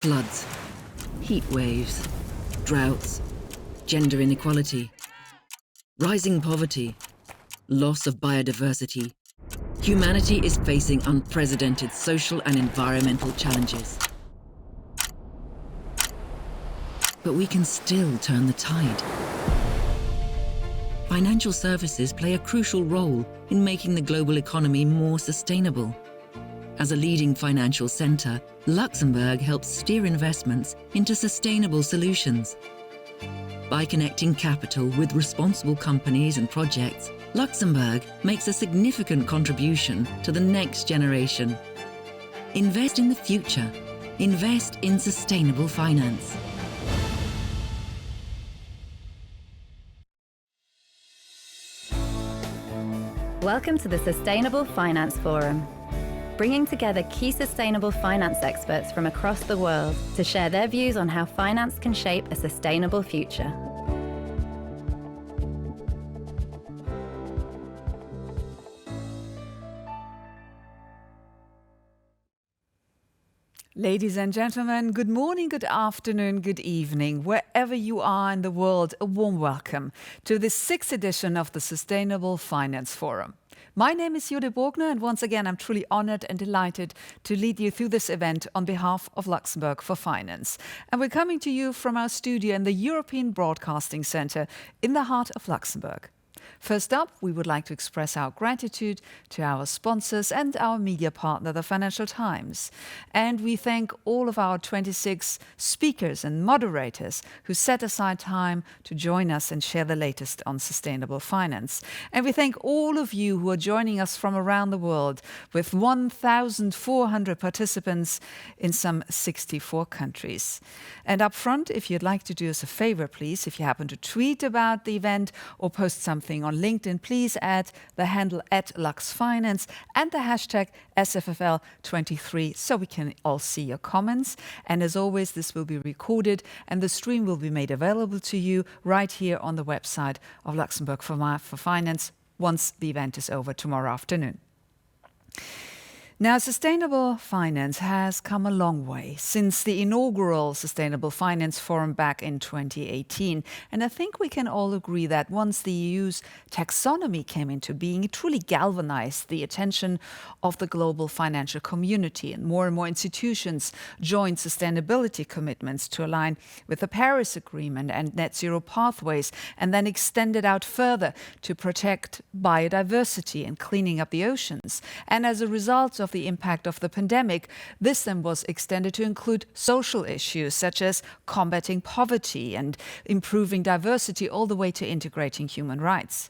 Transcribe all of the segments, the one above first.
Floods, heat waves, droughts, gender inequality, rising poverty, loss of biodiversity. Humanity is facing unprecedented social and environmental challenges. But we can still turn the tide. Financial services play a crucial role in making the global economy more sustainable. As a leading financial centre, Luxembourg helps steer investments into sustainable solutions. By connecting capital with responsible companies and projects, Luxembourg makes a significant contribution to the next generation. Invest in the future. Invest in sustainable finance. Welcome to the Sustainable Finance Forum, bringing together key sustainable finance experts from across the world to share their views on how finance can shape a sustainable future. Ladies and gentlemen, good morning, good afternoon, good evening. Wherever you are in the world, a warm welcome to the 6th edition of the Sustainable Finance Forum. My name is Judith Bogner, and once again, I'm truly honored and delighted to lead you through this event on behalf of Luxembourg for Finance. And we're coming to you from our studio in the European Broadcasting Centre in the heart of Luxembourg. First up, we would like to express our gratitude to our sponsors and our media partner, the Financial Times. And we thank all of our 26 speakers and moderators who set aside time to join us and share the latest on sustainable finance. And we thank all of you who are joining us from around the world with 1,400 participants in some 64 countries. And up front, if you'd like to do us a favor, please, if you happen to tweet about the event or post something on LinkedIn, please add the handle @LuxFinance and the hashtag SFFL23 so we can all see your comments. And as always, this will be recorded and the stream will be made available to you right here on the website of Luxembourg for Finance once the event is over tomorrow afternoon. Now, sustainable finance has come a long way since the inaugural Sustainable Finance Forum back in 2018. And I think we can all agree that once the EU's taxonomy came into being, it truly galvanized the attention of the global financial community. And more institutions joined sustainability commitments to align with the Paris Agreement and net zero pathways, and then extended out further to protect biodiversity and cleaning up the oceans. And as a result of the impact of the pandemic, this then was extended to include social issues such as combating poverty and improving diversity, all the way to integrating human rights.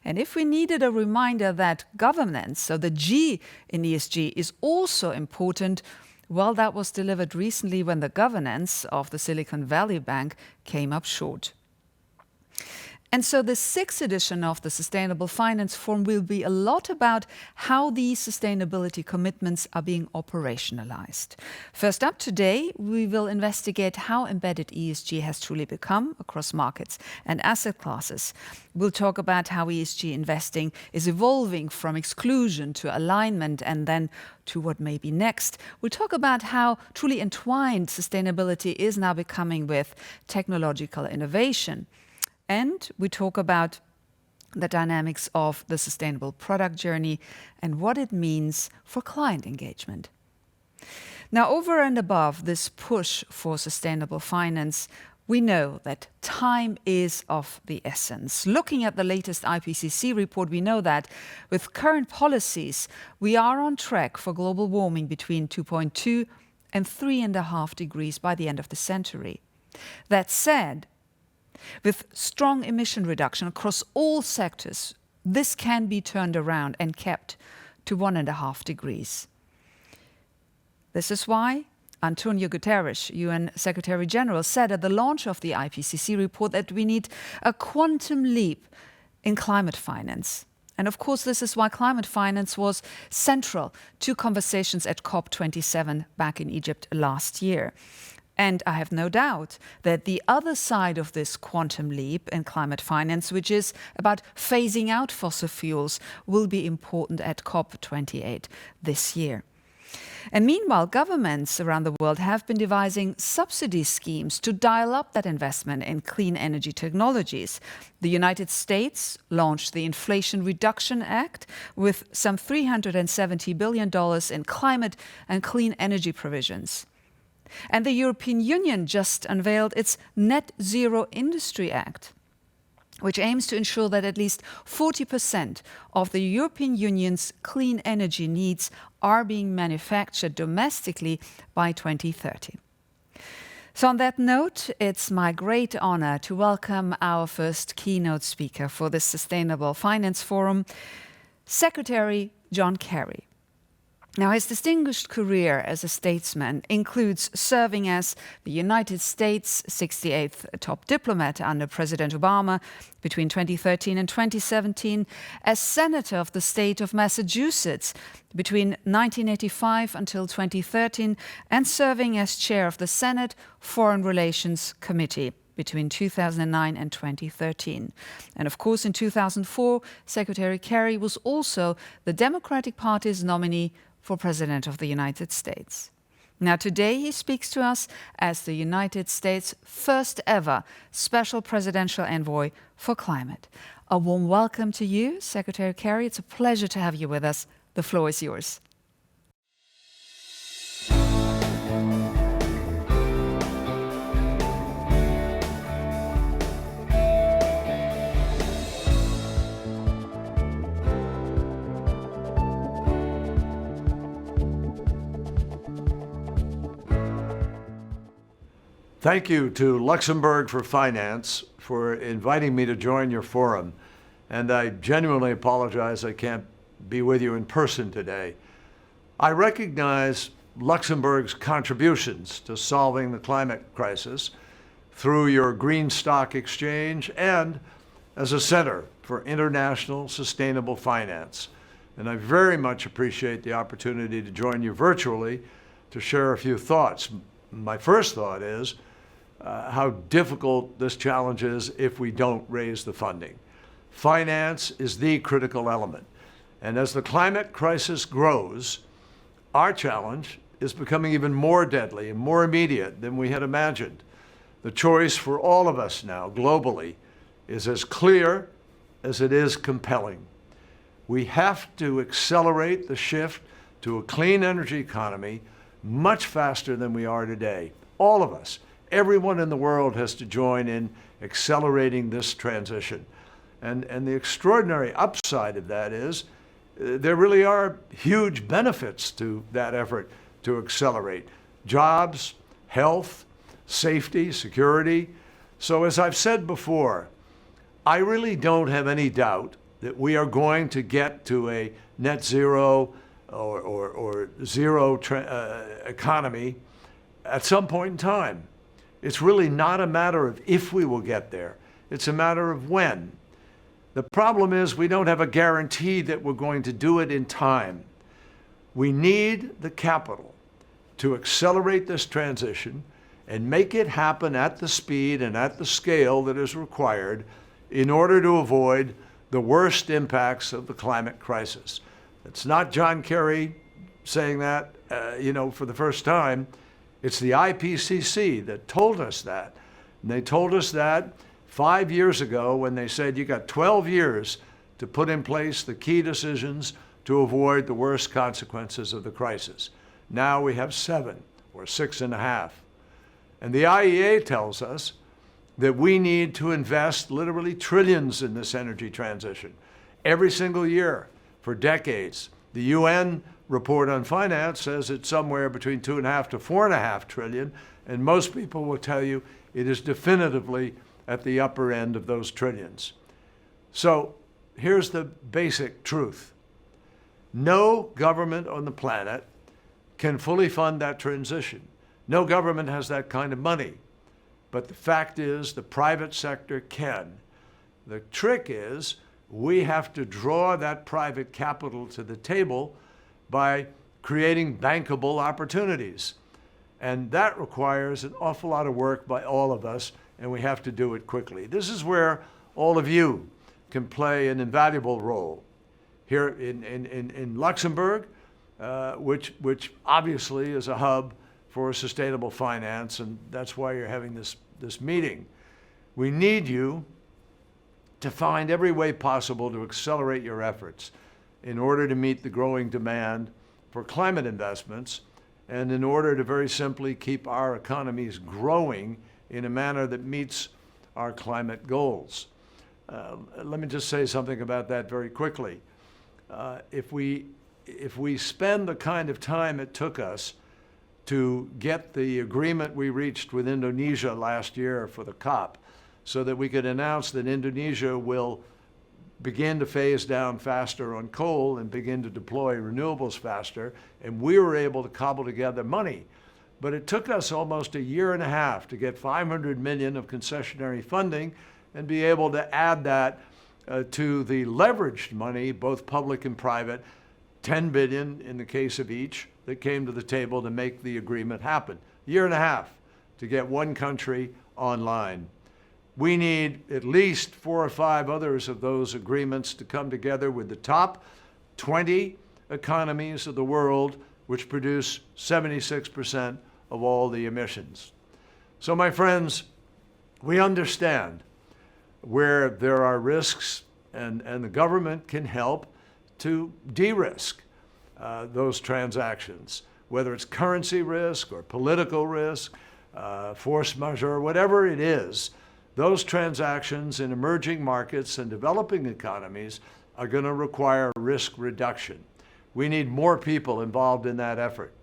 And if we needed a reminder that governance, so the G in ESG, is also important, well, that was delivered recently when the governance of the Silicon Valley Bank came up short. And so the 6th edition of the Sustainable Finance Forum will be a lot about how these sustainability commitments are being operationalized. First up today, we will investigate how embedded ESG has truly become across markets and asset classes. We'll talk about how ESG investing is evolving from exclusion to alignment and then to what may be next. We'll talk about how truly entwined sustainability is now becoming with technological innovation. And we talk about the dynamics of the sustainable product journey and what it means for client engagement. Now, over and above this push for sustainable finance, we know that time is of the essence. Looking at the latest IPCC report, we know that with current policies, we are on track for global warming between 2.2 and 3.5 degrees by the end of the century. That said, with strong emission reduction across all sectors, this can be turned around and kept to 1.5 degrees. This is why Antonio Guterres, UN Secretary General, said at the launch of the IPCC report that we need a quantum leap in climate finance. And of course, this is why climate finance was central to conversations at COP27 back in Egypt last year. And I have no doubt that the other side of this quantum leap in climate finance, which is about phasing out fossil fuels, will be important at COP28 this year. And meanwhile, governments around the world have been devising subsidy schemes to dial up that investment in clean energy technologies. The United States launched the Inflation Reduction Act with some $370 billion in climate and clean energy provisions. And the European Union just unveiled its Net Zero Industry Act, which aims to ensure that at least 40% of the European Union's clean energy needs are being manufactured domestically by 2030. So on that note, it's my great honor to welcome our first keynote speaker for this Sustainable Finance Forum, Secretary John Kerry. Now, his distinguished career as a statesman includes serving as the United States' 68th top diplomat under President Obama between 2013 and 2017, as Senator of the state of Massachusetts between 1985 until 2013, and serving as chair of the Senate Foreign Relations Committee between 2009 and 2013. And of course, in 2004, Secretary Kerry was also the Democratic Party's nominee for President of the United States. Now today he speaks to us as the United States' first ever Special Presidential Envoy for Climate. A warm welcome to you, Secretary Kerry. It's a pleasure to have you with us. The floor is yours. Thank you to Luxembourg for Finance for inviting me to join your forum. And I genuinely apologize I can't be with you in person today. I recognize Luxembourg's contributions to solving the climate crisis through your Green Stock Exchange and as a Center for International Sustainable Finance. And I very much appreciate the opportunity to join you virtually to share a few thoughts. My first thought is how difficult this challenge is if we don't raise the funding. Finance is the critical element. And as the climate crisis grows, our challenge is becoming even more deadly and more immediate than we had imagined. The choice for all of us now, globally, is as clear as it is compelling. We have to accelerate the shift to a clean energy economy much faster than we are today. All of us, everyone in the world has to join in accelerating this transition. And the extraordinary upside of that is there really are huge benefits to that effort to accelerate. Jobs, health, safety, security. So as I've said before, I really don't have any doubt that we are going to get to a net zero or zero economy at some point in time. It's really not a matter of if we will get there. It's a matter of when. The problem is we don't have a guarantee that we're going to do it in time. We need the capital to accelerate this transition and make it happen at the speed and at the scale that is required in order to avoid the worst impacts of the climate crisis. It's not John Kerry saying that, for the first time. It's the IPCC that told us that. And they told us that 5 years ago when they said you got 12 years to put in place the key decisions to avoid the worst consequences of the crisis. Now we have 7 or 6.5. And the IEA tells us that we need to invest literally trillions in this energy transition every single year for decades. The UN report on finance says it's somewhere between 2.5 to 4.5 trillion, and most people will tell you it is definitively at the upper end of those trillions. So here's the basic truth. No government on the planet can fully fund that transition. No government has that kind of money. But the fact is the private sector can. The trick is we have to draw that private capital to the table by creating bankable opportunities. And that requires an awful lot of work by all of us, and we have to do it quickly. This is where all of you can play an invaluable role. Here in Luxembourg, which obviously is a hub for sustainable finance, and that's why you're having this meeting. We need you to find every way possible to accelerate your efforts in order to meet the growing demand for climate investments and in order to very simply keep our economies growing in a manner that meets our climate goals. Let me just say something about that very quickly. If we spend the kind of time it took us to get the agreement we reached with Indonesia last year for the COP, so that we could announce that Indonesia will begin to phase down faster on coal and begin to deploy renewables faster, and we were able to cobble together money. But it took us almost a year and a half to get 500 million of concessionary funding and be able to add that to the leveraged money, both public and private, 10 billion in the case of each, that came to the table to make the agreement happen. A year and a half to get one country online. We need at least 4 or 5 others of those agreements to come together with the top 20 economies of the world, which produce 76% of all the emissions. So my friends, we understand where there are risks, and the government can help to de-risk those transactions, whether it's currency risk or political risk, force majeure, whatever it is. Those transactions in emerging markets and developing economies are going to require risk reduction. We need more people involved in that effort.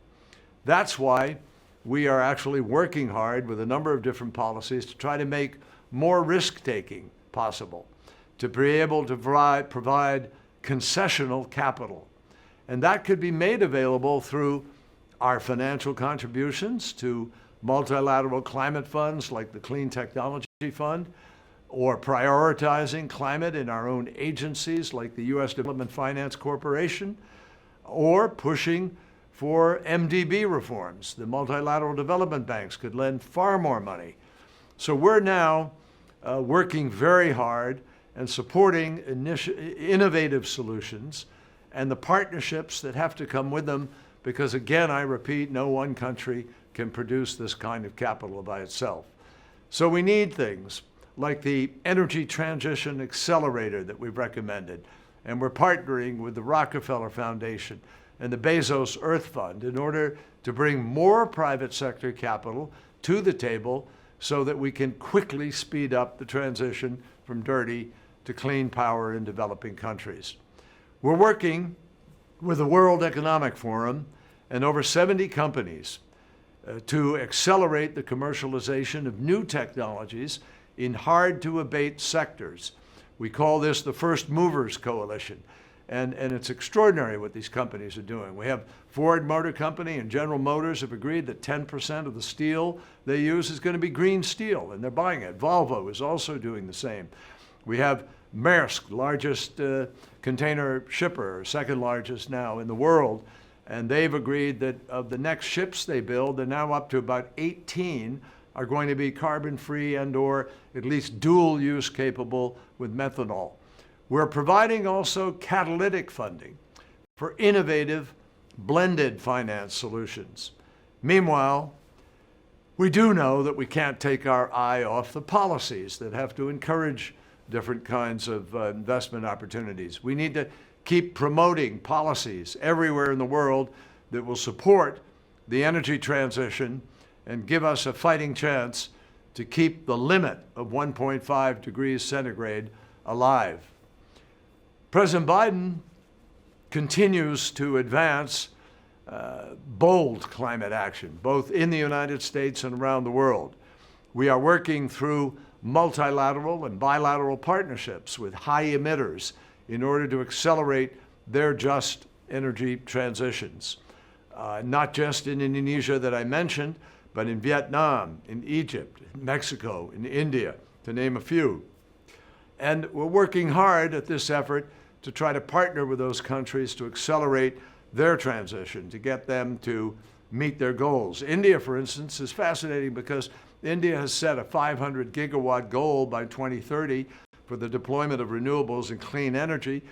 That's why we are actually working hard with a number of different policies to try to make more risk-taking possible, to be able to provide concessional capital. And that could be made available through our financial contributions to multilateral climate funds like the Clean Technology Fund, or prioritizing climate in our own agencies like the U.S. Development Finance Corporation, or pushing for MDB reforms. The multilateral development banks could lend far more money. So we're now working very hard and supporting innovative solutions and the partnerships that have to come with them, because again, I repeat, no one country can produce this kind of capital by itself. So we need things like the Energy Transition Accelerator that we've recommended, and we're partnering with the Rockefeller Foundation and the Bezos Earth Fund in order to bring more private sector capital to the table so that we can quickly speed up the transition from dirty to clean power in developing countries. We're working with the World Economic Forum and over 70 companies to accelerate the commercialization of new technologies in hard-to-abate sectors. We call this the First Movers Coalition, and it's extraordinary what these companies are doing. We have Ford Motor Company and General Motors have agreed that 10% of the steel they use is going to be green steel, and they're buying it. Volvo is also doing the same. We have Maersk, largest container shipper, second largest now in the world, and they've agreed that of the next ships they build, they're now up to about 18 are going to be carbon-free and or at least dual-use capable with methanol. We're providing also catalytic funding for innovative blended finance solutions. Meanwhile, we do know that we can't take our eye off the policies that have to encourage different kinds of investment opportunities. We need to keep promoting policies everywhere in the world that will support the energy transition and give us a fighting chance to keep the limit of 1.5 degrees centigrade alive. President Biden continues to advance bold climate action, both in the United States and around the world. We are working through multilateral and bilateral partnerships with high emitters in order to accelerate their just energy transitions. Not just in Indonesia that I mentioned, but in Vietnam, in Egypt, in Mexico, in India, to name a few. And we're working hard at this effort to try to partner with those countries to accelerate their transition, to get them to meet their goals. India, for instance, is fascinating because India has set a 500 gigawatt goal by 2030 for the deployment of renewables and clean energy,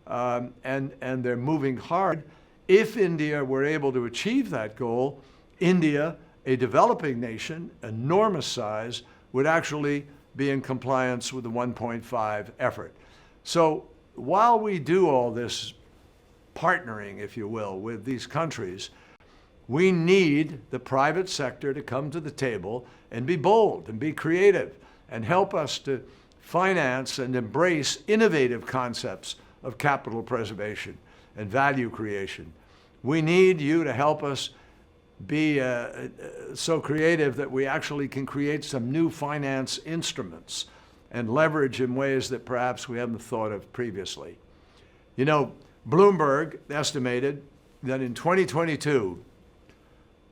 and they're moving hard If India were able to achieve that goal, India, a developing nation, enormous size, would actually be in compliance with the 1.5 effort. So while we do all this partnering, if you will, with these countries, we need the private sector to come to the table and be bold and be creative and help us to finance and embrace innovative concepts of capital preservation and value creation. We need you to help us be so creative that we actually can create some new finance instruments and leverage in ways that perhaps we haven't thought of previously. You know, Bloomberg estimated that in 2022,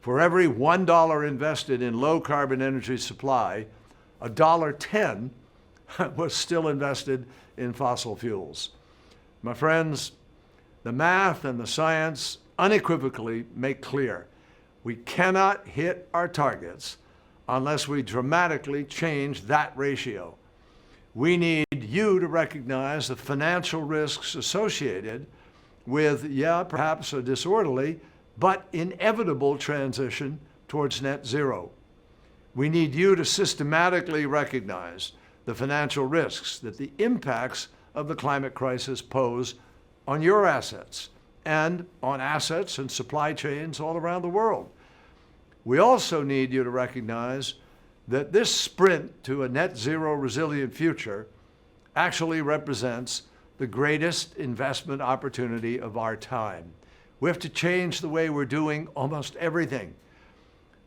for every $1 invested in low carbon energy supply, $1.10 was still invested in fossil fuels. My friends, the math and the science unequivocally make clear we cannot hit our targets unless we dramatically change that ratio. We need you to recognize the financial risks associated with, perhaps a disorderly, but inevitable transition towards net zero. We need you to systematically recognize the financial risks that the impacts of the climate crisis pose on your assets and on assets and supply chains all around the world. We also need you to recognize that this sprint to a net zero resilient future actually represents the greatest investment opportunity of our time. We have to change the way we're doing almost everything.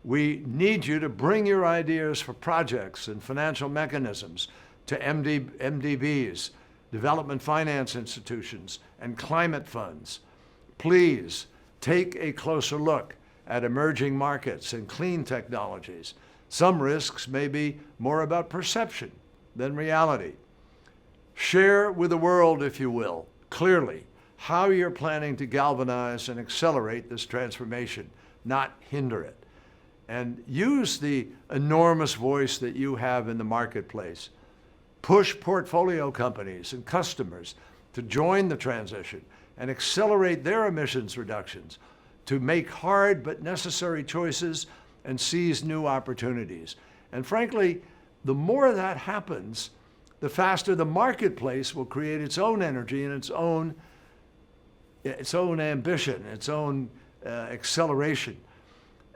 We need you to bring your ideas for projects and financial mechanisms to MDBs, development finance institutions, and climate funds. Please take a closer look at emerging markets and clean technologies. Some risks may be more about perception than reality. Share with the world, if you will, clearly how you're planning to galvanize and accelerate this transformation, not hinder it. And use the enormous voice that you have in the marketplace. Push portfolio companies and customers to join the transition and accelerate their emissions reductions, to make hard but necessary choices and seize new opportunities. And frankly, the more that happens, the faster the marketplace will create its own energy and its own ambition, its own acceleration.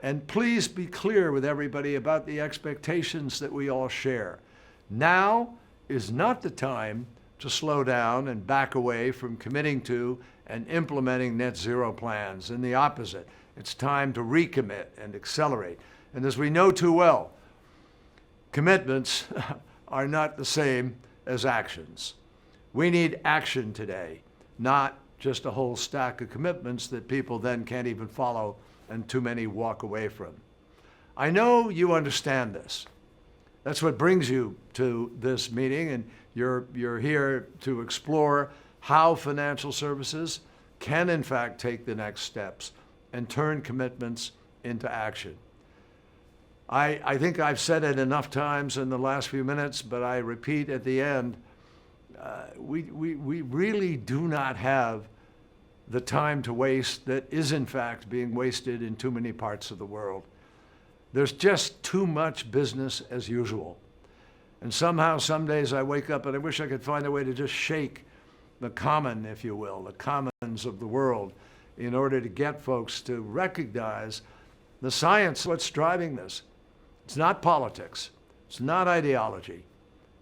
And please be clear with everybody about the expectations that we all share. Now is not the time to slow down and back away from committing to and implementing net zero plans. And the opposite, it's time to recommit and accelerate. And as we know too well, commitments are not the same as actions. We need action today, not just a whole stack of commitments that people then can't even follow and too many walk away from. I know you understand this. That's what brings you to this meeting, and you're here to explore how financial services can in fact take the next steps and turn commitments into action. I think I've said it enough times in the last few minutes, but I repeat at the end, we really do not have the time to waste that is in fact being wasted in too many parts of the world. There's just too much business as usual. And somehow, some days I wake up and I wish I could find a way to just shake the common, if you will, the commons of the world in order to get folks to recognize the science, what's driving this. It's not politics. It's not ideology.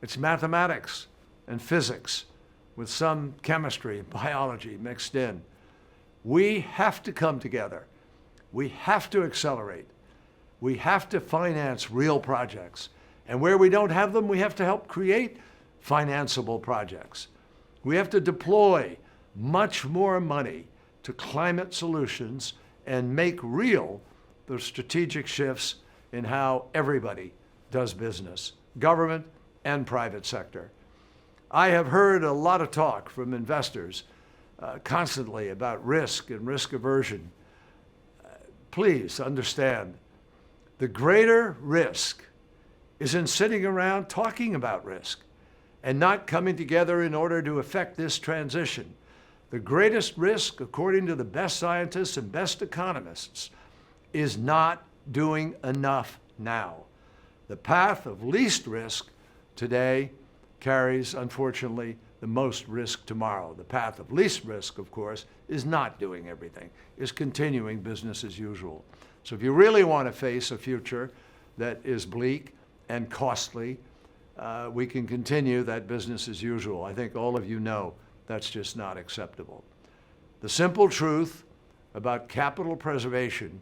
It's mathematics and physics with some chemistry and biology mixed in. We have to come together. We have to accelerate. We have to finance real projects. And where we don't have them, we have to help create financeable projects. We have to deploy much more money to climate solutions and make real the strategic shifts in how everybody does business, government and private sector. I have heard a lot of talk from investors constantly about risk and risk aversion. Please understand, the greater risk is in sitting around talking about risk and not coming together in order to effect this transition. The greatest risk, according to the best scientists and best economists, is not doing enough now. The path of least risk today carries, unfortunately, the most risk tomorrow. The path of least risk, of course, is not doing everything, is continuing business as usual. So if you really want to face a future that is bleak and costly, we can continue that business as usual. I think all of you know that's just not acceptable. The simple truth about capital preservation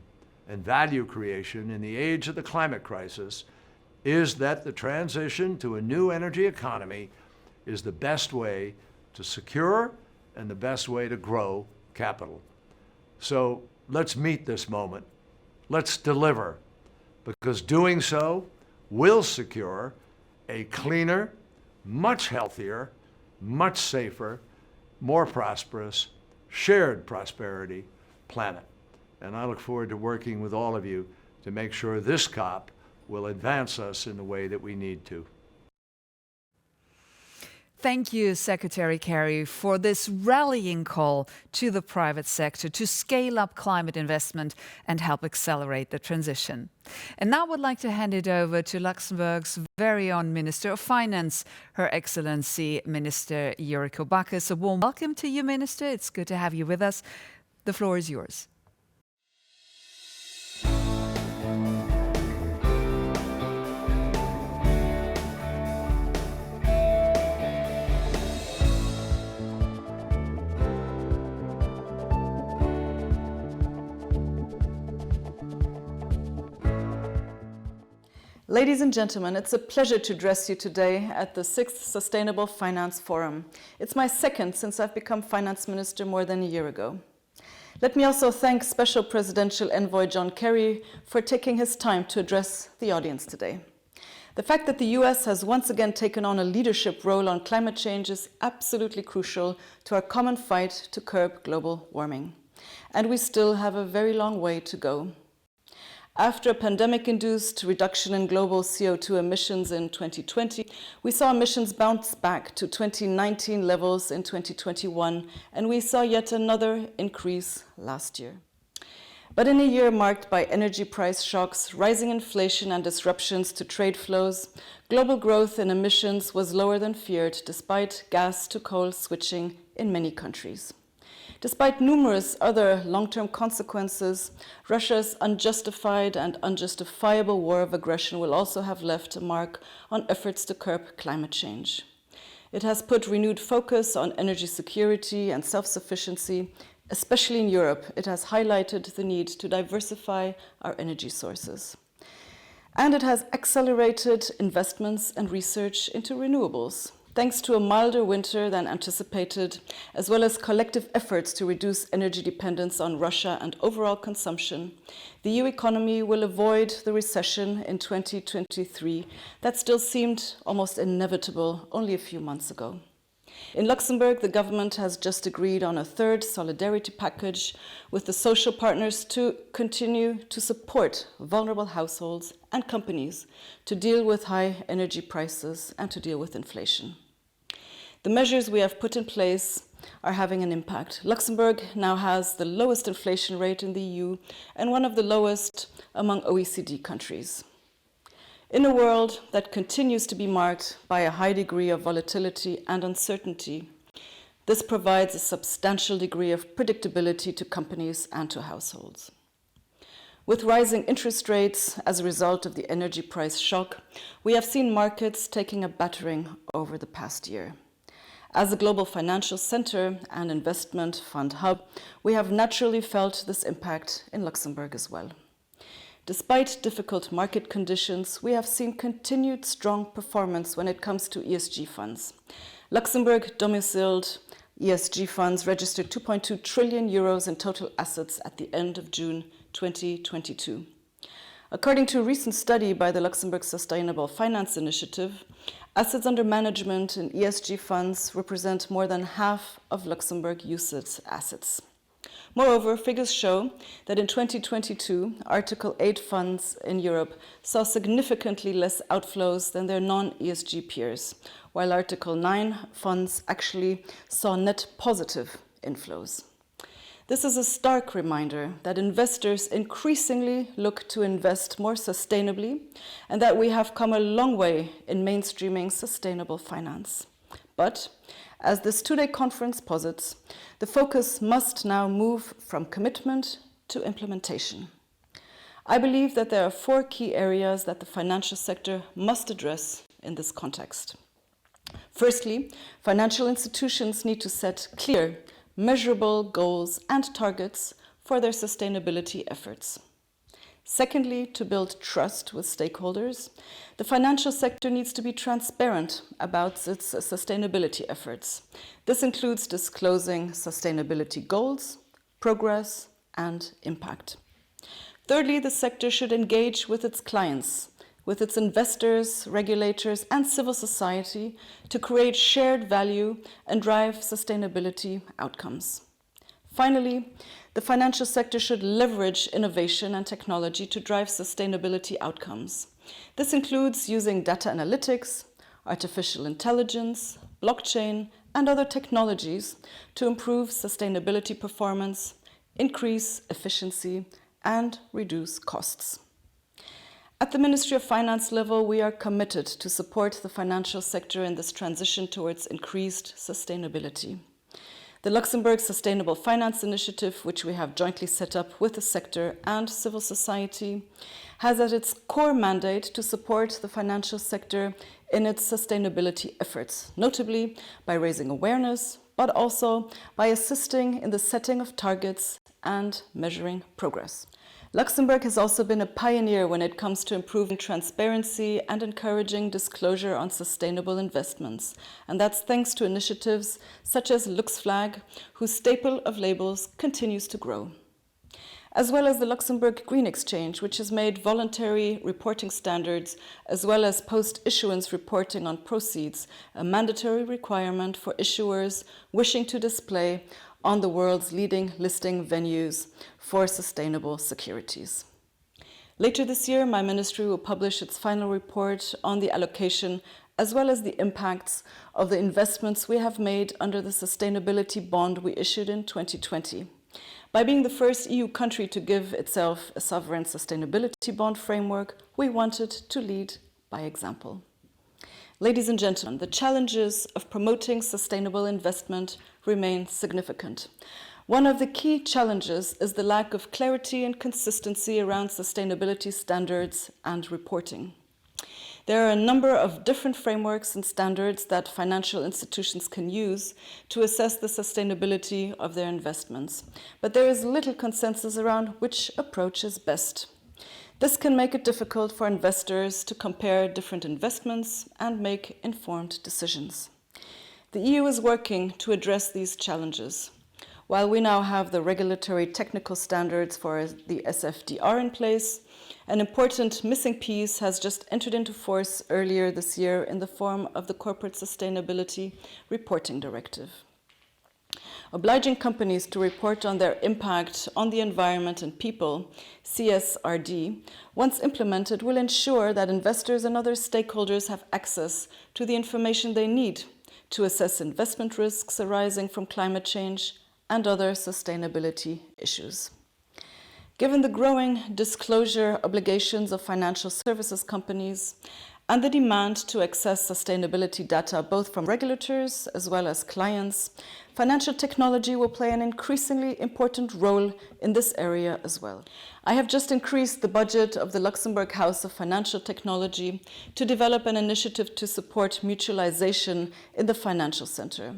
and value creation in the age of the climate crisis is that the transition to a new energy economy is the best way to secure and the best way to grow capital. So let's meet this moment. Let's deliver, because doing so will secure a cleaner, much healthier, much safer, more prosperous, shared prosperity planet. And I look forward to working with all of you to make sure this COP will advance us in the way that we need to. Thank you, Secretary Kerry, for this rallying call to the private sector to scale up climate investment and help accelerate the transition. And now I would like to hand it over to Luxembourg's very own Minister of Finance, Her Excellency Minister Yuriko Becker. So warm welcome to you, Minister. It's good to have you with us. The floor is yours. Ladies and gentlemen, it's a pleasure to address you today at the 6th Sustainable Finance Forum. It's my second since I've become Finance Minister more than a year ago. Let me also thank Special Presidential Envoy John Kerry for taking his time to address the audience today. The fact that the US has once again taken on a leadership role on climate change is absolutely crucial to our common fight to curb global warming. And we still have a very long way to go. After a pandemic-induced reduction in global CO2 emissions in 2020, we saw emissions bounce back to 2019 levels in 2021, and we saw yet another increase last year. But in a year marked by energy price shocks, rising inflation, and disruptions to trade flows, global growth in emissions was lower than feared, despite gas to coal switching in many countries. Despite numerous other long-term consequences, Russia's unjustified and unjustifiable war of aggression will also have left a mark on efforts to curb climate change. It has put renewed focus on energy security and self-sufficiency. Especially in Europe, it has highlighted the need to diversify our energy sources. And it has accelerated investments and research into renewables. Thanks to a milder winter than anticipated, as well as collective efforts to reduce energy dependence on Russia and overall consumption, the EU economy will avoid the recession in 2023 that still seemed almost inevitable only a few months ago. In Luxembourg, the government has just agreed on a third solidarity package with the social partners to continue to support vulnerable households and companies to deal with high energy prices and to deal with inflation. The measures we have put in place are having an impact. Luxembourg now has the lowest inflation rate in the EU and one of the lowest among OECD countries. In a world that continues to be marked by a high degree of volatility and uncertainty, this provides a substantial degree of predictability to companies and to households. With rising interest rates as a result of the energy price shock, we have seen markets taking a battering over the past year. As a global financial center and investment fund hub, we have naturally felt this impact in Luxembourg as well. Despite difficult market conditions, we have seen continued strong performance when it comes to ESG funds. Luxembourg domiciled ESG funds registered 2.2 trillion euros in total assets at the end of June 2022. According to a recent study by the Luxembourg Sustainable Finance Initiative, assets under management in ESG funds represent more than half of Luxembourg UCITS assets. Moreover, figures show that in 2022, Article 8 funds in Europe saw significantly less outflows than their non-ESG peers, while Article 9 funds actually saw net positive inflows. This is a stark reminder that investors increasingly look to invest more sustainably and that we have come a long way in mainstreaming sustainable finance. But, as this two-day conference posits, the focus must now move from commitment to implementation. I believe that there are 4 key areas that the financial sector must address in this context. Firstly, financial institutions need to set clear, measurable goals and targets for their sustainability efforts. Secondly, to build trust with stakeholders, the financial sector needs to be transparent about its sustainability efforts. This includes disclosing sustainability goals, progress, and impact. Thirdly, the sector should engage with its clients, with its investors, regulators, and civil society to create shared value and drive sustainability outcomes. Finally, the financial sector should leverage innovation and technology to drive sustainability outcomes. This includes using data analytics, artificial intelligence, blockchain, and other technologies to improve sustainability performance, increase efficiency, and reduce costs. At the Ministry of Finance level, we are committed to support the financial sector in this transition towards increased sustainability. The Luxembourg Sustainable Finance Initiative, which we have jointly set up with the sector and civil society, has at its core mandate to support the financial sector in its sustainability efforts, notably by raising awareness, but also by assisting in the setting of targets and measuring progress. Luxembourg has also been a pioneer when it comes to improving transparency and encouraging disclosure on sustainable investments. And that's thanks to initiatives such as LuxFlag, whose staple of labels continues to grow. As well as the Luxembourg Green Exchange, which has made voluntary reporting standards, as well as post-issuance reporting on proceeds, a mandatory requirement for issuers wishing to display on the world's leading listing venues for sustainable securities. Later this year, my ministry will publish its final report on the allocation as well as the impacts of the investments we have made under the sustainability bond we issued in 2020. By being the first EU country to give itself a sovereign sustainability bond framework, we wanted to lead by example. Ladies and gentlemen, the challenges of promoting sustainable investment remain significant. One of the key challenges is the lack of clarity and consistency around sustainability standards and reporting. There are a number of different frameworks and standards that financial institutions can use to assess the sustainability of their investments, but there is little consensus around which approach is best. This can make it difficult for investors to compare different investments and make informed decisions. The EU is working to address these challenges. While we now have the regulatory technical standards for the SFDR in place, an important missing piece has just entered into force earlier this year in the form of the Corporate Sustainability Reporting Directive. Obliging companies to report on their impact on the environment and people, CSRD, once implemented, will ensure that investors and other stakeholders have access to the information they need to assess investment risks arising from climate change and other sustainability issues. Given the growing disclosure obligations of financial services companies and the demand to access sustainability data both from regulators as well as clients, financial technology will play an increasingly important role in this area as well. I have just increased the budget of the Luxembourg House of Financial Technology to develop an initiative to support mutualization in the financial center.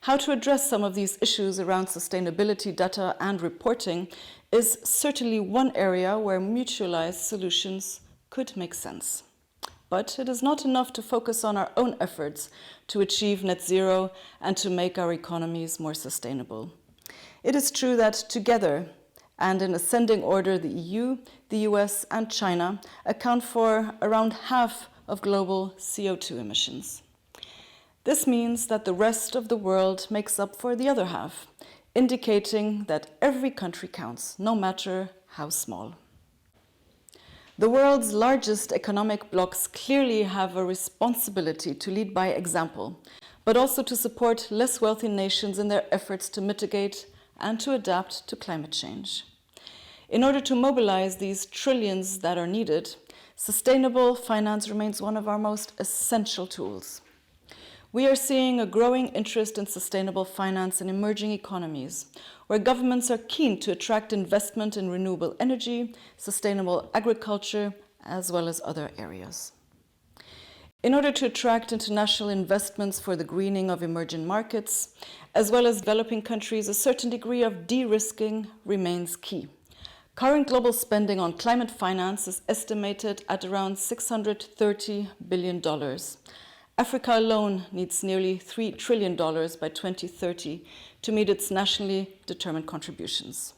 How to address some of these issues around sustainability data and reporting is certainly one area where mutualized solutions could make sense. But it is not enough to focus on our own efforts to achieve net zero and to make our economies more sustainable. It is true that together, and in ascending order, the EU, the US, and China account for around half of global CO2 emissions. This means that the rest of the world makes up for the other half, indicating that every country counts, no matter how small. The world's largest economic blocs clearly have a responsibility to lead by example, but also to support less wealthy nations in their efforts to mitigate and to adapt to climate change. In order to mobilize these trillions that are needed, sustainable finance remains one of our most essential tools. We are seeing a growing interest in sustainable finance in emerging economies, where governments are keen to attract investment in renewable energy, sustainable agriculture, as well as other areas. In order to attract international investments for the greening of emerging markets, as well as developing countries, a certain degree of de-risking remains key. Current global spending on climate finance is estimated at around $630 billion. Africa alone needs nearly $3 trillion by 2030 to meet its nationally determined contributions.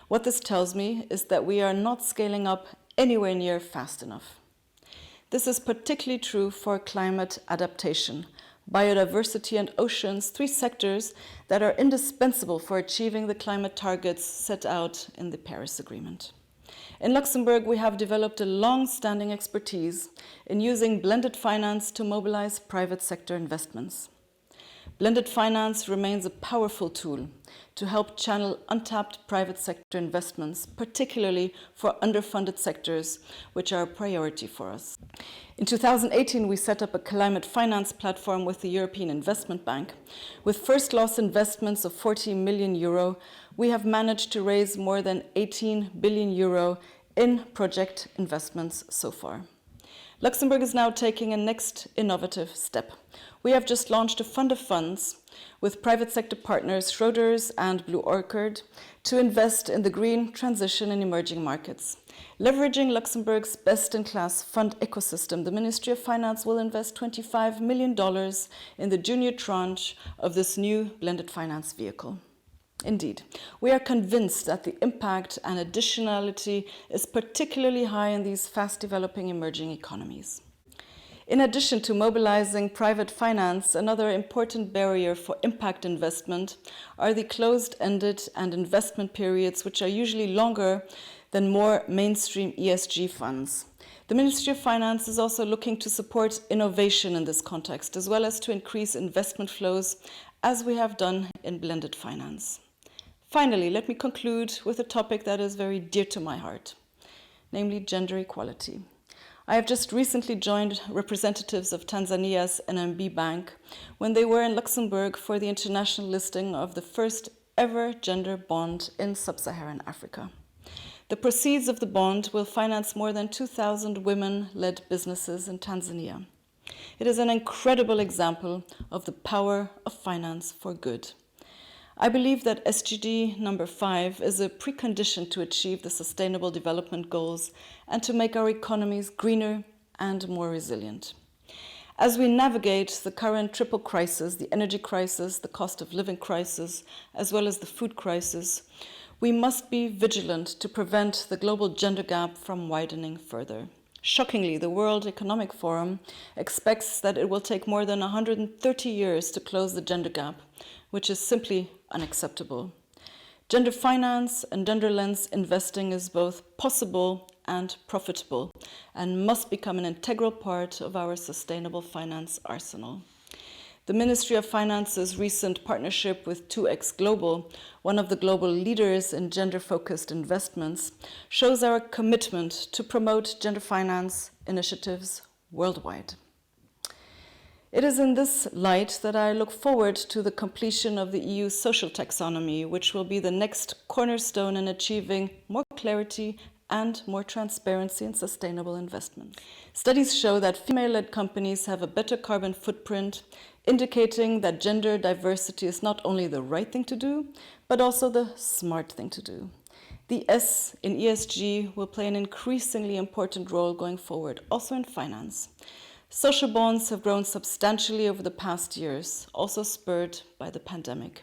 What this tells me is that we are not scaling up anywhere near fast enough. This is particularly true for climate adaptation, biodiversity, and oceans, three sectors that are indispensable for achieving the climate targets set out in the Paris Agreement. In Luxembourg, we have developed a long-standing expertise in using blended finance to mobilize private sector investments. Blended finance remains a powerful tool to help channel untapped private sector investments, particularly for underfunded sectors, which are a priority for us. In 2018, we set up a climate finance platform with the European Investment Bank. With first loss investments of 40 million euro, we have managed to raise more than 18 billion euro in project investments so far. Luxembourg is now taking a next innovative step. We have just launched a fund of funds with private sector partners Schroders and Blue Orchid to invest in the green transition in emerging markets. Leveraging Luxembourg's best-in-class fund ecosystem, the Ministry of Finance will invest $25 million in the junior tranche of this new blended finance vehicle. Indeed, we are convinced that the impact and additionality is particularly high in these fast-developing emerging economies. In addition to mobilizing private finance, another important barrier for impact investment are the closed-ended and investment periods, which are usually longer than more mainstream ESG funds. The Ministry of Finance is also looking to support innovation in this context, as well as to increase investment flows, as we have done in blended finance. Finally, let me conclude with a topic that is very dear to my heart, namely gender equality. I have just recently joined representatives of Tanzania's NMB Bank when they were in Luxembourg for the international listing of the first ever gender bond in sub-Saharan Africa. The proceeds of the bond will finance more than 2,000 women-led businesses in Tanzania. It is an incredible example of the power of finance for good. I believe that SDG number 5 is a precondition to achieve the Sustainable Development Goals and to make our economies greener and more resilient. As we navigate the current triple crisis, the energy crisis, the cost of living crisis, as well as the food crisis, we must be vigilant to prevent the global gender gap from widening further. Shockingly, the World Economic Forum expects that it will take more than 130 years to close the gender gap, which is simply unacceptable. Gender finance and gender lens investing is both possible and profitable and must become an integral part of our sustainable finance arsenal. The Ministry of Finance's recent partnership with 2X Global, one of the global leaders in gender-focused investments, shows our commitment to promote gender finance initiatives worldwide. It is in this light that I look forward to the completion of the EU social taxonomy, which will be the next cornerstone in achieving more clarity and more transparency in sustainable investment. Studies show that female-led companies have a better carbon footprint, indicating that gender diversity is not only the right thing to do, but also the smart thing to do. The S in ESG will play an increasingly important role going forward, also in finance. Social bonds have grown substantially over the past years, also spurred by the pandemic.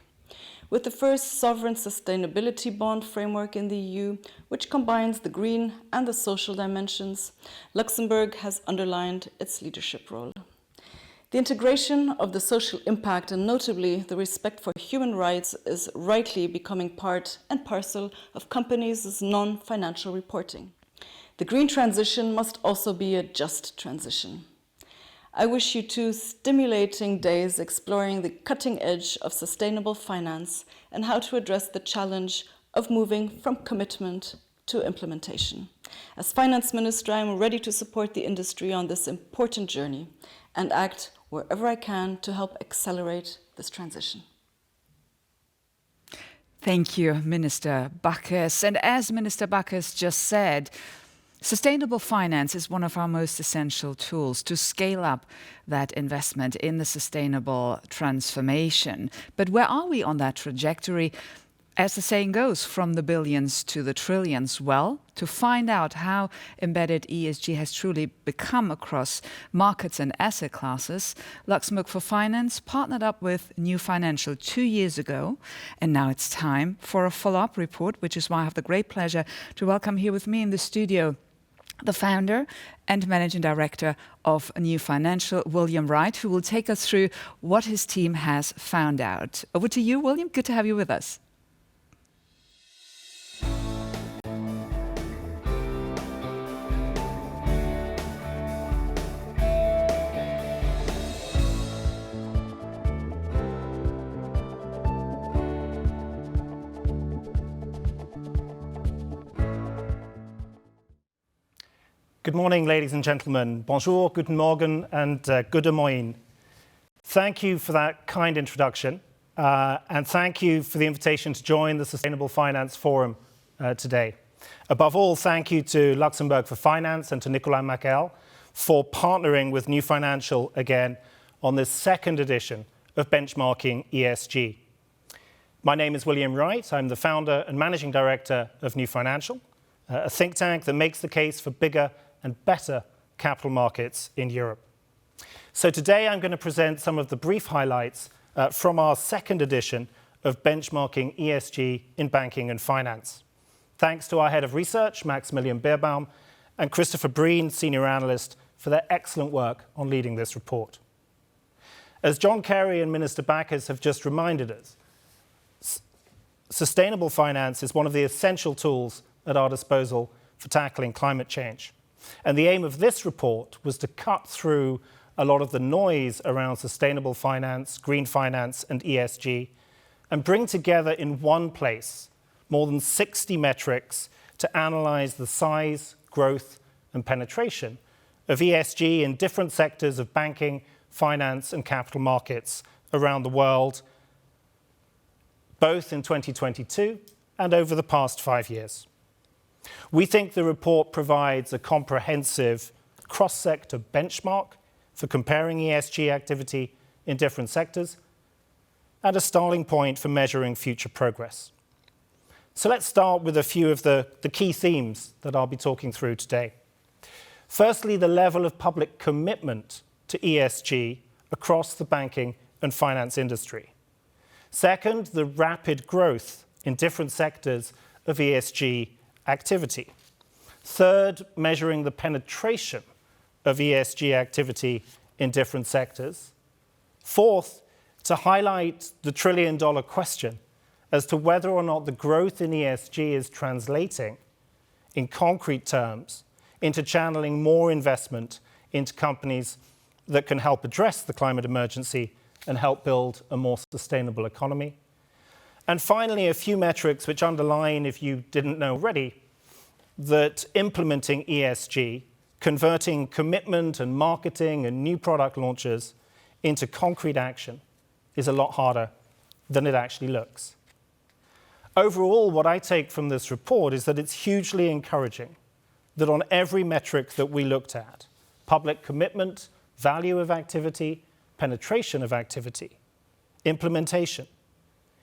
With the first sovereign sustainability bond framework in the EU, which combines the green and the social dimensions, Luxembourg has underlined its leadership role. The integration of the social impact and notably the respect for human rights is rightly becoming part and parcel of companies' non-financial reporting. The green transition must also be a just transition. I wish you 2 stimulating days exploring the cutting edge of sustainable finance and how to address the challenge of moving from commitment to implementation. As Finance Minister, I am ready to support the industry on this important journey and act wherever I can to help accelerate this transition. Thank you, Minister Backes. And as Minister Backes just said, sustainable finance is one of our most essential tools to scale up that investment in the sustainable transformation. But where are we on that trajectory? As the saying goes, from the billions to the trillions. Well, to find out how embedded ESG has truly become across markets and asset classes, Luxembourg for Finance partnered up with New Financial 2 years ago. And now it's time for a follow-up report, which is why I have the great pleasure to welcome here with me in the studio the founder and managing director of New Financial, William Wright, who will take us through what his team has found out. Over to you, William. Good to have you with us. Good morning, ladies and gentlemen. Bonjour, guten Morgen, and gute Moin. Thank you for that kind introduction, and thank you for the invitation to join the Sustainable Finance Forum today. Above all, thank you to Luxembourg for Finance and to Nicoletta for partnering with New Financial again on this second edition of Benchmarking ESG. My name is William Wright. I'm the founder and managing director of New Financial, a think tank that makes the case for bigger and better capital markets in Europe. So today I'm going to present some of the brief highlights from our second edition of Benchmarking ESG in Banking and Finance. Thanks to our head of research, Maximilian Beerbaum, and Christopher Breen, senior analyst, for their excellent work on leading this report. As John Kerry and Minister Backes have just reminded us, sustainable finance is one of the essential tools at our disposal for tackling climate change. And the aim of this report was to cut through a lot of the noise around sustainable finance, green finance, and ESG, and bring together in one place more than 60 metrics to analyze the size, growth, and penetration of ESG in different sectors of banking, finance, and capital markets around the world, both in 2022 and over the past 5 years. We think the report provides a comprehensive cross-sector benchmark for comparing ESG activity in different sectors and a starting point for measuring future progress. So let's start with a few of the key themes that I'll be talking through today. Firstly, the level of public commitment to ESG across the banking and finance industry. Second, the rapid growth in different sectors of ESG activity. Third, measuring the penetration of ESG activity in different sectors. Fourth, to highlight the trillion-dollar question as to whether or not the growth in ESG is translating in concrete terms into channeling more investment into companies that can help address the climate emergency and help build a more sustainable economy. And finally, a few metrics which underline, if you didn't know already, that implementing ESG, converting commitment and marketing and new product launches into concrete action is a lot harder than it actually looks. Overall, what I take from this report is that it's hugely encouraging that on every metric that we looked at, public commitment, value of activity, penetration of activity, implementation,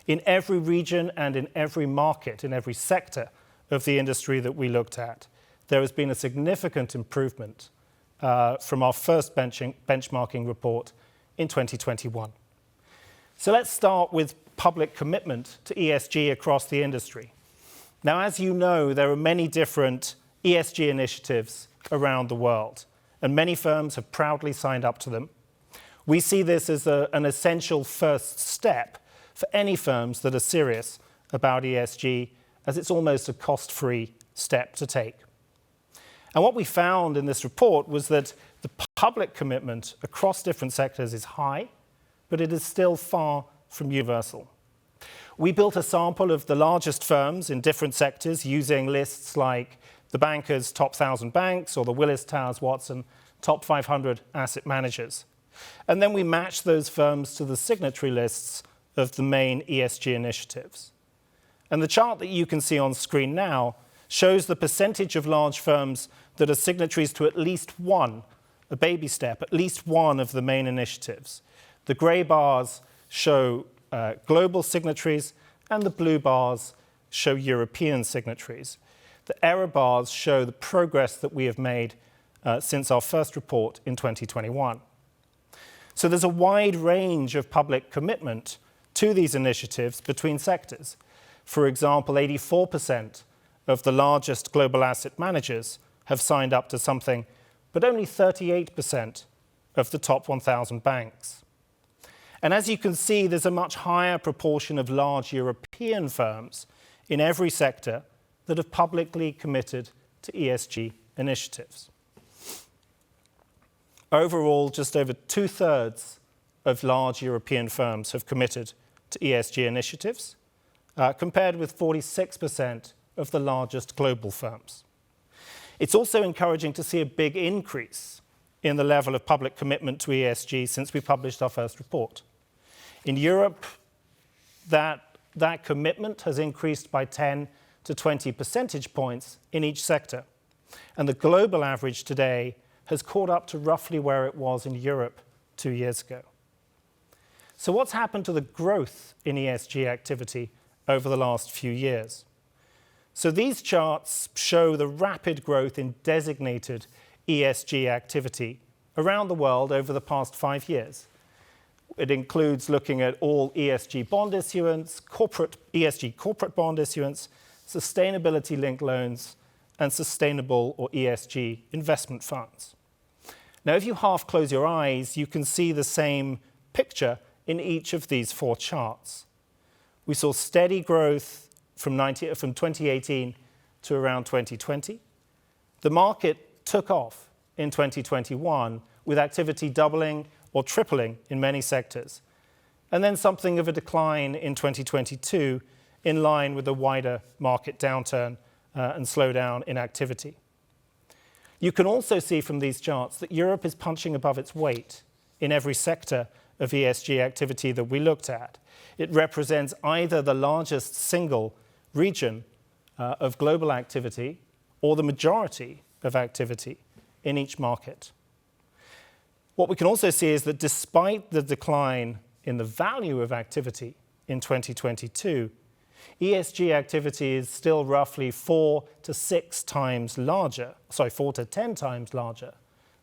in every region and in every market, in every sector of the industry that we looked at, there has been a significant improvement from our first benchmarking report in 2021. So let's start with public commitment to ESG across the industry. Now, as you know, there are many different ESG initiatives around the world, and many firms have proudly signed up to them. We see this as an essential first step for any firms that are serious about ESG, as it's almost a cost-free step to take. And what we found in this report was that the public commitment across different sectors is high, but it is still far from universal. We built a sample of the largest firms in different sectors using lists like the Banker's Top 1,000 Banks or the Willis Towers Watson Top 500 Asset Managers. And then we matched those firms to the signatory lists of the main ESG initiatives. And the chart that you can see on screen now shows the percentage of large firms that are signatories to at least one, a baby step, at least one of the main initiatives. The grey bars show global signatories, and the blue bars show European signatories. The error bars show the progress that we have made since our first report in 2021. So there's a wide range of public commitment to these initiatives between sectors. For example, 84% of the largest global asset managers have signed up to something, but only 38% of the top 1,000 banks. And as you can see, there's a much higher proportion of large European firms in every sector that have publicly committed to ESG initiatives. Overall, just over 2/3 of large European firms have committed to ESG initiatives, compared with 46% of the largest global firms. It's also encouraging to see a big increase in the level of public commitment to ESG since we published our first report. In Europe, that commitment has increased by 10 to 20 percentage points in each sector. And the global average today has caught up to roughly where it was in Europe 2 years ago. So what's happened to the growth in ESG activity over the last few years? So these charts show the rapid growth in designated ESG activity around the world over the past 5 years. It includes looking at all ESG bond issuance, ESG corporate bond issuance, sustainability-linked loans, and sustainable or ESG investment funds. Now, if you half close your eyes, you can see the same picture in each of these 4 charts. We saw steady growth from 2018 to around 2020. The market took off in 2021 with activity doubling or tripling in many sectors, and then something of a decline in 2022 in line with the wider market downturn and slowdown in activity. You can also see from these charts that Europe is punching above its weight in every sector of ESG activity that we looked at. It represents either the largest single region of global activity or the majority of activity in each market. What we can also see is that despite the decline in the value of activity in 2022, ESG activity is still roughly 4 to 10 times larger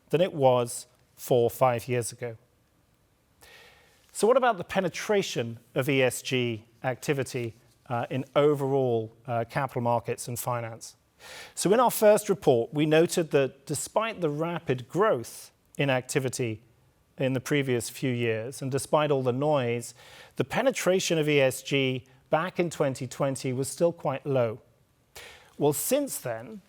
than it was 4 or 5 years ago. So what about the penetration of ESG activity in overall capital markets and finance? So in our first report, we noted that despite the rapid growth in activity in the previous few years, and despite all the noise, the penetration of ESG back in 2020 was still quite low. Well, since then,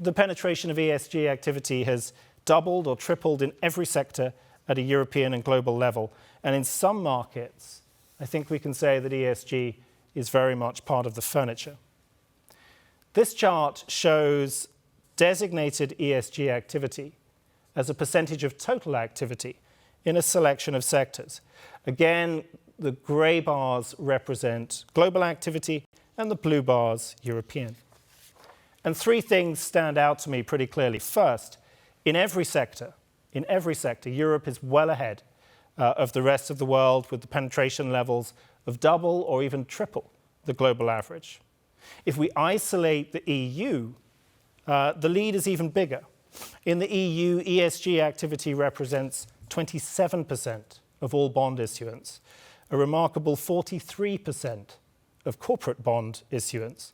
the penetration of ESG activity has doubled or tripled in every sector at a European and global level. And in some markets, I think we can say that ESG is very much part of the furniture. This chart shows designated ESG activity as a percentage of total activity in a selection of sectors. Again, the grey bars represent global activity and the blue bars European. And 3 things stand out to me pretty clearly. First, in every sector, Europe is well ahead of the rest of the world with the penetration levels of double or even triple the global average. If we isolate the EU, the lead is even bigger. In the EU, ESG activity represents 27% of all bond issuance, a remarkable 43% of corporate bond issuance,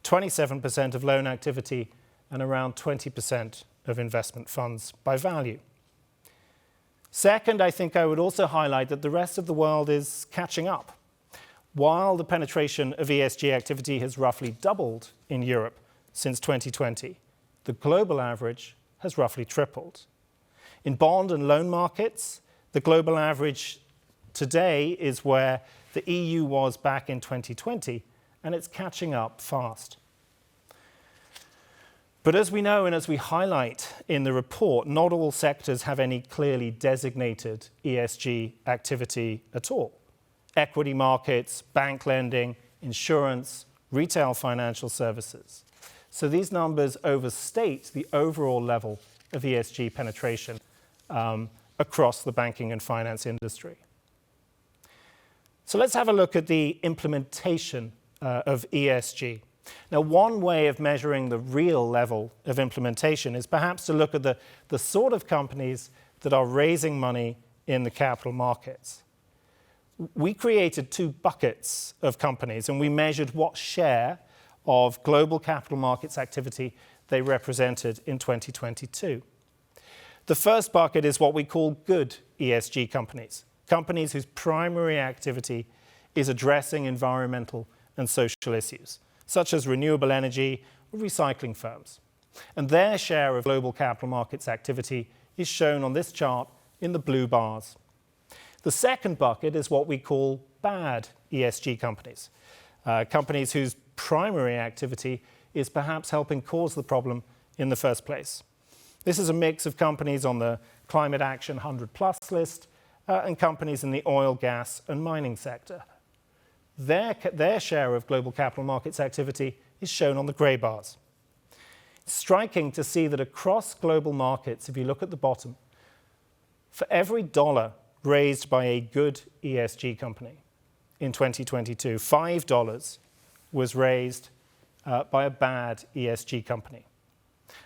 27% of loan activity, and around 20% of investment funds by value. Second, I think I would also highlight that the rest of the world is catching up. While the penetration of ESG activity has roughly doubled in Europe since 2020, the global average has roughly tripled. In bond and loan markets, the global average today is where the EU was back in 2020, and it's catching up fast. But as we know and as we highlight in the report, not all sectors have any clearly designated ESG activity at all. Equity markets, bank lending, insurance, retail financial services. So these numbers overstate the overall level of ESG penetration across the banking and finance industry. So let's have a look at the implementation of ESG. Now, one way of measuring the real level of implementation is perhaps to look at the sort of companies that are raising money in the capital markets. We created 2 buckets of companies, and we measured what share of global capital markets activity they represented in 2022. The first bucket is what we call good ESG companies, companies whose primary activity is addressing environmental and social issues, such as renewable energy or recycling firms. And their share of global capital markets activity is shown on this chart in the blue bars. The second bucket is what we call bad ESG companies, companies whose primary activity is perhaps helping cause the problem in the first place. This is a mix of companies on the Climate Action 100+ list and companies in the oil, gas and mining sector. Their share of global capital markets activity is shown on the grey bars. It's striking to see that across global markets, if you look at the bottom, for every dollar raised by a good ESG company in 2022, $5 was raised by a bad ESG company.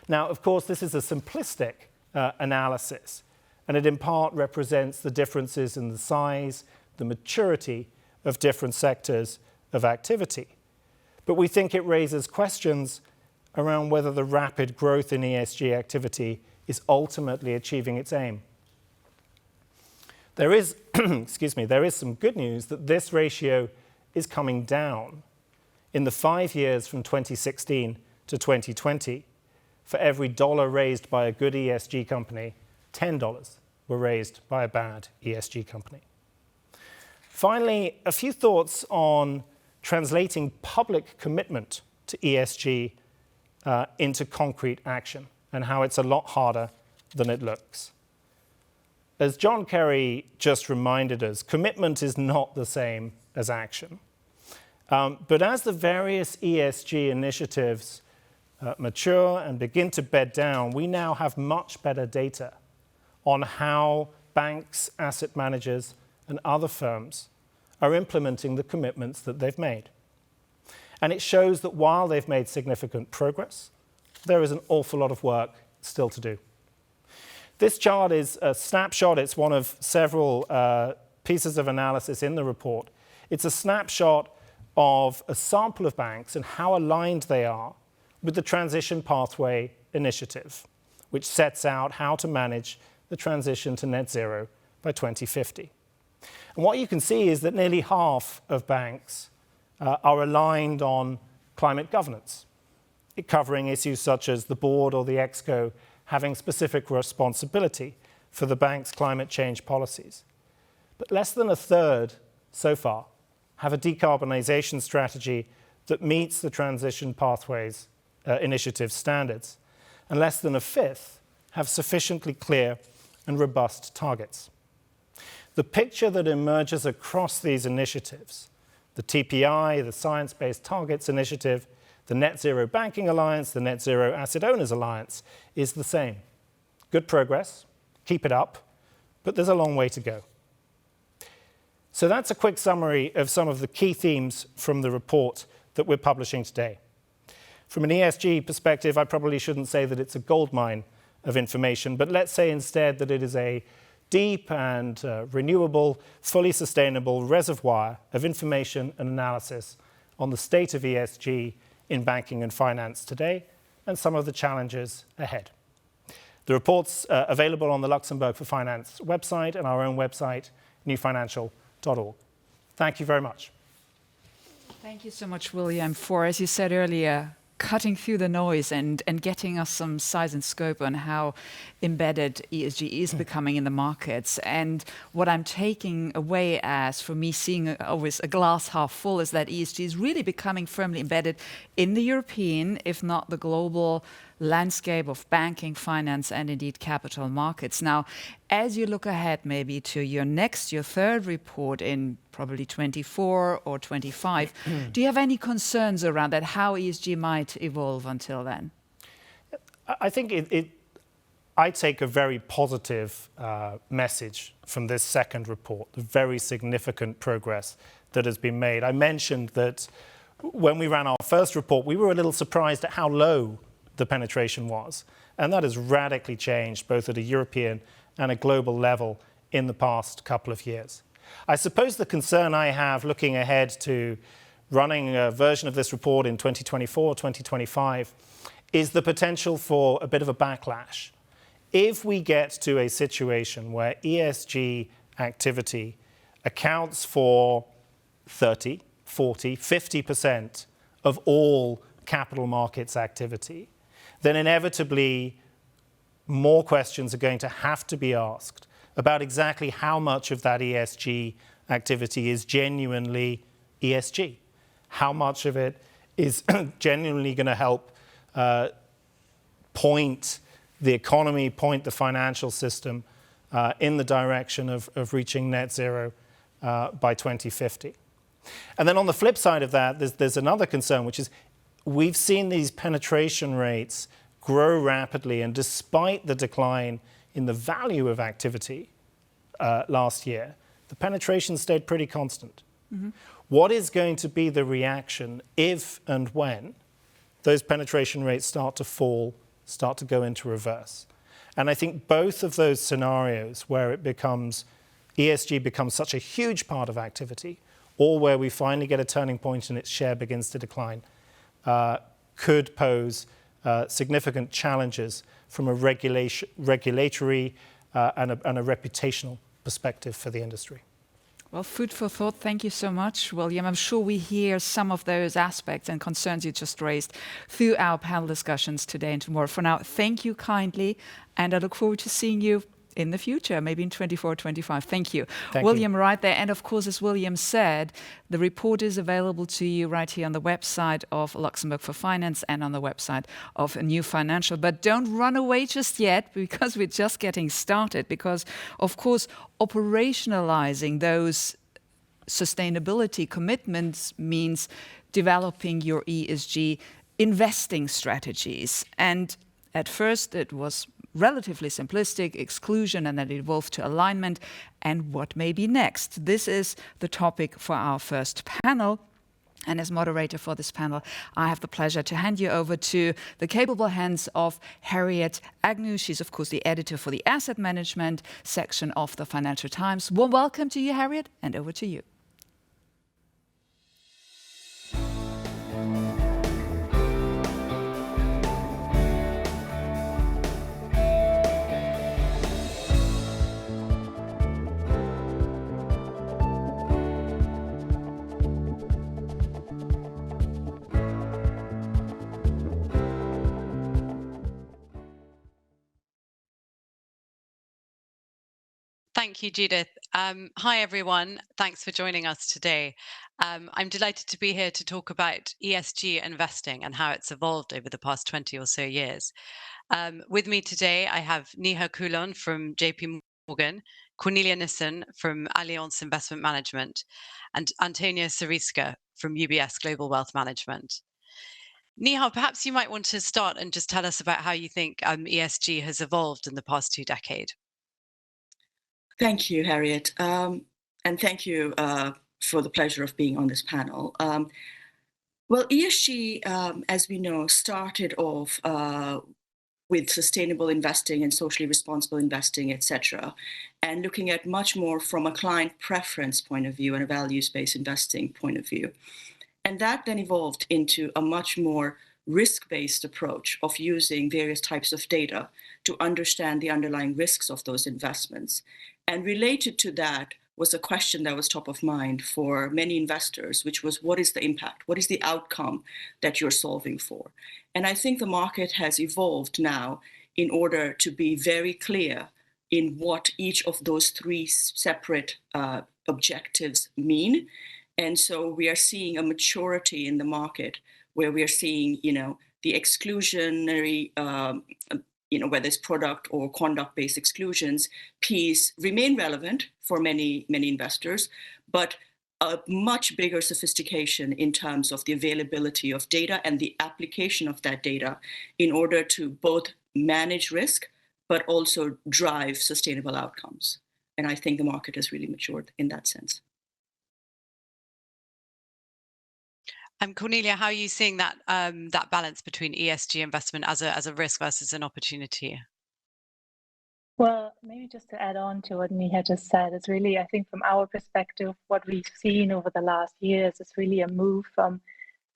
Now, of course, this is a simplistic analysis, and it in part represents the differences in the size, the maturity of different sectors of activity. But we think it raises questions around whether the rapid growth in ESG activity is ultimately achieving its aim. There is, there is some good news that this ratio is coming down. In the 5 years from 2016 to 2020, for every dollar raised by a good ESG company, $10 were raised by a bad ESG company. Finally, a few thoughts on translating public commitment to ESG into concrete action and how it's a lot harder than it looks. As John Kerry just reminded us, commitment is not the same as action. But as the various ESG initiatives mature and begin to bed down, we now have much better data on how banks, asset managers, and other firms are implementing the commitments that they've made. And it shows that while they've made significant progress, there is an awful lot of work still to do. This chart is a snapshot. It's one of several pieces of analysis in the report. It's a snapshot of a sample of banks and how aligned they are with the Transition Pathway Initiative, which sets out how to manage the transition to net zero by 2050. And what you can see is that nearly half of banks are aligned on climate governance, covering issues such as the board or the exco having specific responsibility for the bank's climate change policies. But less than a third so far have a decarbonisation strategy that meets the Transition Pathways Initiative standards, and less than a fifth have sufficiently clear and robust targets. The picture that emerges across these initiatives, the TPI, the Science Based Targets Initiative, the Net Zero Banking Alliance, the Net Zero Asset Owners Alliance, is the same. Good progress, keep it up, but there's a long way to go. So that's a quick summary of some of the key themes from the report that we're publishing today. From an ESG perspective, I probably shouldn't say that it's a goldmine of information, but let's say instead that it is a deep and renewable, fully sustainable reservoir of information and analysis on the state of ESG in banking and finance today and some of the challenges ahead. The report's available on the Luxembourg for Finance website and our own website, newfinancial.org. Thank you very much. Thank you so much, William, for, as you said earlier, cutting through the noise and getting us some size and scope on how embedded ESG is becoming in the markets. And what I'm taking away as, for me, seeing always a glass half full, is that ESG is really becoming firmly embedded in the European, if not the global, landscape of banking, finance, and indeed capital markets. Now, as you look ahead maybe to your third report in probably 24 or 25, do you have any concerns around that, how ESG might evolve until then? I think I take a very positive message from this second report, the very significant progress that has been made. I mentioned that when we ran our first report, we were a little surprised at how low the penetration was. And that has radically changed both at a European and a global level in the past couple of years. I suppose the concern I have looking ahead to running a version of this report in 2024, 2025, is the potential for a bit of a backlash. If we get to a situation where ESG activity accounts for 30, 40, 50% of all capital markets activity, then inevitably more questions are going to have to be asked about exactly how much of that ESG activity is genuinely ESG. How much of it is genuinely going to help point the economy, point the financial system in the direction of reaching net zero by 2050. And then on the flip side of that, there's another concern, which is we've seen these penetration rates grow rapidly, and despite the decline in the value of activity last year, the penetration stayed pretty constant. Mm-hmm. What is going to be the reaction if and when those penetration rates start to fall, start to go into reverse? And I think both of those scenarios, where ESG becomes such a huge part of activity, or where we finally get a turning point and its share begins to decline, could pose significant challenges from a regulatory and a reputational perspective for the industry. Well, food for thought. Thank you so much, William. I'm sure we hear some of those aspects and concerns you just raised through our panel discussions today and tomorrow. For now, thank you kindly, and I look forward to seeing you in the future, maybe in 24, 25. Thank you. William, right there. And of course, as William said, the report is available to you right here on the website of Luxembourg for Finance and on the website of New Financial. But don't run away just yet, because we're just getting started. Because, of course, operationalizing those sustainability commitments means developing your ESG investing strategies. And at first, it was relatively simplistic, exclusion, and then it evolved to alignment, and what may be next. This is the topic for our first panel. And as moderator for this panel, I have the pleasure to hand you over to the capable hands of Harriet Agnew. She's, of course, the editor for the asset management section of the Financial Times. Warm welcome to you, Harriet, and over to you. Thank you, Judith. Hi, everyone. Thanks for joining us today. I'm delighted to be here to talk about ESG investing and how it's evolved over the past 20 or so years. With me today, I have Neha Coulon from JP Morgan, Cornelia Nissen from Allianz Investment Management, and Antonio Sariska from UBS Global Wealth Management. Neha, perhaps you might want to start and just tell us about how you think ESG has evolved in the past 2 decades. Thank you, Harriet, and thank you for the pleasure of being on this panel. Well, ESG, as we know, started off with sustainable investing and socially responsible investing, etc., and looking at much more from a client preference point of view and a values-based investing point of view. And that then evolved into a much more risk-based approach of using various types of data to understand the underlying risks of those investments. And related to that was a question that was top of mind for many investors, which was, what is the impact? What is the outcome that you're solving for? And I think the market has evolved now in order to be very clear in what each of those three separate objectives mean. And so we are seeing a maturity in the market where we are seeing, the exclusionary, whether it's product or conduct-based exclusions piece remain relevant for many, many investors, but a much bigger sophistication in terms of the availability of data and the application of that data in order to both manage risk, but also drive sustainable outcomes. And I think the market has really matured in that sense. Cornelia, how are you seeing that that balance between ESG investment as a risk versus an opportunity? Well, maybe just to add on to what Neha just said, it's really, I think from our perspective, what we've seen over the last years is really a move from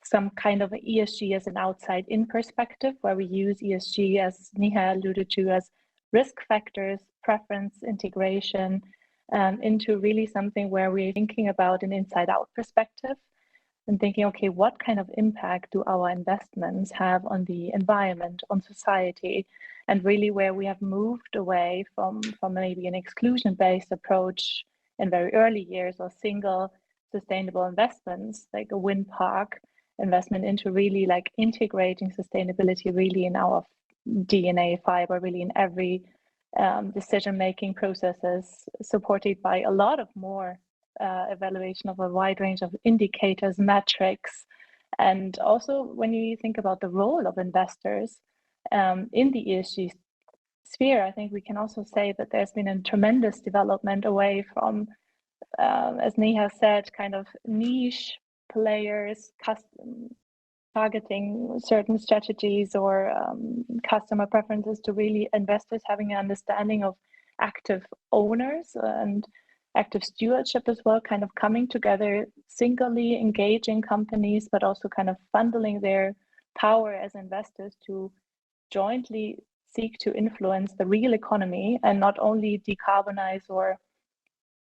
some kind of ESG as an outside-in perspective, where we use ESG, as Neha alluded to, as risk factors, preference, integration, into really something where we're thinking about an inside-out perspective and thinking, okay, what kind of impact do our investments have on the environment, on society, and really where we have moved away from maybe an exclusion-based approach in very early years or single sustainable investments, like a wind park investment, into really like integrating sustainability really in our DNA fiber, really in every decision-making processes, supported by a lot of more evaluation of a wide range of indicators, metrics. And also when you think about the role of investors in the ESG sphere, I think we can also say that there's been a tremendous development away from, as Neha said, kind of niche players, targeting certain strategies or customer preferences, to really investors having an understanding of active owners and active stewardship as well, kind of coming together, singly engaging companies, but also kind of bundling their power as investors to jointly seek to influence the real economy and not only decarbonize or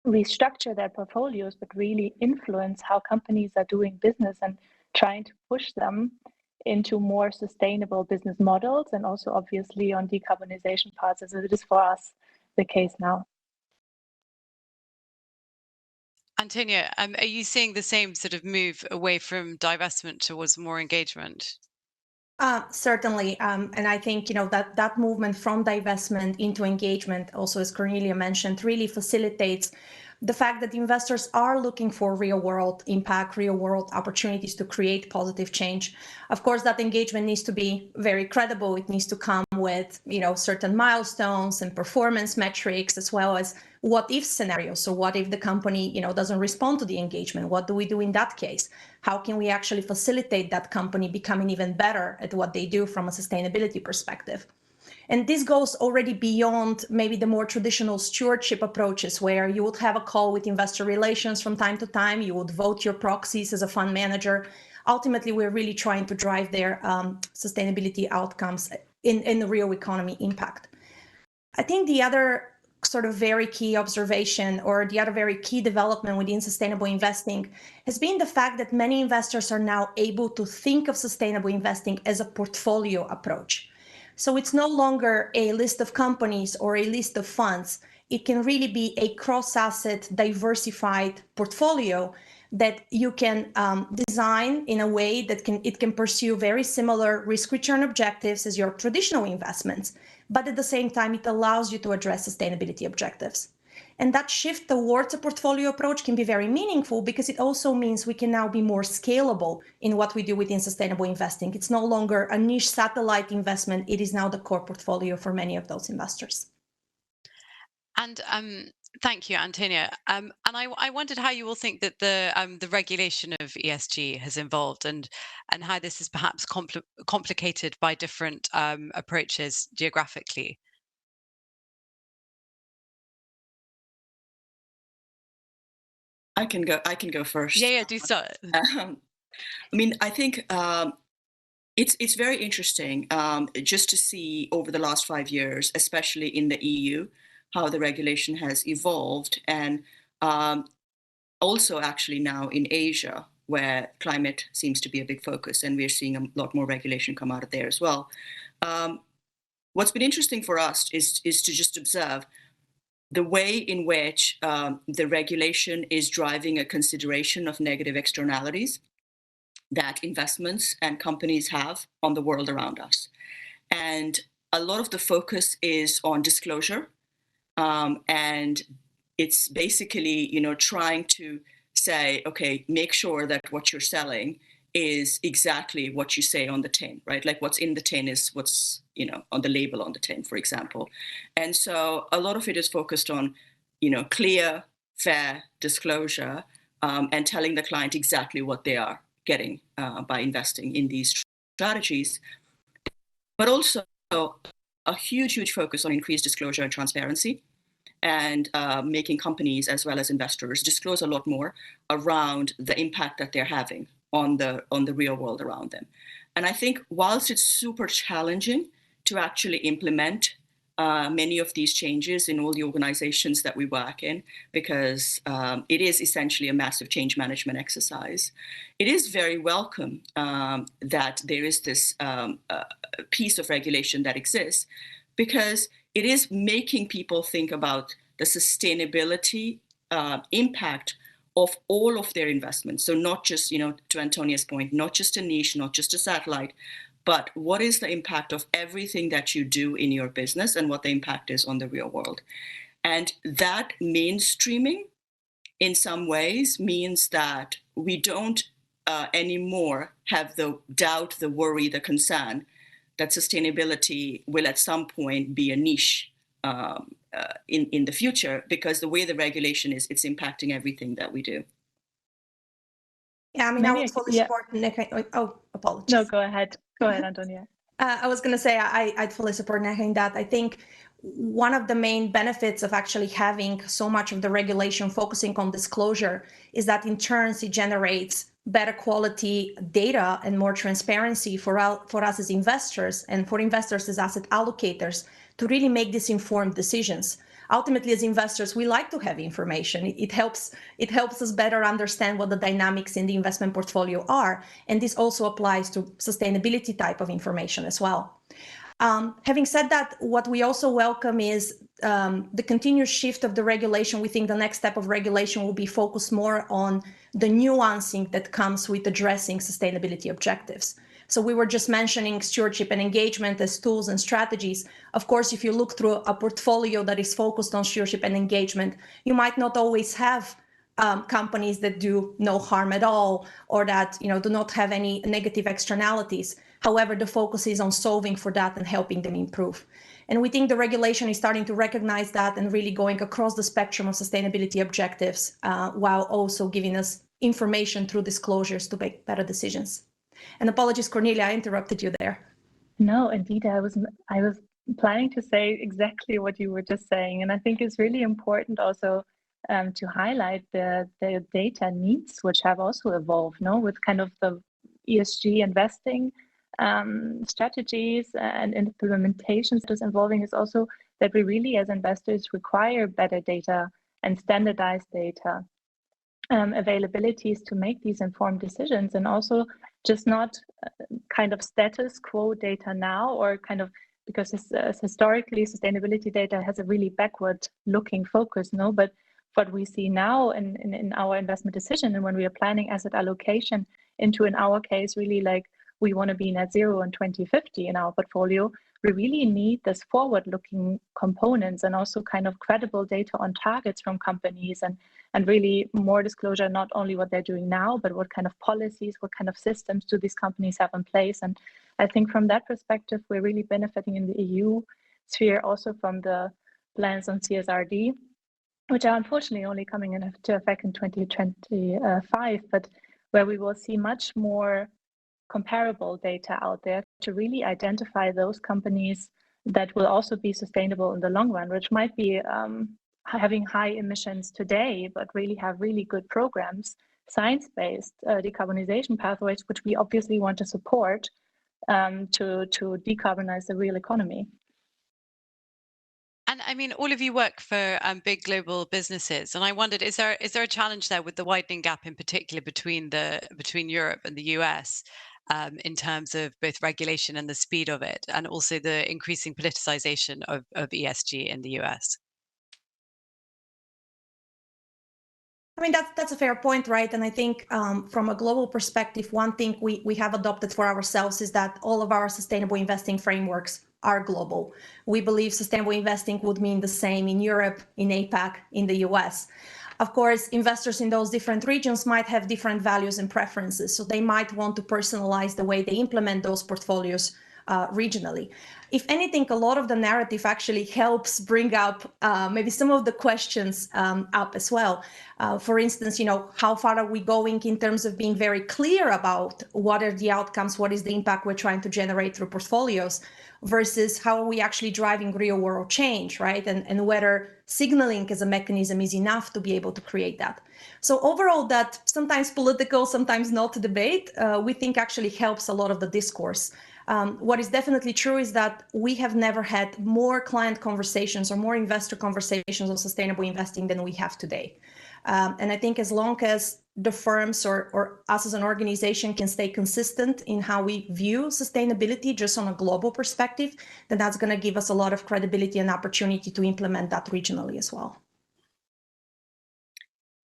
restructure their portfolios, but really influence how companies are doing business and trying to push them into more sustainable business models, and also obviously on decarbonization paths, as it is for us the case now. Antonia, are you seeing the same sort of move away from divestment towards more engagement? Certainly, and I think that movement from divestment into engagement, also as Cornelia mentioned, really facilitates the fact that investors are looking for real world impact, real world opportunities to create positive change. Of course, that engagement needs to be very credible. It needs to come with certain milestones and performance metrics, as well as what if scenarios. So what if the company doesn't respond to the engagement? What do we do in that case? How can we actually facilitate that company becoming even better at what they do from a sustainability perspective? And this goes already beyond maybe the more traditional stewardship approaches, where you would have a call with investor relations from time to time, you would vote your proxies as a fund manager. Ultimately, we're really trying to drive their sustainability outcomes in the real economy impact. I think the other sort of very key observation, or the other very key development within sustainable investing, has been the fact that many investors are now able to think of sustainable investing as a portfolio approach. So it's no longer a list of companies or a list of funds. It can really be a cross-asset, diversified portfolio that you can design in a way that it can pursue very similar risk-return objectives as your traditional investments, but at the same time, it allows you to address sustainability objectives. And that shift towards a portfolio approach can be very meaningful, because it also means we can now be more scalable in what we do within sustainable investing. It's no longer a niche satellite investment. It is now the core portfolio for many of those investors. And thank you, Antonia. And I wondered how you all think that the regulation of ESG has evolved, and how this is perhaps complicated by different approaches geographically. I can go first. Yeah, do so. I think it's very interesting just to see over the last 5 years, especially in the EU, how the regulation has evolved. And Also, actually now in Asia, where climate seems to be a big focus, and we're seeing a lot more regulation come out of there as well. What's been interesting for us is to just observe the way in which the regulation is driving a consideration of negative externalities that investments and companies have on the world around us. And a lot of the focus is on disclosure, and it's basically, trying to say, okay, make sure that what you're selling is exactly what you say on the tin, right? Like what's in the tin is what's, on the label on the tin, for example. And so a lot of it is focused on, clear, fair disclosure, and telling the client exactly what they are getting by investing in these strategies. But also a huge focus on increased disclosure and transparency, and making companies as well as investors disclose a lot more around the impact that they're having on the real world around them. And I think whilst it's super challenging to actually implement many of these changes in all the organizations that we work in, because it is essentially a massive change management exercise, it is very welcome that there is this piece of regulation that exists, because it is making people think about the sustainability impact of all of their investments. So not just, to Antonia's point, not just a niche, not just a satellite, but what is the impact of everything that you do in your business and what the impact is on the real world. And that mainstreaming in some ways means that we don't anymore have the doubt, the worry, the concern that sustainability will at some point be a niche in the future, because the way the regulation is, it's impacting everything that we do. Yeah, I would fully support Neha. Oh, apologies. No, go ahead. Go ahead, Antonia. I was going to say I'd fully support Neha in that. I think one of the main benefits of actually having so much of the regulation focusing on disclosure is that in turn it generates better quality data and more transparency for us as investors, and for investors as asset allocators, to really make these informed decisions. Ultimately, as investors, we like to have information. It helps us better understand what the dynamics in the investment portfolio are. And this also applies to sustainability type of information as well. Having said that, what we also welcome is the continuous shift of the regulation. We think the next step of regulation will be focused more on the nuancing that comes with addressing sustainability objectives. So we were just mentioning stewardship and engagement as tools and strategies. Of course, if you look through a portfolio that is focused on stewardship and engagement, you might not always have companies that do no harm at all, or that do not have any negative externalities. However, the focus is on solving for that and helping them improve. And we think the regulation is starting to recognize that and really going across the spectrum of sustainability objectives, while also giving us information through disclosures to make better decisions. And apologies, Cornelia, I interrupted you there. No, indeed, I was planning to say exactly what you were just saying. And I think it's really important also to highlight the data needs, which have also evolved, with kind of the ESG investing strategies and implementations that is involving, is also that we really as investors require better data and standardized data availabilities to make these informed decisions, and also just not kind of status quo data now, or kind of, because historically sustainability data has a really backward looking focus, but what we see now in our investment decision, and when we are planning asset allocation into, in our case, really like we want to be net zero in 2050 in our portfolio, we really need this forward-looking components and also kind of credible data on targets from companies, and really more disclosure, not only what they're doing now, but what kind of policies, what kind of systems do these companies have in place. And I think from that perspective, we're really benefiting in the EU sphere also from the plans on CSRD, which are unfortunately only coming into effect in 2025, but where we will see much more comparable data out there to really identify those companies that will also be sustainable in the long run, which might be having high emissions today, but really have really good programs, science-based decarbonization pathways, which we obviously want to support to decarbonize the real economy. And I mean, all of you work for big global businesses, and I wondered, is there a challenge there with the widening gap, in particular between Europe and the US, in terms of both regulation and the speed of it, and also the increasing politicization of ESG in the US? I mean, that's a fair point, right? And I think from a global perspective, one thing we have adopted for ourselves is that all of our sustainable investing frameworks are global. We believe sustainable investing would mean the same in Europe, in APAC, in the US. Of course, investors in those different regions might have different values and preferences, so they might want to personalize the way they implement those portfolios regionally. If anything, a lot of the narrative actually helps bring up maybe some of the questions up as well. For instance, how far are we going in terms of being very clear about what are the outcomes, what is the impact we're trying to generate through portfolios, versus how are we actually driving real world change, right? And whether signaling as a mechanism is enough to be able to create that. So overall, that sometimes political, sometimes not debate, we think actually helps a lot of the discourse. What is definitely true is that we have never had more client conversations or more investor conversations on sustainable investing than we have today. And I think as long as the firms or us as an organization can stay consistent in how we view sustainability just on a global perspective, then that's going to give us a lot of credibility and opportunity to implement that regionally as well.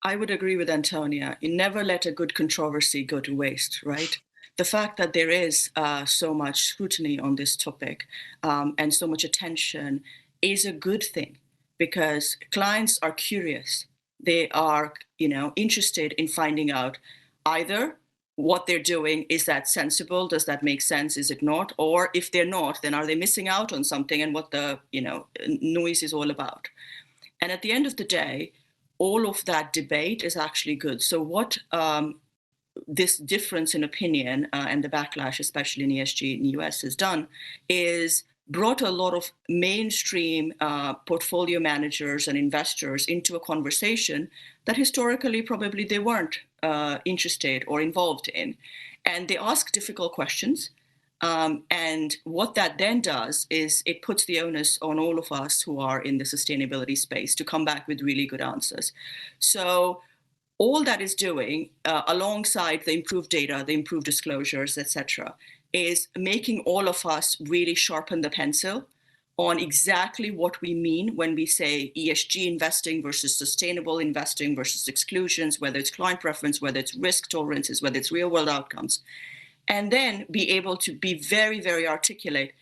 I would agree with Antonia. You never let a good controversy go to waste, right? The fact that there is so much scrutiny on this topic and so much attention is a good thing, because clients are curious. They are, interested in finding out either what they're doing, is that sensible? Does that make sense? Is it not? Or if they're not, then are they missing out on something and what the, noise is all about? And at the end of the day, all of that debate is actually good. So what this difference in opinion and the backlash, especially in ESG in the US, has done is brought a lot of mainstream portfolio managers and investors into a conversation that historically probably they weren't interested or involved in. And they ask difficult questions. And what that then does is it puts the onus on all of us who are in the sustainability space to come back with really good answers. So all that is doing, alongside the improved data, the improved disclosures, etc., is making all of us really sharpen the pencil on exactly what we mean when we say ESG investing versus sustainable investing versus exclusions, whether it's client preference, whether it's risk tolerances, whether it's real world outcomes, and then be able to be very, very articulate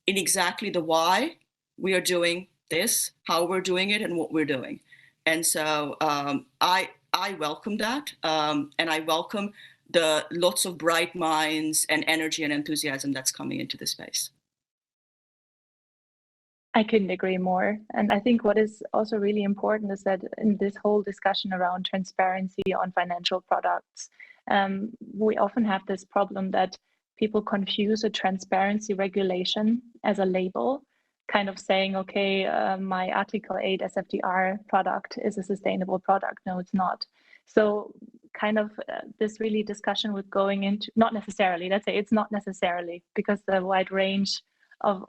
in exactly the why we are doing this, how we're doing it, and what we're doing. And so I welcome that, and I welcome the lots of bright minds and energy and enthusiasm that's coming into the space. I couldn't agree more. And I think what is also really important is that in this whole discussion around transparency on financial products, we often have this problem that people confuse a transparency regulation as a label, kind of saying, okay, my Article 8 SFDR product is a sustainable product. No, it's not. So kind of this really discussion with going into, not necessarily, let's say it's not necessarily, because the wide range of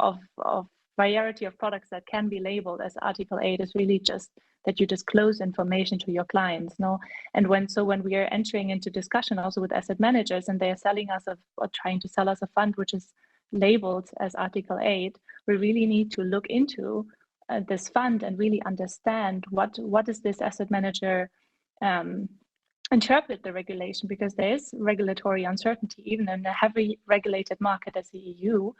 variety of products that can be labeled as Article 8 is really just that you disclose information to your clients, no? And when we are entering into discussion also with asset managers and they are selling us or trying to sell us a fund which is labeled as Article 8, we really need to look into this fund and really understand what is this asset manager interpret the regulation, because there is regulatory uncertainty even in a heavily regulated market as the EU,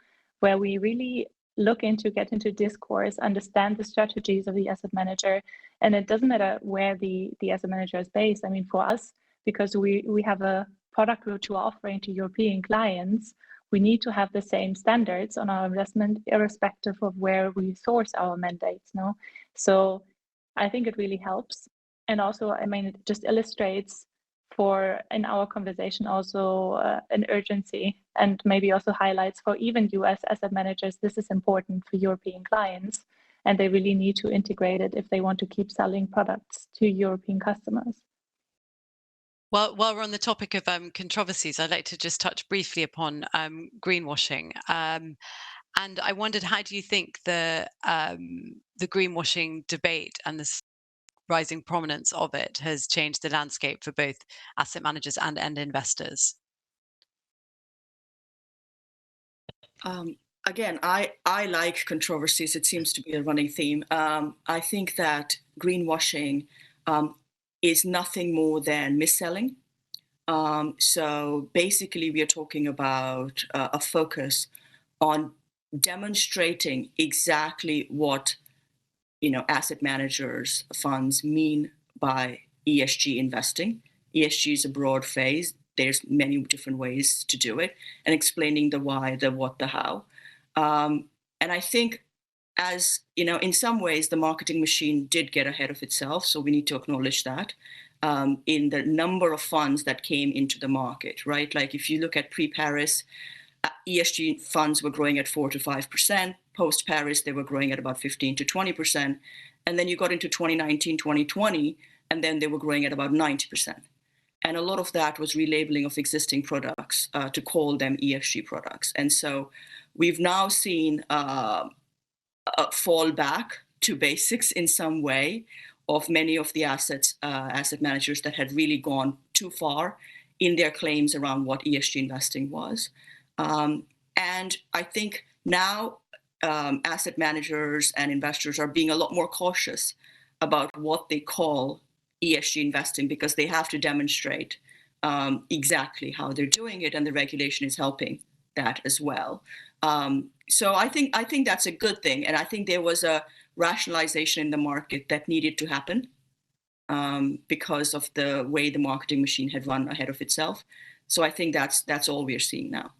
where we really get into discourse, understand the strategies of the asset manager. And it doesn't matter where the asset manager is based. I mean, for us, because we have a product which we're offering to European clients, we need to have the same standards on our investment, irrespective of where we source our mandates, no? So I think it really helps. And also, I mean, it just illustrates in our conversation also an urgency, and maybe also highlights for even US asset managers, this is important for European clients, and they really need to integrate it if they want to keep selling products to European customers. Well, while we're on the topic of controversies, I'd like to just touch briefly upon greenwashing. And I wondered, how do you think the the greenwashing debate and the rising prominence of it has changed the landscape for both asset managers and end investors? Again, I like controversies. It seems to be a running theme. I think that greenwashing is nothing more than mis-selling. So basically, we are talking about a focus on demonstrating exactly what asset managers, funds mean by ESG investing. ESG is a broad phrase. There's many different ways to do it, and explaining the why, the what, the how. And I think, as in some ways, the marketing machine did get ahead of itself. So we need to acknowledge that in the number of funds that came into the market, right? Like if you look at pre-Paris, ESG funds were growing at 4 to 5%. Post-Paris, they were growing at about 15 to 20%. And then you got into 2019, 2020, and then they were growing at about 90%. And a lot of that was relabeling of existing products to call them ESG products. And so we've now seen a fall back to basics in some way of many of the asset managers that had really gone too far in their claims around what ESG investing was. And I think now asset managers and investors are being a lot more cautious about what they call ESG investing, because they have to demonstrate exactly how they're doing it, and the regulation is helping that as well. So I think that's a good thing, and I think there was a rationalization in the market that needed to happen because of the way the marketing machine had run ahead of itself. So I think that's all we're seeing now.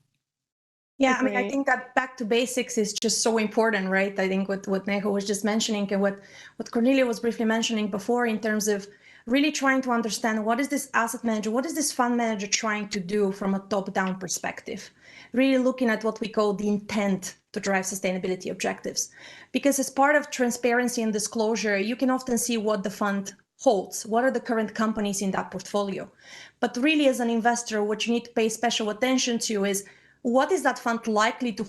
Yeah, I mean, I think that back to basics is just so important, right? I think what Neha was just mentioning and what Cornelia was briefly mentioning before, in terms of really trying to understand what is this asset manager, what is this fund manager trying to do from a top-down perspective, really looking at what we call the intent to drive sustainability objectives. Because as part of transparency and disclosure, you can often see what the fund holds, what are the current companies in that portfolio. But really, as an investor, what you need to pay special attention to is, what is that fund likely to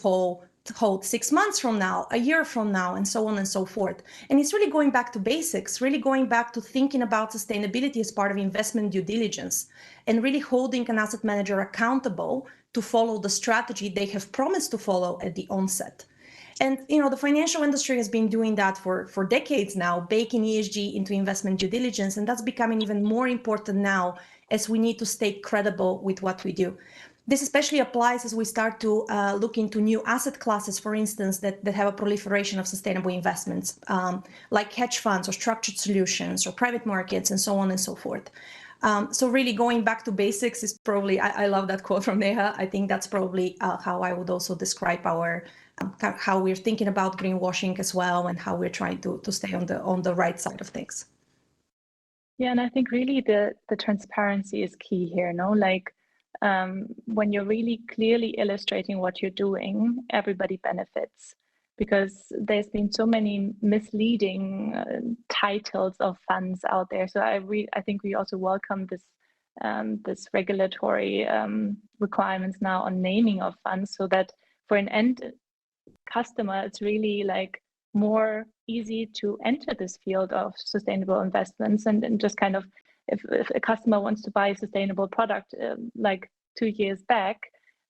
hold 6 months from now, a year from now, and so on and so forth. And it's really going back to basics, really going back to thinking about sustainability as part of investment due diligence, and really holding an asset manager accountable to follow the strategy they have promised to follow at the onset. And the financial industry has been doing that for decades now, baking ESG into investment due diligence, and that's becoming even more important now as we need to stay credible with what we do. This especially applies as we start to look into new asset classes, for instance, that have a proliferation of sustainable investments, like hedge funds or structured solutions or private markets and so on and so forth. So really going back to basics is probably, I love that quote from Neha. I think that's probably how I would also describe our how we're thinking about greenwashing as well, and how we're trying to stay on the right side of things. Yeah, and I think really the transparency is key here, no? Like, when you're really clearly illustrating what you're doing, everybody benefits, because there's been so many misleading titles of funds out there. So I think we also welcome this regulatory requirements now on naming of funds, so that for an end customer, it's really like more easy to enter this field of sustainable investments, and just kind of, if a customer wants to buy a sustainable product, like 2 years back,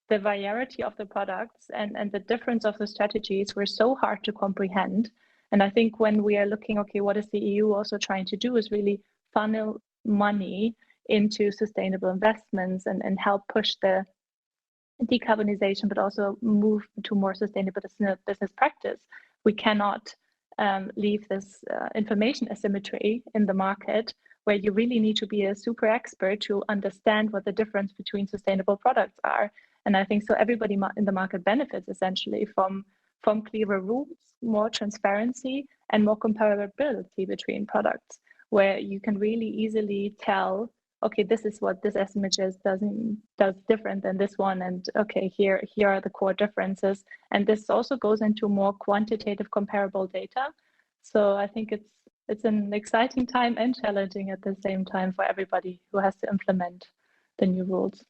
the variety of the products and the difference of the strategies were so hard to comprehend. And I think when we are looking, okay, what is the EU also trying to do, is really funnel money into sustainable investments and help push the decarbonization, but also move to more sustainable business practice. We cannot leave this information asymmetry in the market, where you really need to be a super expert to understand what the difference between sustainable products are. And I think so everybody in the market benefits essentially from clearer rules, more transparency, and more comparability between products, where you can really easily tell, okay, this is what this estimate does different than this one, and okay, here are the core differences. And this also goes into more quantitative comparable data. So I think it's an exciting time and challenging at the same time for everybody who has to implement the new rules.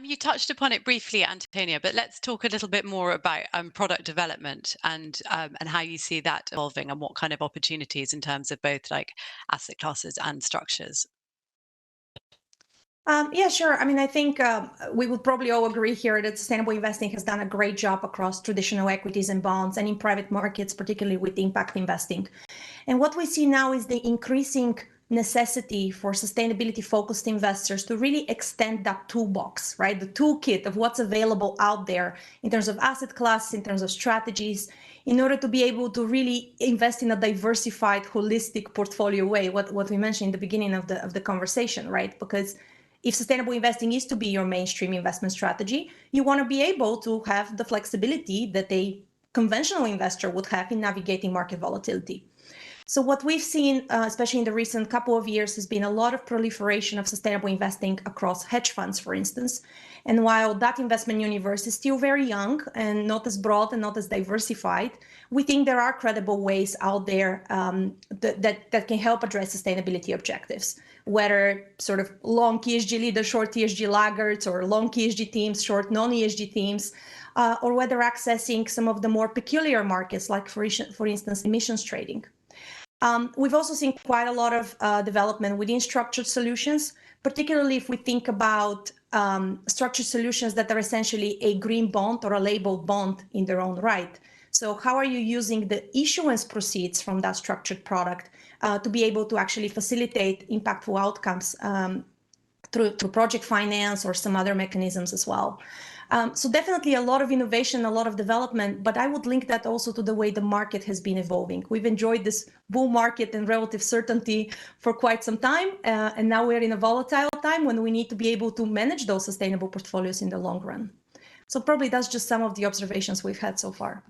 You touched upon it briefly, Antonia, but let's talk a little bit more about product development and how you see that evolving and what kind of opportunities in terms of both like asset classes and structures. Yeah, sure. I mean, I think we would probably all agree here that sustainable investing has done a great job across traditional equities and bonds and in private markets, particularly with impact investing. And what we see now is the increasing necessity for sustainability-focused investors to really extend that toolbox, right? The toolkit of what's available out there in terms of asset classes, in terms of strategies, in order to be able to really invest in a diversified, holistic portfolio way, what we mentioned in the beginning of the conversation, right? Because if sustainable investing is to be your mainstream investment strategy, you want to be able to have the flexibility that a conventional investor would have in navigating market volatility. So what we've seen, especially in the recent couple of years, has been a lot of proliferation of sustainable investing across hedge funds, for instance. And while that investment universe is still very young and not as broad and not as diversified, we think there are credible ways out there that can help address sustainability objectives, whether sort of long ESG leaders, short ESG laggards, or long ESG teams, short non-ESG teams, or whether accessing some of the more peculiar markets, like for instance, emissions trading. We've also seen quite a lot of development within structured solutions, particularly if we think about structured solutions that are essentially a green bond or a labeled bond in their own right. So how are you using the issuance proceeds from that structured product to be able to actually facilitate impactful outcomes through project finance or some other mechanisms as well? So definitely a lot of innovation, a lot of development, but I would link that also to the way the market has been evolving. We've enjoyed this bull market and relative certainty for quite some time, and now we're in a volatile time when we need to be able to manage those sustainable portfolios in the long run. So probably that's just some of the observations we've had so far.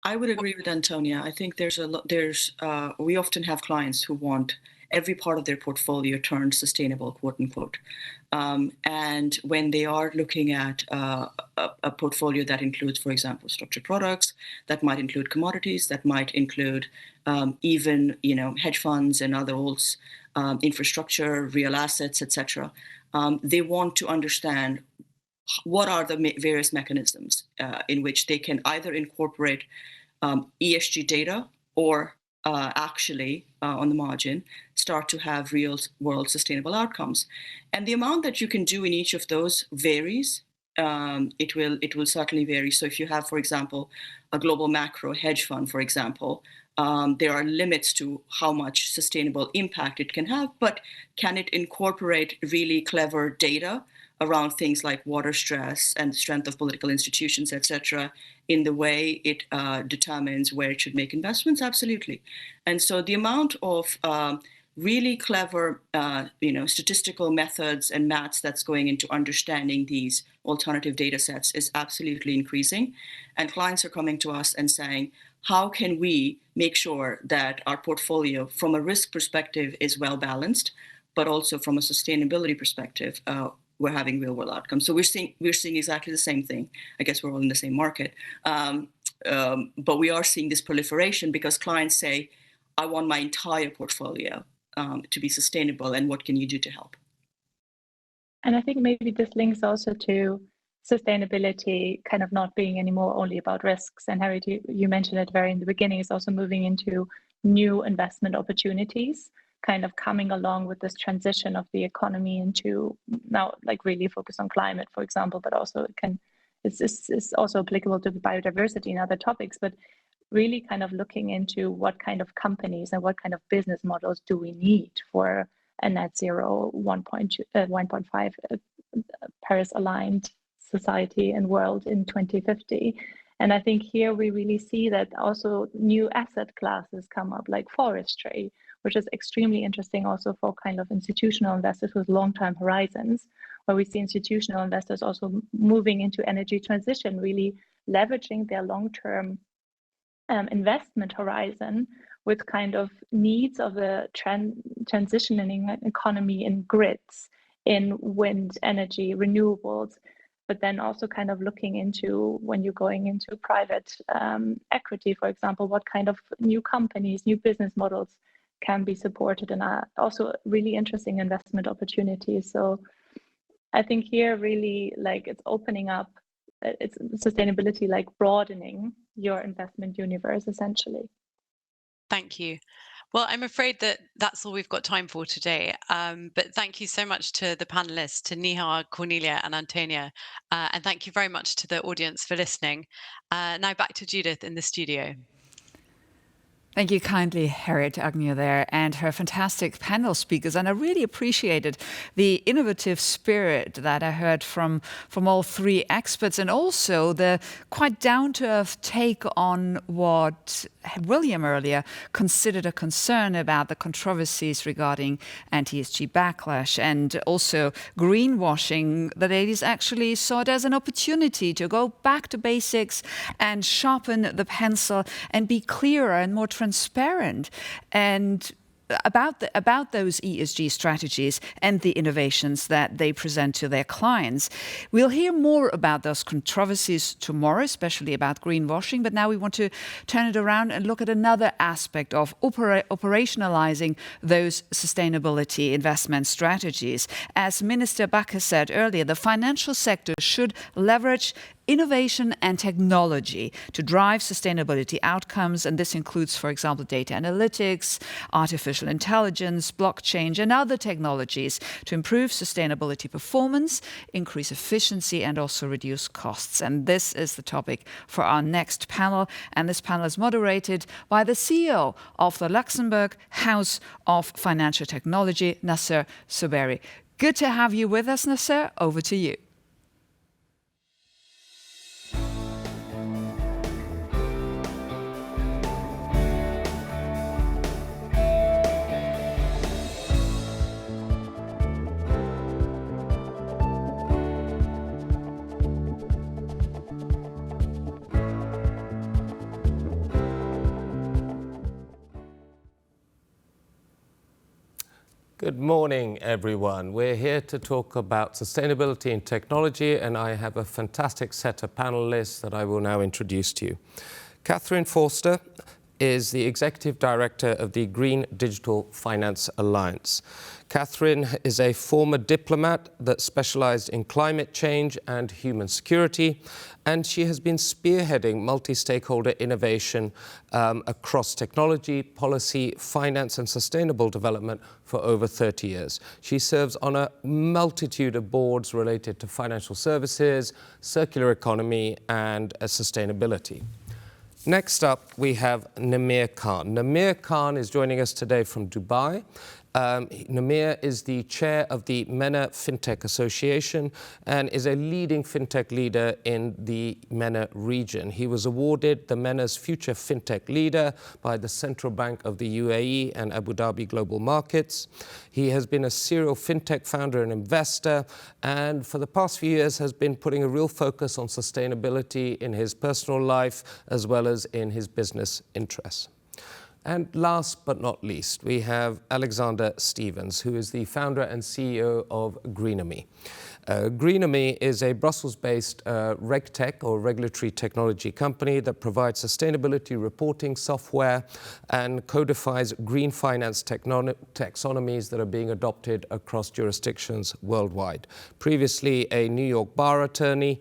I would agree with Antonia. I think we often have clients who want every part of their portfolio turned sustainable, quote unquote. And when they are looking at a portfolio that includes, for example, structured products, that might include commodities, that might include even hedge funds and other alts, infrastructure, real assets, etc. They want to understand what are the various mechanisms in which they can either incorporate ESG data or actually, on the margin, start to have real world sustainable outcomes. And the amount that you can do in each of those varies. It will certainly vary. So if you have, for example, a global macro hedge fund, for example, there are limits to how much sustainable impact it can have, but can it incorporate really clever data around things like water stress and the strength of political institutions, etc., in the way it determines where it should make investments? Absolutely. And so the amount of really clever, statistical methods and maths that's going into understanding these alternative data sets is absolutely increasing. And clients are coming to us and saying, how can we make sure that our portfolio from a risk perspective is well balanced, but also from a sustainability perspective, we're having real world outcomes. So we're seeing exactly the same thing. I guess we're all in the same market. But we are seeing this proliferation because clients say, I want my entire portfolio to be sustainable, and what can you do to help? And I think maybe this links also to sustainability kind of not being anymore only about risks. And Harriet, you mentioned it very in the beginning, is also moving into new investment opportunities, kind of coming along with this transition of the economy into now like really focus on climate, for example, but also it's also applicable to biodiversity and other topics, but really kind of looking into what kind of companies and what kind of business models do we need for a net zero 1.5 Paris aligned society and world in 2050. And I think here we really see that also new asset classes come up, like forestry, which is extremely interesting also for kind of institutional investors with long-term horizons, where we see institutional investors also moving into energy transition, really leveraging their long-term investment horizon with kind of needs of the transitioning economy in grids, in wind energy, renewables, but then also kind of looking into when you're going into private equity, for example, what kind of new companies, new business models can be supported, and also really interesting investment opportunities. So I think here really like it's opening up, it's sustainability, like broadening your investment universe essentially. Thank you. Well, I'm afraid that that's all we've got time for today. But thank you so much to the panelists, to Neha, Cornelia, and Antonia. And thank you very much to the audience for listening. Now back to Judith in the studio. Thank you kindly, Harriet, Agnew there, and her fantastic panel speakers. And I really appreciated the innovative spirit that I heard from all three experts, and also the quite down-to-earth take on what William earlier considered a concern about the controversies regarding anti-ESG backlash and also greenwashing. The ladies actually saw it as an opportunity to go back to basics and sharpen the pencil and be clearer and more transparent and about those ESG strategies and the innovations that they present to their clients. We'll hear more about those controversies tomorrow, especially about greenwashing, but now we want to turn it around and look at another aspect of operationalizing those sustainability investment strategies. As Minister Becker said earlier, the financial sector should leverage innovation and technology to drive sustainability outcomes, and this includes, for example, data analytics, artificial intelligence, blockchain, and other technologies to improve sustainability performance, increase efficiency, and also reduce costs. And this is the topic for our next panel, and this panel is moderated by the CEO of the Luxembourg House of Financial Technology, Nasser Souberi. Good to have you with us, Nasser. Over to you. Good morning, everyone. We're here to talk about sustainability and technology, and I have a fantastic set of panelists that I will now introduce to you. Katherine Forster is the Executive Director of the Green Digital Finance Alliance. Katherine is a former diplomat that specialized in climate change and human security, and she has been spearheading multi-stakeholder innovation across technology, policy, finance, and sustainable development for over 30 years. She serves on a multitude of boards related to financial services, circular economy, and sustainability. Next up, we have Kahn. Kahn is joining us today from Dubai. Neha is the chair of the MENA FinTech Association and is a leading FinTech leader in the MENA region. He was awarded the MENA's Future FinTech Leader by the Central Bank of the UAE and Abu Dhabi Global Markets. He has been a serial FinTech founder and investor, and for the past few years has been putting a real focus on sustainability in his personal life as well as in his business interests. And last but not least, we have Alexander Stevens, who is the founder and CEO of GreenEMEA. GreenEMEA is a Brussels-based RegTech or regulatory technology company that provides sustainability reporting software and codifies green finance taxonomies that are being adopted across jurisdictions worldwide. Previously a New York bar attorney,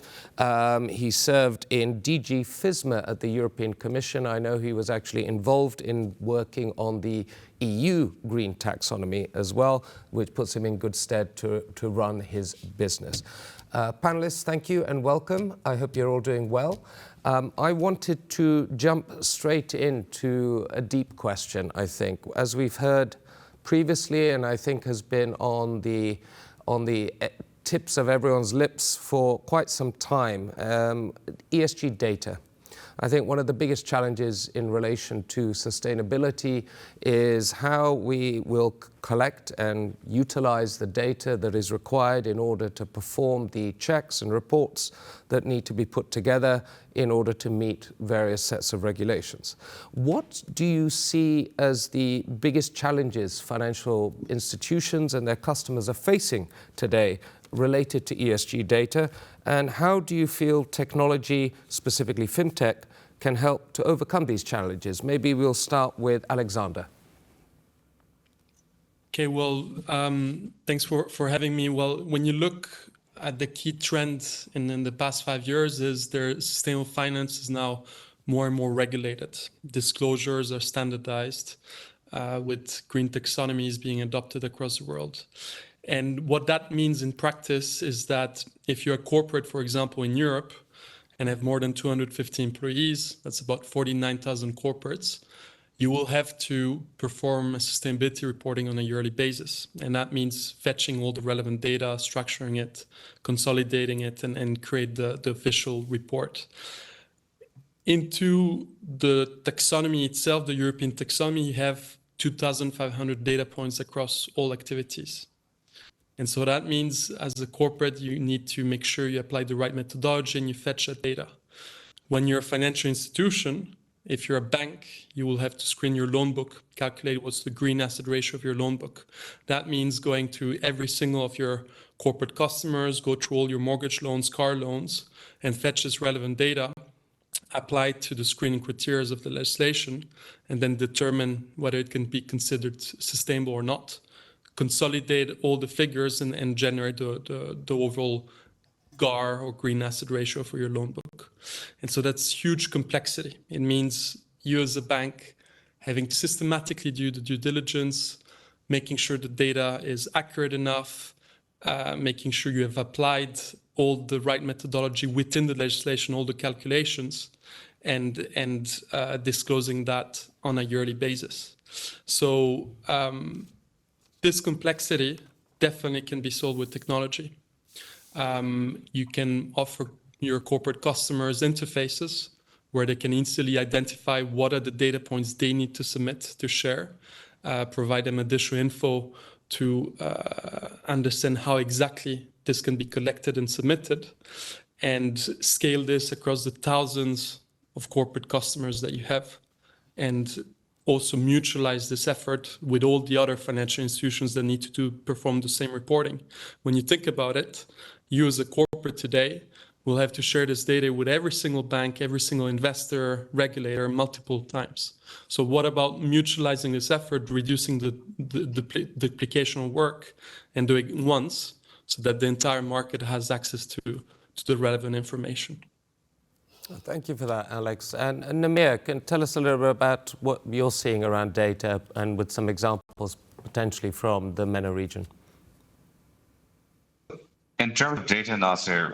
he served in DG FISMA at the European Commission. I know he was actually involved in working on the EU green taxonomy as well, which puts him in good stead to run his business. Panelists, thank you and welcome. I hope you're all doing well. I wanted to jump straight into a deep question, I think. As we've heard previously, and I think has been on the tips of everyone's lips for quite some time, ESG data. I think one of the biggest challenges in relation to sustainability is how we will collect and utilize the data that is required in order to perform the checks and reports that need to be put together in order to meet various sets of regulations. What do you see as the biggest challenges financial institutions and their customers are facing today related to ESG data, and how do you feel technology, specifically FinTech, can help to overcome these challenges? Maybe we'll start with Alexander. Okay, well, thanks for having me. Well, when you look the key trend in the past 5 years is sustainable finance is now more and more regulated. Disclosures are standardized, with green taxonomies being adopted across the world. And what that means in practice is that if you're a corporate, for example, in Europe, and have more than 250 employees, that's about 49,000 corporates, you will have to perform a sustainability reporting on a yearly basis. And that means fetching all the relevant data, structuring it, consolidating it, and create the official report. Into the taxonomy itself, the European taxonomy, you have 2,500 data points across all activities. And so that means as a corporate, you need to make sure you apply the right methodology and you fetch that data. When you're a financial institution, if you're a bank, you will have to screen your loan book, calculate what's the green asset ratio of your loan book. That means going to every single of your corporate customers, go through all your mortgage loans, car loans, and fetch this relevant data, apply it to the screening criteria of the legislation, and then determine whether it can be considered sustainable or not. Consolidate all the figures and generate the overall GAR or green asset ratio for your loan book. And so that's huge complexity. It means you as a bank having to systematically do the due diligence, making sure the data is accurate enough, making sure you have applied all the right methodology within the legislation, all the calculations, and disclosing that on a yearly basis. So this complexity definitely can be solved with technology. You can offer your corporate customers interfaces where they can instantly identify what are the data points they need to submit to share, provide them additional info to understand how exactly this can be collected and submitted, and scale this across the thousands of corporate customers that you have, and also mutualize this effort with all the other financial institutions that need to perform the same reporting. When you think about it, you as a corporate today will have to share this data with every single bank, every single investor, regulator, multiple times. So what about mutualizing this effort, reducing the duplication of work, and doing it once so that the entire market has access to the relevant information? Thank you for that, Alex. And Neha, can tell us a little bit about what you're seeing around data and with some examples potentially from the MENA region. In terms of data, Nasser,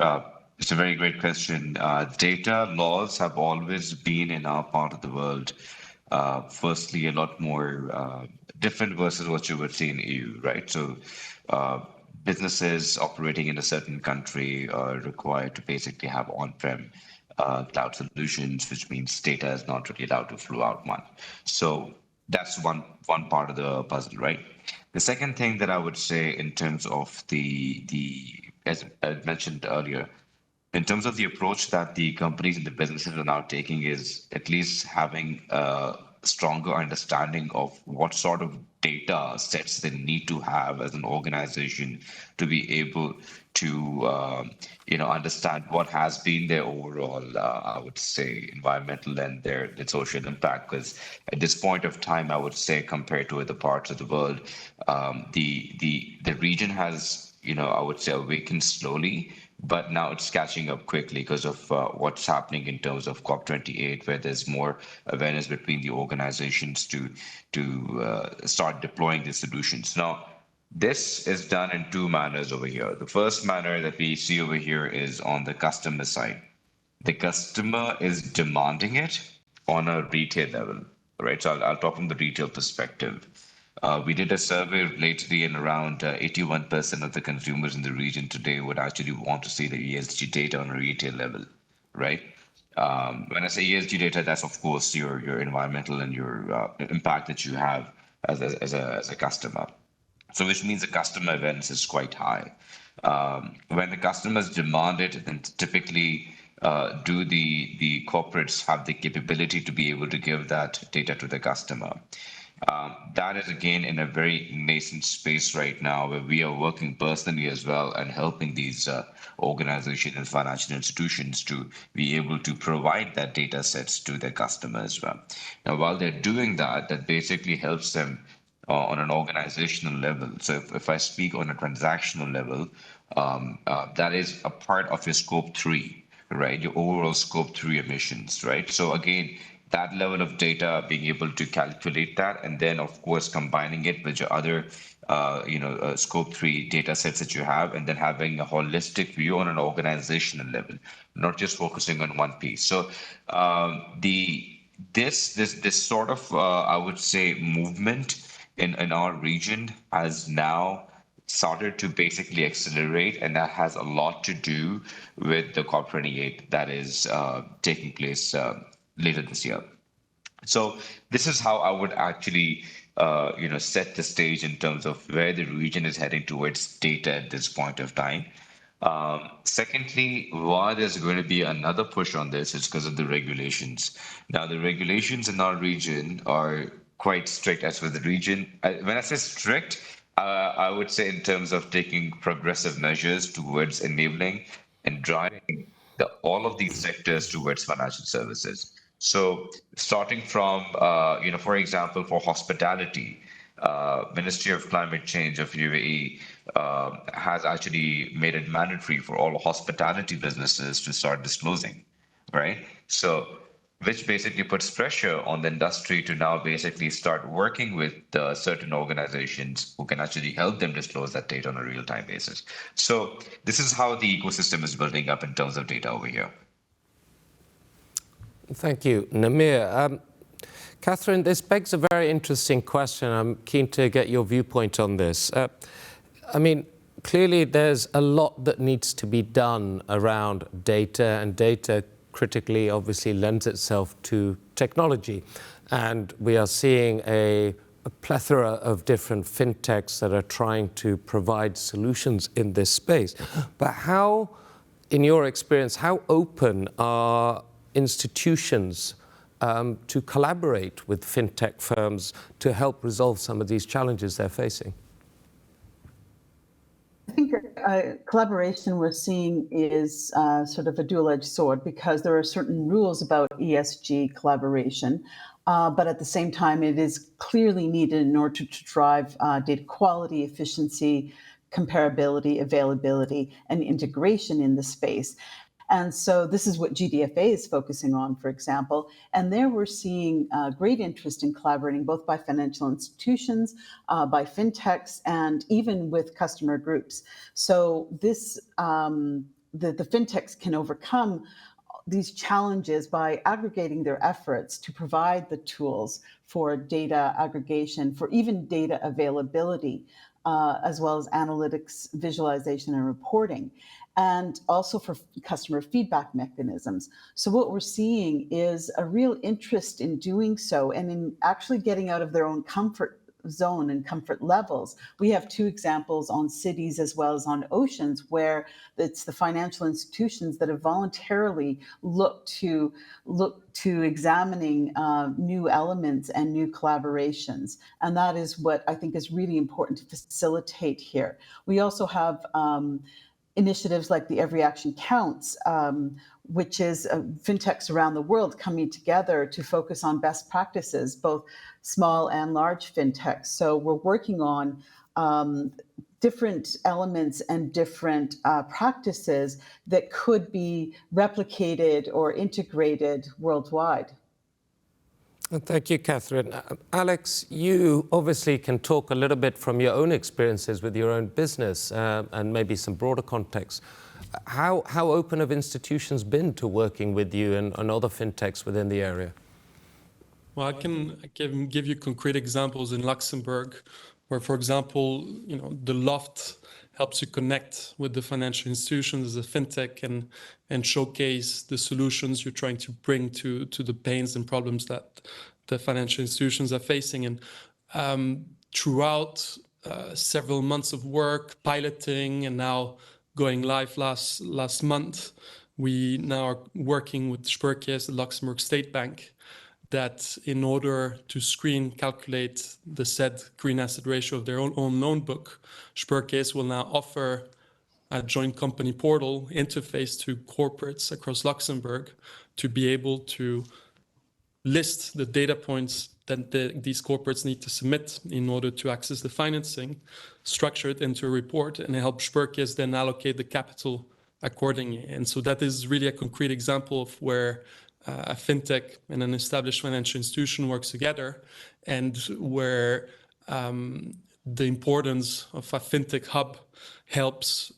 it's a very great question. Data laws have always been in our part of the world, firstly, a lot more different versus what you would see in EU, right? So businesses operating in a certain country are required to basically have on-prem cloud solutions, which means data is not really allowed to flow out one. So that's one part of the puzzle, right? The second thing that I would say in terms of as I mentioned earlier, in terms of the approach that the companies and the businesses are now taking is at least having a stronger understanding of what sort of data sets they need to have as an organization to be able to understand what has been their overall, I would say, environmental and their social impact. Because at this point of time, I would say, compared to other parts of the world, the region has, I would say, awakened slowly, but now it's catching up quickly because of what's happening in terms of COP28, where there's more awareness between the organizations to start deploying the solutions. Now, this is done in two manners over here. The first manner that we see over here is on the customer side. The customer is demanding it on a retail level, right? So I'll talk from the retail perspective. We did a survey lately, and around 81% of the consumers in the region today would actually want to see the ESG data on a retail level, right? When I say ESG data, that's of course your environmental and your impact that you have as a customer. So which means the customer awareness is quite high. When the customers demand it, then typically do the corporates have the capability to be able to give that data to the customer? That is again in a very nascent space right now, where we are working personally as well and helping these organizations and financial institutions to be able to provide that data sets to their customers as well. Now, while they're doing that, that basically helps them on an organizational level. So if I speak on a transactional level, that is a part of your scope 3, right? Your overall scope 3 emissions, right? So again, that level of data, being able to calculate that, and then of course combining it with your other, scope 3 data sets that you have, and then having a holistic view on an organizational level, not just focusing on one piece. So this sort of I would say movement in our region has now started to basically accelerate, and that has a lot to do with the COP28 that is taking place later this year. So this is how I would actually, set the stage in terms of where the region is heading towards data at this point of time. Secondly, why there's going to be another push on this is because of the regulations. Now, the regulations in our region are quite strict as for the region. When I say strict, I would say in terms of taking progressive measures towards enabling and driving all of these sectors towards financial services. So starting from, for example, for hospitality, Ministry of Climate Change of UAE has actually made it mandatory for all hospitality businesses to start disclosing, right? So which basically puts pressure on the industry to now basically start working with certain organizations who can actually help them disclose that data on a real-time basis. So this is how the ecosystem is building up in terms of data over here. Thank you, Namir. Katherine, this begs a very interesting question. I'm keen to get your viewpoint on this. Clearly there's a lot that needs to be done around data, and data critically obviously lends itself to technology. And we are seeing a plethora of different fintechs that are trying to provide solutions in this space. But how, in your experience, how open are institutions to collaborate with fintech firms to help resolve some of these challenges they're facing? I think collaboration we're seeing is sort of a dual-edged sword, because there are certain rules about ESG collaboration, but at the same time, it is clearly needed in order to drive data quality, efficiency, comparability, availability, and integration in the space. And so this is what GDFA is focusing on, for example. And there we're seeing great interest in collaborating both by financial institutions, by fintechs, and even with customer groups. So this, the fintechs can overcome these challenges by aggregating their efforts to provide the tools for data aggregation, for even data availability, as well as analytics, visualization, and reporting, and also for customer feedback mechanisms. So what we're seeing is a real interest in doing so, and in actually getting out of their own comfort zone and comfort levels. We have two examples on cities as well as on oceans, where it's the financial institutions that have voluntarily looked to examining new elements and new collaborations. And that is what I think is really important to facilitate here. We also have initiatives like the Every Action Counts, which is fintechs around the world coming together to focus on best practices, both small and large fintechs. So we're working on different elements and different practices that could be replicated or integrated worldwide. Thank you, Katherine. Alex, you obviously can talk a little bit from your own experiences with your own business and maybe some broader context. How open have institutions been to working with you and other fintechs within the area? Well, I can give you concrete examples in Luxembourg, where, for example, the Loft helps you connect with the financial institutions as a fintech and showcase the solutions you're trying to bring to the pains and problems that the financial institutions are facing. And throughout several months of work, piloting, and now going live last month, we now are working with Sparkasse, the Luxembourg State Bank, that in order to calculate the said green asset ratio of their own loan book, Sparkasse will now offer a joint company portal interface to corporates across Luxembourg to be able to list the data points that these corporates need to submit in order to access the financing, structure it into a report, and help Sparkes then allocate the capital accordingly. And so that is really a concrete example of where a fintech and an established financial institution works together, and where the importance of a fintech hub helps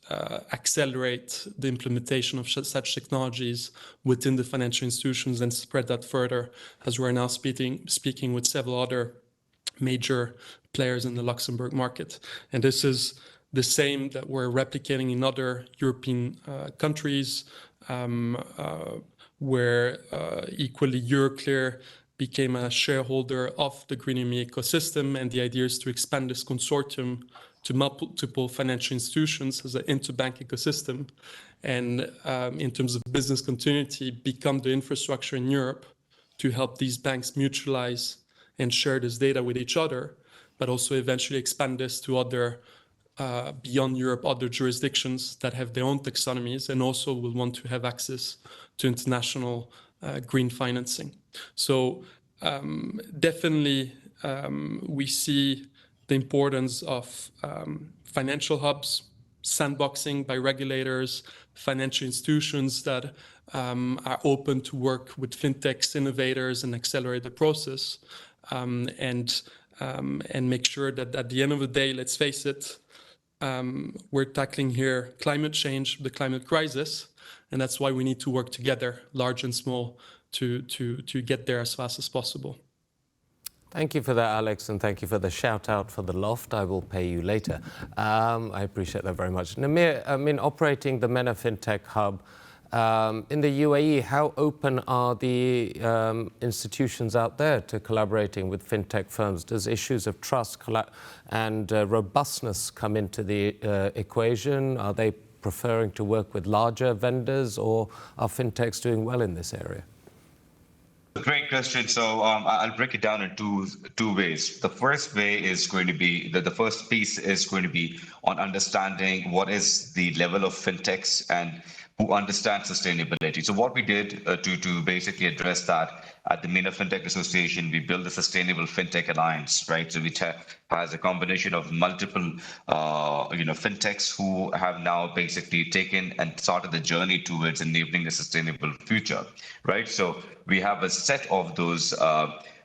accelerate the implementation of such technologies within the financial institutions and spread that further, as we're now speaking with several other major players in the Luxembourg market. And this is the same that we're replicating in other European countries, where equally Euroclear became a shareholder of the Green EMEA ecosystem, and the idea is to expand this consortium to multiple financial institutions as an interbank ecosystem, and in terms of business continuity, become the infrastructure in Europe to help these banks mutualize and share this data with each other, but also eventually expand this to other, beyond Europe, other jurisdictions that have their own taxonomies and also will want to have access to international green financing. So definitely we see the importance of financial hubs, sandboxing by regulators, financial institutions that are open to work with fintechs, innovators, and accelerate the process, and make sure that at the end of the day, let's face it, we're tackling here climate change, the climate crisis, and that's why we need to work together, large and small, to get there as fast as possible. Thank you for that, Alex, and thank you for the shout out for the loft. I will pay you later. I appreciate that very much. Namir, I mean, operating the MENA FinTech Hub, in the UAE, how open are the institutions out there to collaborating with fintech firms? Does issues of trust and robustness come into the equation? Are they preferring to work with larger vendors, or are fintechs doing well in this area? Great question. So I'll break it down in two ways. The first way is going to be, the first piece is going to be on understanding what is the level of fintechs and who understand sustainability. So what we did to basically address that at the MENA FinTech Association, we built a Sustainable FinTech Alliance, right? So which has a combination of multiple, fintechs who have now basically taken and started the journey towards enabling a sustainable future, right? So we have a set of those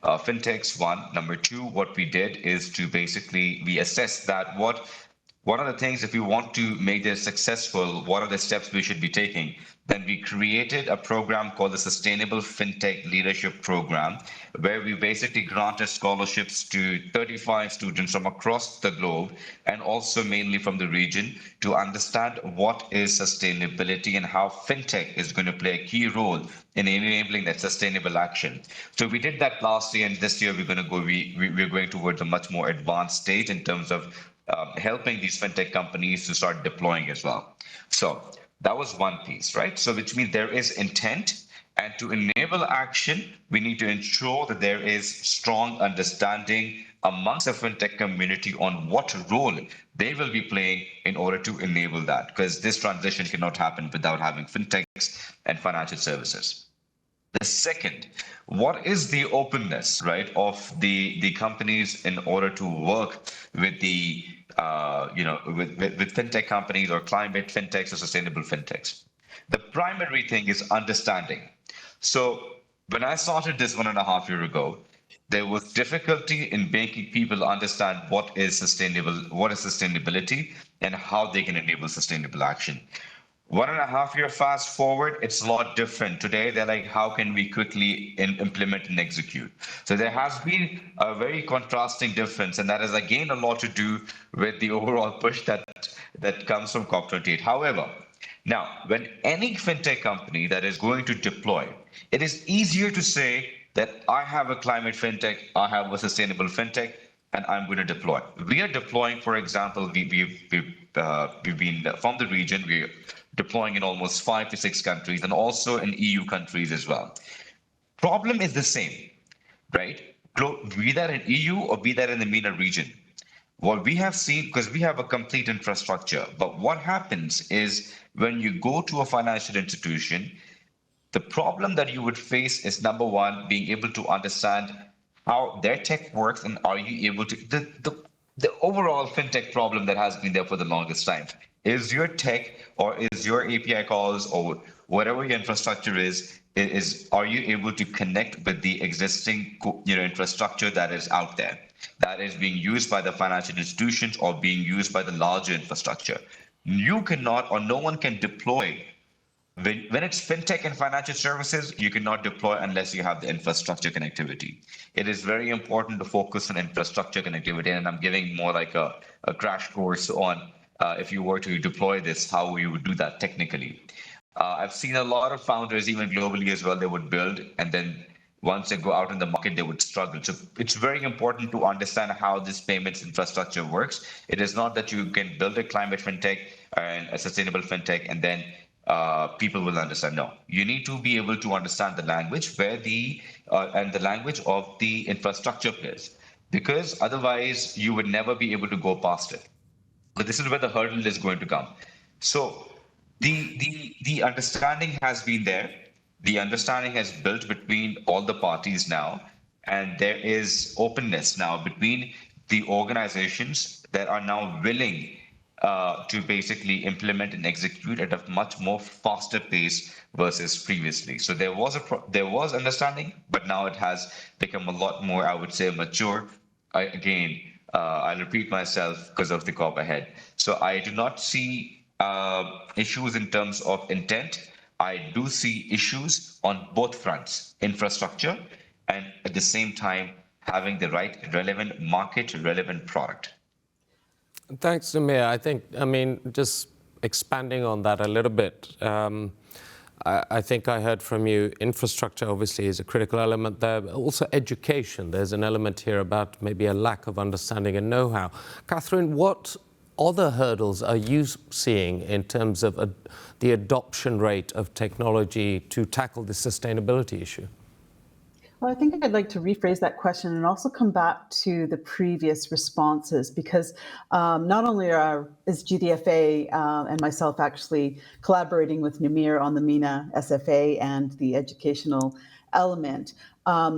fintechs, one. Number two, what we did is to basically, we assessed that what are the things, if we want to make this successful, what are the steps we should be taking? Then we created a program called the Sustainable FinTech Leadership Program, where we basically granted scholarships to 35 students from across the globe, and also mainly from the region, to understand what is sustainability and how FinTech is going to play a key role in enabling that sustainable action. So we did that last year, and this year we're going towards a much more advanced stage in terms of helping these fintech companies to start deploying as well. So that was one piece, right? So which means there is intent, and to enable action, we need to ensure that there is strong understanding amongst the fintech community on what role they will be playing in order to enable that, because this transition cannot happen without having fintechs and financial services. The second, what is the openness, right, of the companies in order to work with the with fintech companies or climate fintechs or sustainable fintechs? The primary thing is understanding. So when I started this 1.5 years ago, there was difficulty in making people understand what is sustainability, and how they can enable sustainable action. 1.5 years fast forward, it's a lot different. Today, they're like, how can we quickly implement and execute? So there has been a very contrasting difference, and that has again a lot to do with the overall push that comes from COP28. However, now, when any fintech company that is going to deploy, it is easier to say that I have a climate fintech, I have a sustainable fintech, and I'm going to deploy. We are deploying, for example, we've been from the region, we're deploying in almost 5 to 6 countries, and also in EU countries as well. Problem is the same, right? Be that in EU or be that in the MENA region. What we have seen, because we have a complete infrastructure, but what happens is when you go to a financial institution, The problem that you would face is, number one, being able to understand how their tech works, and are you able to, the overall fintech problem that has been there for the longest time is your tech, or is your API calls, or whatever your infrastructure is are you able to connect with the existing infrastructure that is out there, that is being used by the financial institutions or being used by the larger infrastructure? You cannot, or no one can deploy. When it's fintech and financial services, you cannot deploy unless you have the infrastructure connectivity. It is very important to focus on infrastructure connectivity, and I'm giving more like a crash course on if you were to deploy this, how you would do that technically. I've seen a lot of founders, even globally as well, they would build, and then once they go out in the market, they would struggle. So it's very important to understand how this payments infrastructure works. It is not that you can build a climate fintech and a sustainable fintech and then people will understand. No, you need to be able to understand the language where and the language of the infrastructure players, because otherwise you would never be able to go past it. But this is where the hurdle is going to come. So the understanding has been there. The understanding has built between all the parties now, and there is openness now between the organizations that are now willing to basically implement and execute at a much more faster pace versus previously. So there was understanding, but now it has become a lot more, I would say, mature. I'll repeat myself because of the COP ahead. So I do not see issues in terms of intent. I do see issues on both fronts, infrastructure, and at the same time, having the right relevant market, relevant product. Thanks, Neha. I mean, just expanding on that a little bit, I think I heard from you, infrastructure obviously is a critical element there, but also education. There's an element here about maybe a lack of understanding and know-how. Katherine, what other hurdles are you seeing in terms of the adoption rate of technology to tackle the sustainability issue? Well, I think I'd like to rephrase that question and also come back to the previous responses, because not only is GDFA and myself actually collaborating with Namir on the MENA SFA and the educational element,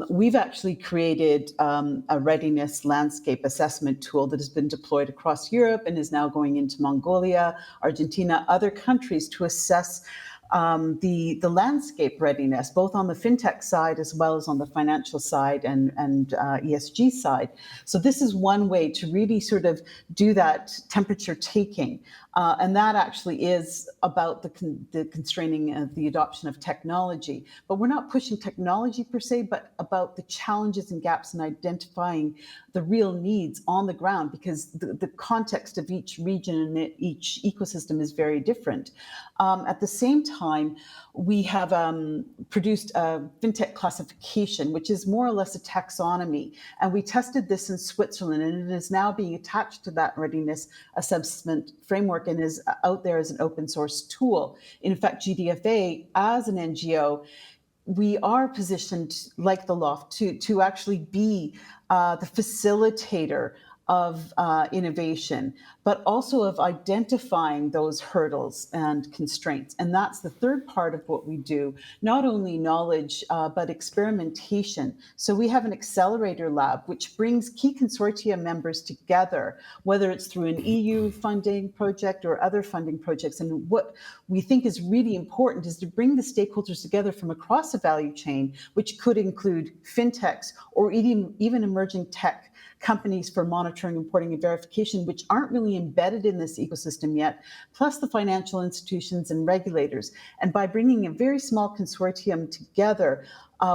we've actually created a readiness landscape assessment tool that has been deployed across Europe and is now going into Mongolia, Argentina, other countries to assess the landscape readiness, both on the fintech side as well as on the financial side and ESG side. So this is one way to really sort of do that temperature taking. And that actually is about the constraining of the adoption of technology. But we're not pushing technology per se, but about the challenges and gaps in identifying the real needs on the ground, because the context of each region and each ecosystem is very different. At the same time, we have produced a fintech classification, which is more or less a taxonomy. And we tested this in Switzerland, and it is now being attached to that readiness assessment framework and is out there as an open source tool. In fact, GDFA, as an NGO, we are positioned like the Loft to actually be the facilitator of innovation, but also of identifying those hurdles and constraints. And that's the third part of what we do, not only knowledge, but experimentation. So we have an accelerator lab, which brings key consortia members together, whether it's through an EU funding project or other funding projects. And what we think is really important is to bring the stakeholders together from across the value chain, which could include fintechs or even emerging tech companies for monitoring, reporting, and verification, which aren't really embedded in this ecosystem yet, plus the financial institutions and regulators. And by bringing a very small consortium together,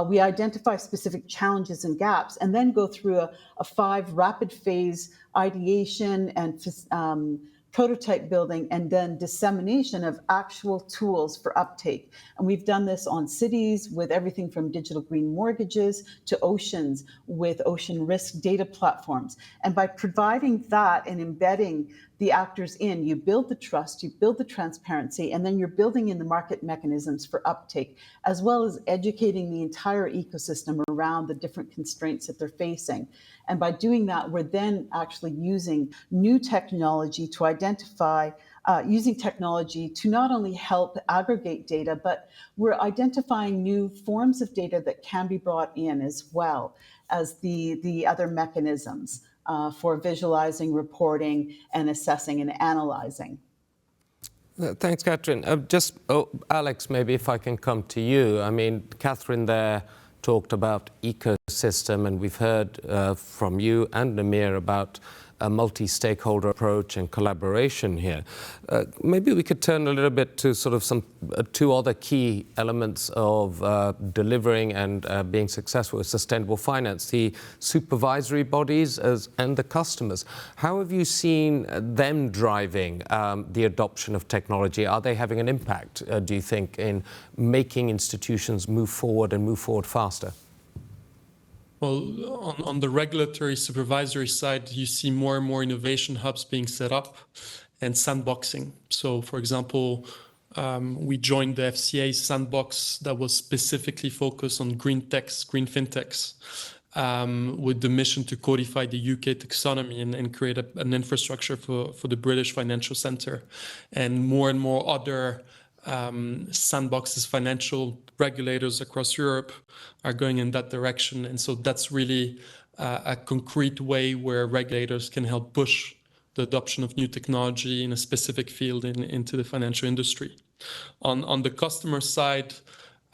we identify specific challenges and gaps, and then go through a 5 rapid phase ideation and prototype building, and then dissemination of actual tools for uptake. And we've done this on cities with everything from digital green mortgages to oceans with ocean risk data platforms. And by providing that and embedding the actors in, you build the trust, you build the transparency, and then you're building in the market mechanisms for uptake, as well as educating the entire ecosystem around the different constraints that they're facing. And by doing that, we're then actually using new technology to identify using technology to not only help aggregate data, but we're identifying new forms of data that can be brought in as well as the other mechanisms for visualizing, reporting, and assessing and analyzing. Thanks, Katherine. Alex, maybe if I can come to you. I mean, Katherine there talked about ecosystem, and we've heard from you and Neha about a multi-stakeholder approach and collaboration here. Maybe we could turn a little bit to sort of some two other key elements of delivering and being successful with sustainable finance, the supervisory bodies and the customers. How have you seen them driving the adoption of technology? Are they having an impact, do you think, in making institutions move forward and move forward faster? Well, on the regulatory supervisory side, you see more and more innovation hubs being set up and sandboxing. So, for example, we joined the FCA sandbox that was specifically focused on green techs, green fintechs, with the mission to codify the UK taxonomy and create an infrastructure for the British financial centre. And more other sandboxes, financial regulators across Europe are going in that direction. And so that's really a concrete way where regulators can help push the adoption of new technology in a specific field into the financial industry. On the customer side,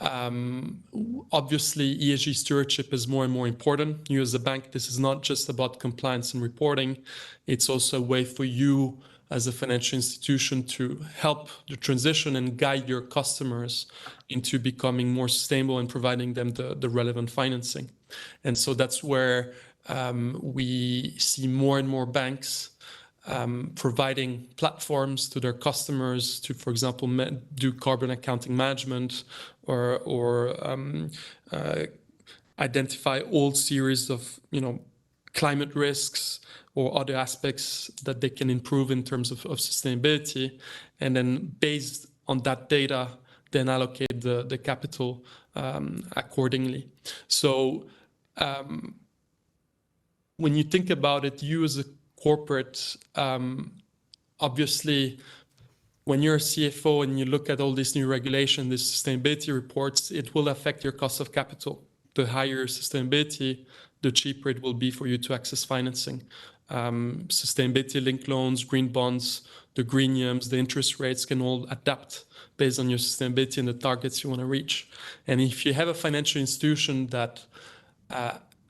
obviously ESG stewardship is more and more important. You as a bank, this is not just about compliance and reporting. It's also a way for you as a financial institution to help the transition and guide your customers into becoming more sustainable and providing them the relevant financing. And so that's where we see more and more banks providing platforms to their customers to, for example, do carbon accounting management or identify all series of, climate risks or other aspects that they can improve in terms of sustainability, and then based on that data, then allocate the capital accordingly. So when you think about it, you as a corporate, obviously, when you're a CFO and you look at all this new regulation, these sustainability reports, it will affect your cost of capital. The higher your sustainability, the cheaper it will be for you to access financing. Sustainability-linked loans, green bonds, the greeniums, the interest rates can all adapt based on your sustainability and the targets you want to reach. And if you have a financial institution that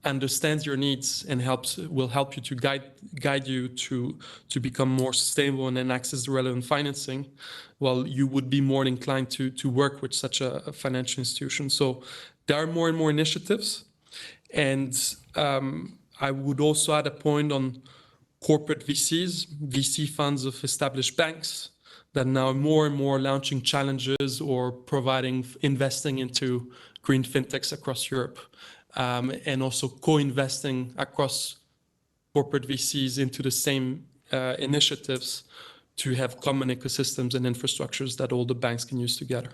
understands your needs and will help you to guide you to become more sustainable and then access the relevant financing, well, you would be more inclined to work with such a financial institution. So there are more and more initiatives. And I would also add a point on corporate VC funds of established banks that now more and more launching challenges or investing into green fintechs across Europe, and also co-investing across corporate VCs into the same initiatives to have common ecosystems and infrastructures that all the banks can use together.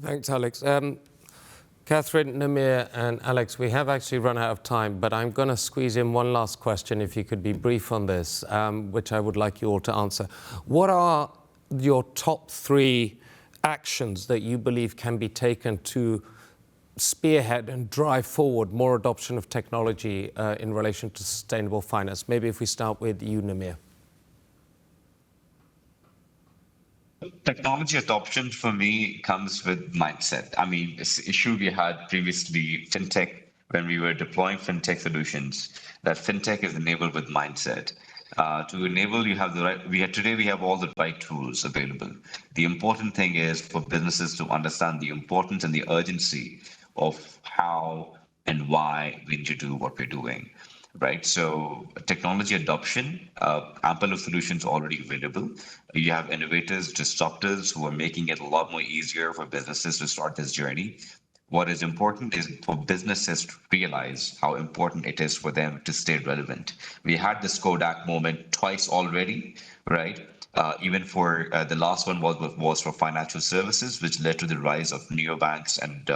Thanks, Alex. Katherine, Neha, and Alex, we have actually run out of time, but I'm going to squeeze in one last question, if you could be brief on this, which I would like you all to answer. What are your top 3 actions that you believe can be taken to spearhead and drive forward more adoption of technology in relation to sustainable finance? Maybe if we start with you, Neha. Technology adoption for me comes with mindset. I mean, it's an issue we had previously, fintech, when we were deploying fintech solutions, that fintech is enabled with mindset. To enable, you have the right, today we have all the right tools available. The important thing is for businesses to understand the importance and the urgency of how and why we need to do what we're doing. Right, so technology adoption, ample of solutions already available. You have innovators, disruptors who are making it a lot more easier for businesses to start this journey. What is important is for businesses to realize how important it is for them to stay relevant. We had this Kodak moment twice already, right? Even for the last one was for financial services, which led to the rise of neobanks and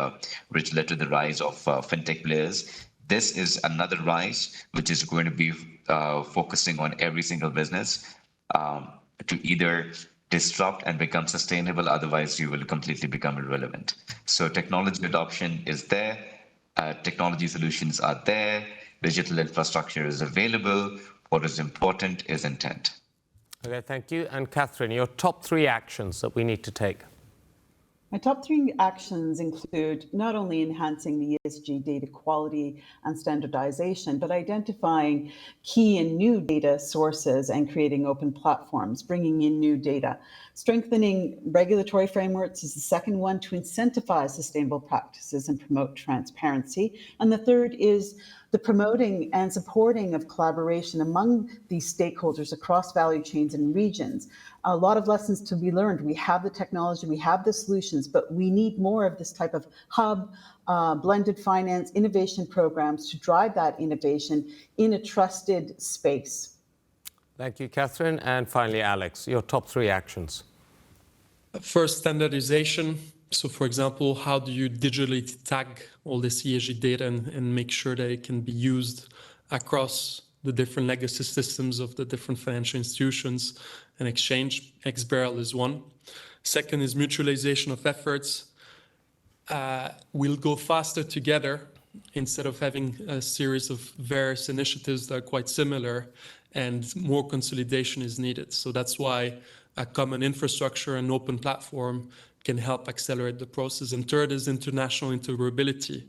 which led to the rise of fintech players. This is another rise, which is going to be focusing on every single business. to either disrupt and become sustainable, otherwise you will completely become irrelevant. So technology adoption is there, technology solutions are there, digital infrastructure is available. What is important is intent. Okay, thank you. And Katherine, your top 3 actions that we need to take. My top 3 actions include not only enhancing the ESG data quality and standardization, but identifying key and new data sources and creating open platforms, bringing in new data. Strengthening regulatory frameworks is the second one, to incentivize sustainable practices and promote transparency. And the third is the promoting and supporting of collaboration among these stakeholders across value chains and regions. A lot of lessons to be learned. We have the technology, we have the solutions, but we need more of this type of hub, blended finance, innovation programs to drive that innovation in a trusted space. Thank you, Katherine. And finally, Alex, your top 3 actions. First, standardization. So for example, how do you digitally tag all this ESG data and make sure that it can be used across the different legacy systems of the different financial institutions and exchange? XBRL is one. Second is mutualization of efforts. We'll go faster together instead of having a series of various initiatives that are quite similar, and more consolidation is needed. So that's why a common infrastructure and open platform can help accelerate the process. And third is international interoperability.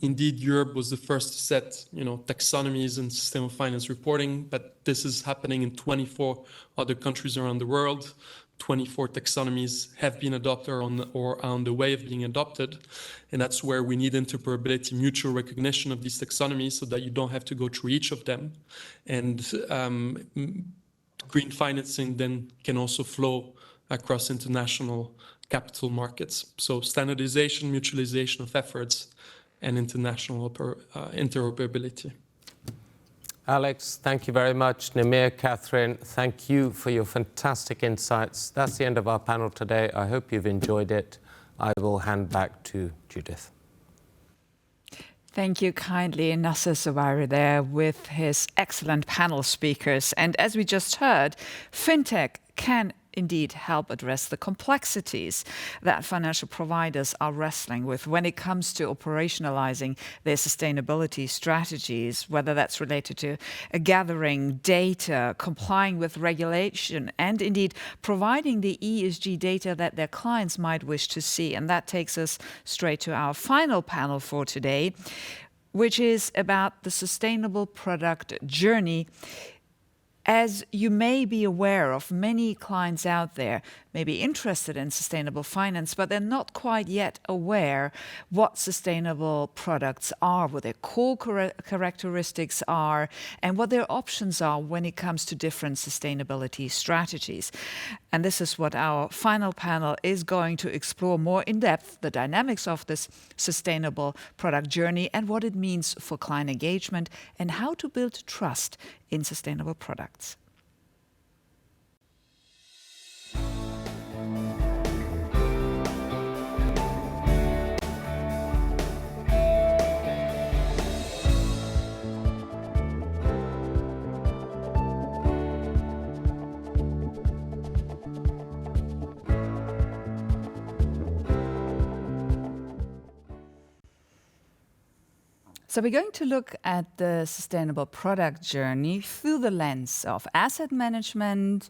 Indeed, Europe was the first to set, taxonomies and sustainable finance reporting, but this is happening in 24 other countries around the world. 24 taxonomies have been adopted or are on the way of being adopted. And that's where we need interoperability, mutual recognition of these taxonomies so that you don't have to go through each of them. And green financing then can also flow across international capital markets. So standardization, mutualization of efforts, and international interoperability. Alex, thank you very much. Neha, Katherine, thank you for your fantastic insights. That's the end of our panel today. I hope you've enjoyed it. I will hand back to Judith. Thank you kindly, Nasser Zawahiri there with his excellent panel speakers. And as we just heard, fintech can indeed help address the complexities that financial providers are wrestling with when it comes to operationalizing their sustainability strategies, whether that's related to gathering data, complying with regulation, and indeed providing the ESG data that their clients might wish to see. And that takes us straight to our final panel for today, which is about the sustainable product journey. As you may be aware of, many clients out there may be interested in sustainable finance, but they're not quite yet aware what sustainable products are, what their core characteristics are, and what their options are when it comes to different sustainability strategies. And this is what our final panel is going to explore more in depth, the dynamics of this sustainable product journey and what it means for client engagement and how to build trust in sustainable products. So we're going to look at the sustainable product journey through the lens of asset management,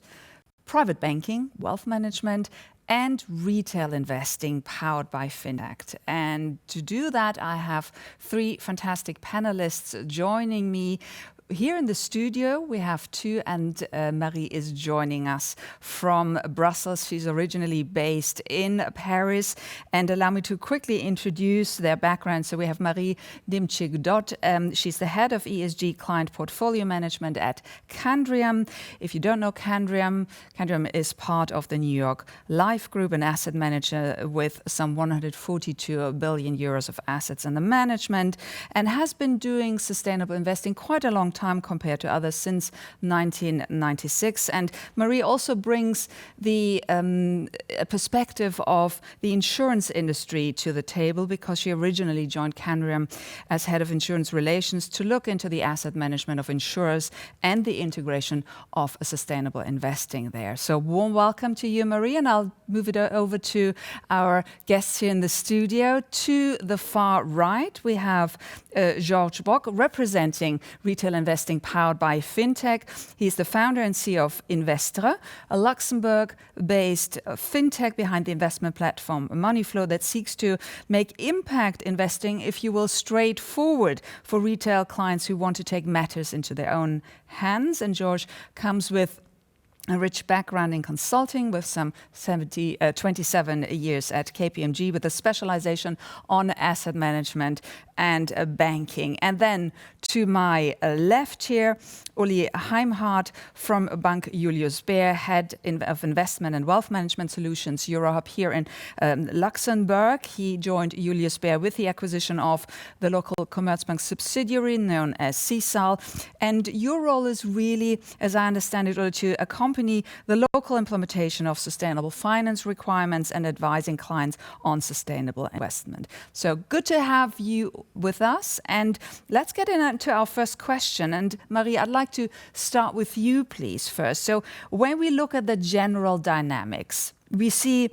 private banking, wealth management, and retail investing powered by FinAct. And to do that, I have 3 fantastic panelists joining me. Here in the studio, we have 2, and Marie is joining us from Brussels. She's originally based in Paris. And allow me to quickly introduce their background. So we have Marie Dimchik-Dott. She's the head of ESG Client Portfolio Management at Candriam. If you don't know Candriam, Candriam is part of the New York Life Group, an asset manager with some 142 billion euros of assets under management, and has been doing sustainable investing quite a long time compared to others since 1996. And Marie also brings the perspective of the insurance industry to the table, because she originally joined Canrium as head of insurance relations to look into the asset management of insurers and the integration of sustainable investing there. So warm welcome to you, Marie, and I'll move it over to our guests here in the studio. To the far right, we have George Bock, representing retail investing powered by fintech. He's the founder and CEO of Investre, a Luxembourg-based fintech behind the investment platform Moneyflow that seeks to make impact investing, if you will, straightforward for retail clients who want to take matters into their own hands. And George comes with a rich background in consulting with some 27 years at KPMG, with a specialization on asset management and banking. And then to my left here, Uli Heimhard from Bank Julius Baer, head of investment and wealth management solutions Europe here in Luxembourg. He joined Julius Baer with the acquisition of the local Commerzbank subsidiary known as CSAL. And your role is really, as I understand it, to accompany the local implementation of sustainable finance requirements and advising clients on sustainable investment. So good to have you with us. And let's get into our first question. And Marie, I'd like to start with you, please, first. So when we look at the general dynamics, we see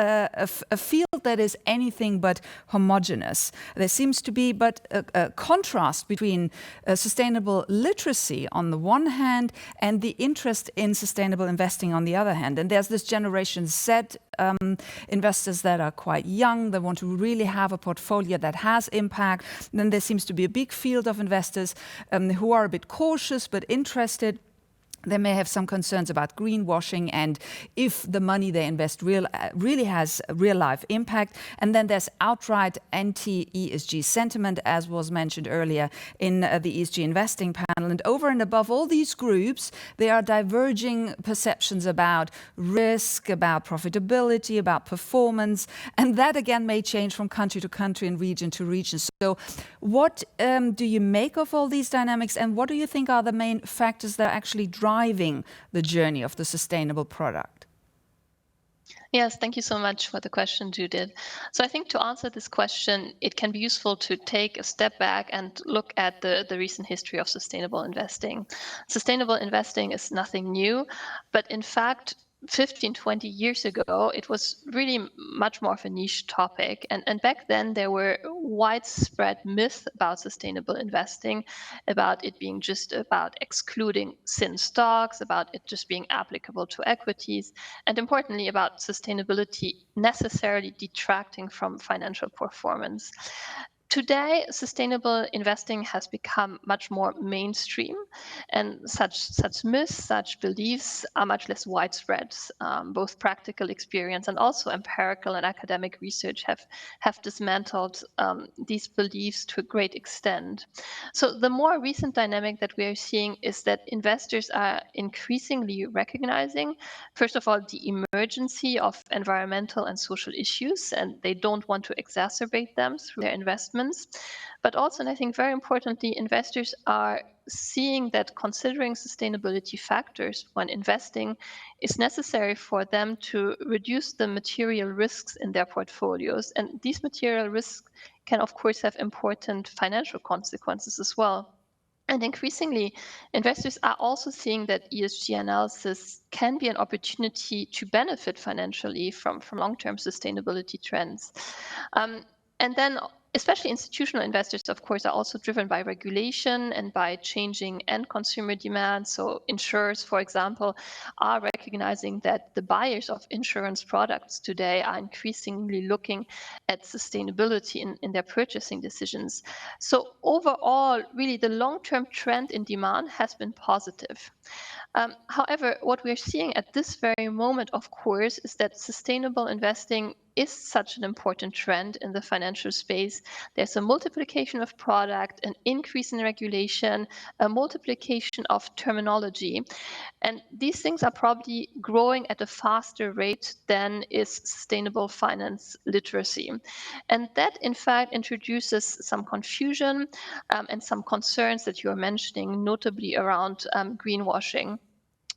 a field that is anything but homogeneous. There seems to be but a contrast between sustainable literacy on the one hand and the interest in sustainable investing on the other hand. And there's this Generation Z investors that are quite young, they want to really have a portfolio that has impact. Then there seems to be a big field of investors who are a bit cautious but interested. They may have some concerns about greenwashing and if the money they invest really has real-life impact. And then there's outright anti-ESG sentiment, as was mentioned earlier in the ESG investing panel. And over and above all these groups, there are diverging perceptions about risk, about profitability, about performance. And that, again, may change from country to country and region to region. So what do you make of all these dynamics? And what do you think are the main factors that are actually driving the journey of the sustainable product? Yes, thank you so much for the question, Judith. So I think to answer this question, it can be useful to take a step back and look at the recent history of sustainable investing. Sustainable investing is nothing new, but in fact, 15, 20 years ago, it was really much more of a niche topic. And back then, there were widespread myths about sustainable investing, about it being just about excluding sin stocks, about it just being applicable to equities, and importantly, about sustainability necessarily detracting from financial performance. Today, sustainable investing has become much more mainstream, and such myths, such beliefs are much less widespread. Both practical experience and also empirical and academic research have dismantled these beliefs to a great extent. So the more recent dynamic that we are seeing is that investors are increasingly recognizing, first of all, the emergency of environmental and social issues, and they don't want to exacerbate them through their investments. But also, and I think very importantly, investors are seeing that considering sustainability factors when investing is necessary for them to reduce the material risks in their portfolios. And these material risks can, of course, have important financial consequences as well. And increasingly, investors are also seeing that ESG analysis can be an opportunity to benefit financially from long-term sustainability trends. And then especially institutional investors, of course, are also driven by regulation and by changing end consumer demand. So insurers, for example, are recognizing that the buyers of insurance products today are increasingly looking at sustainability in their purchasing decisions. So overall, really, the long-term trend in demand has been positive. However, what we're seeing at this very moment, of course, is that sustainable investing is such an important trend in the financial space. There's a multiplication of product, an increase in regulation, a multiplication of terminology. And these things are probably growing at a faster rate than is sustainable finance literacy. And that, in fact, introduces some confusion and some concerns that you are mentioning, notably around greenwashing.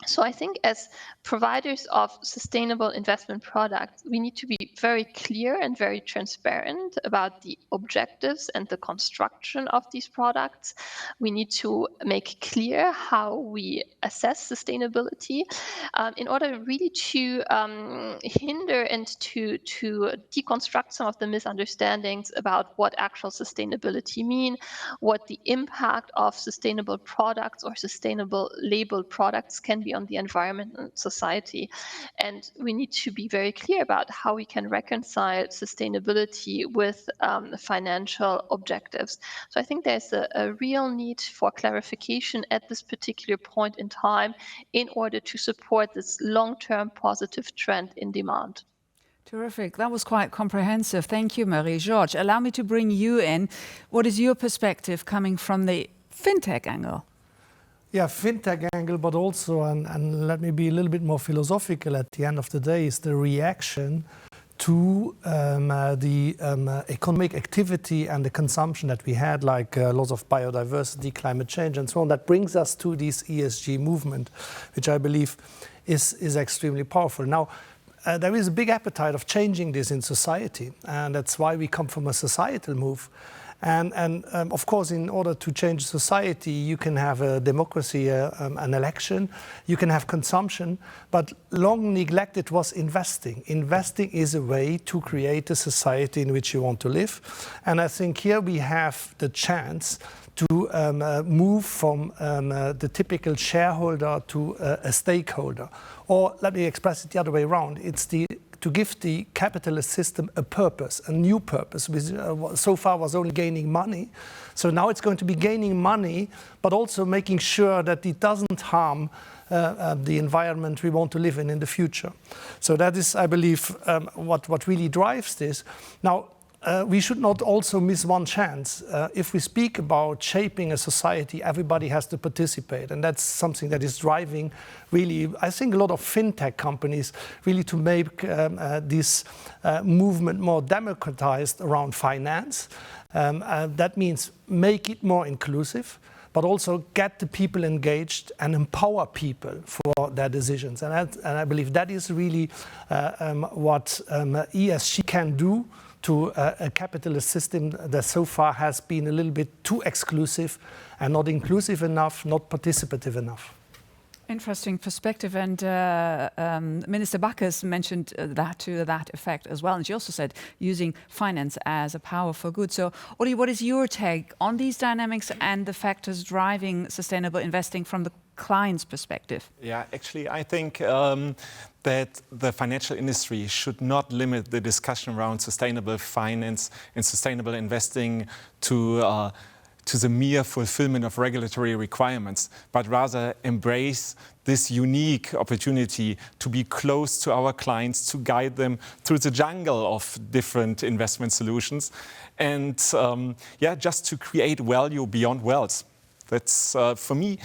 So I think as providers of sustainable investment products, we need to be very clear and very transparent about the objectives and the construction of these products. We need to make clear how we assess sustainability in order really to hinder and to deconstruct some of the misunderstandings about what actual sustainability mean, what the impact of sustainable products or sustainable labeled products can be on the environment and society. And we need to be very clear about how we can reconcile sustainability with financial objectives. So I think there's a real need for clarification at this particular point in time in order to support this long-term positive trend in demand. Terrific. That was quite comprehensive. Thank you, Marie-Georges. Allow me to bring you in. What is your perspective coming from the fintech angle? Yeah, fintech angle, but also, and let me be a little bit more philosophical at the end of the day, is the reaction to the economic activity and the consumption that we had, like loss of biodiversity, climate change, and so on. That brings us to this ESG movement, which I believe is extremely powerful. Now, there is a big appetite of changing this in society, and that's why we come from a societal move. And of course, in order to change society, you can have a democracy, an election, you can have consumption, but long neglected was investing. Investing is a way to create a society in which you want to live. And I think here we have the chance to move from the typical shareholder to a stakeholder. Or let me express it the other way around. It's to give the capitalist system a purpose, a new purpose, which so far was only gaining money. So now it's going to be gaining money, but also making sure that it doesn't harm the environment we want to live in the future. So that is, I believe, what really drives this. Now, we should not also miss one chance. If we speak about shaping a society, everybody has to participate. And that's something that is driving really, I think, a lot of fintech companies really to make this movement more democratized around finance. That means make it more inclusive, but also get the people engaged and empower people for their decisions. And I believe that is really what ESG can do to a capitalist system that so far has been a little bit too exclusive and not inclusive enough, not participative enough. Interesting perspective, and Minister Backers mentioned that to that effect as well, and she also said using finance as a power for good. So, Uli, what is your take on these dynamics and the factors driving sustainable investing from the client's perspective? Yeah, actually, I think that the financial industry should not limit the discussion around sustainable finance and sustainable investing to the mere fulfillment of regulatory requirements, but rather embrace this unique opportunity to be close to our clients, to guide them through the jungle of different investment solutions, and just to create value beyond wealth. That's, for me,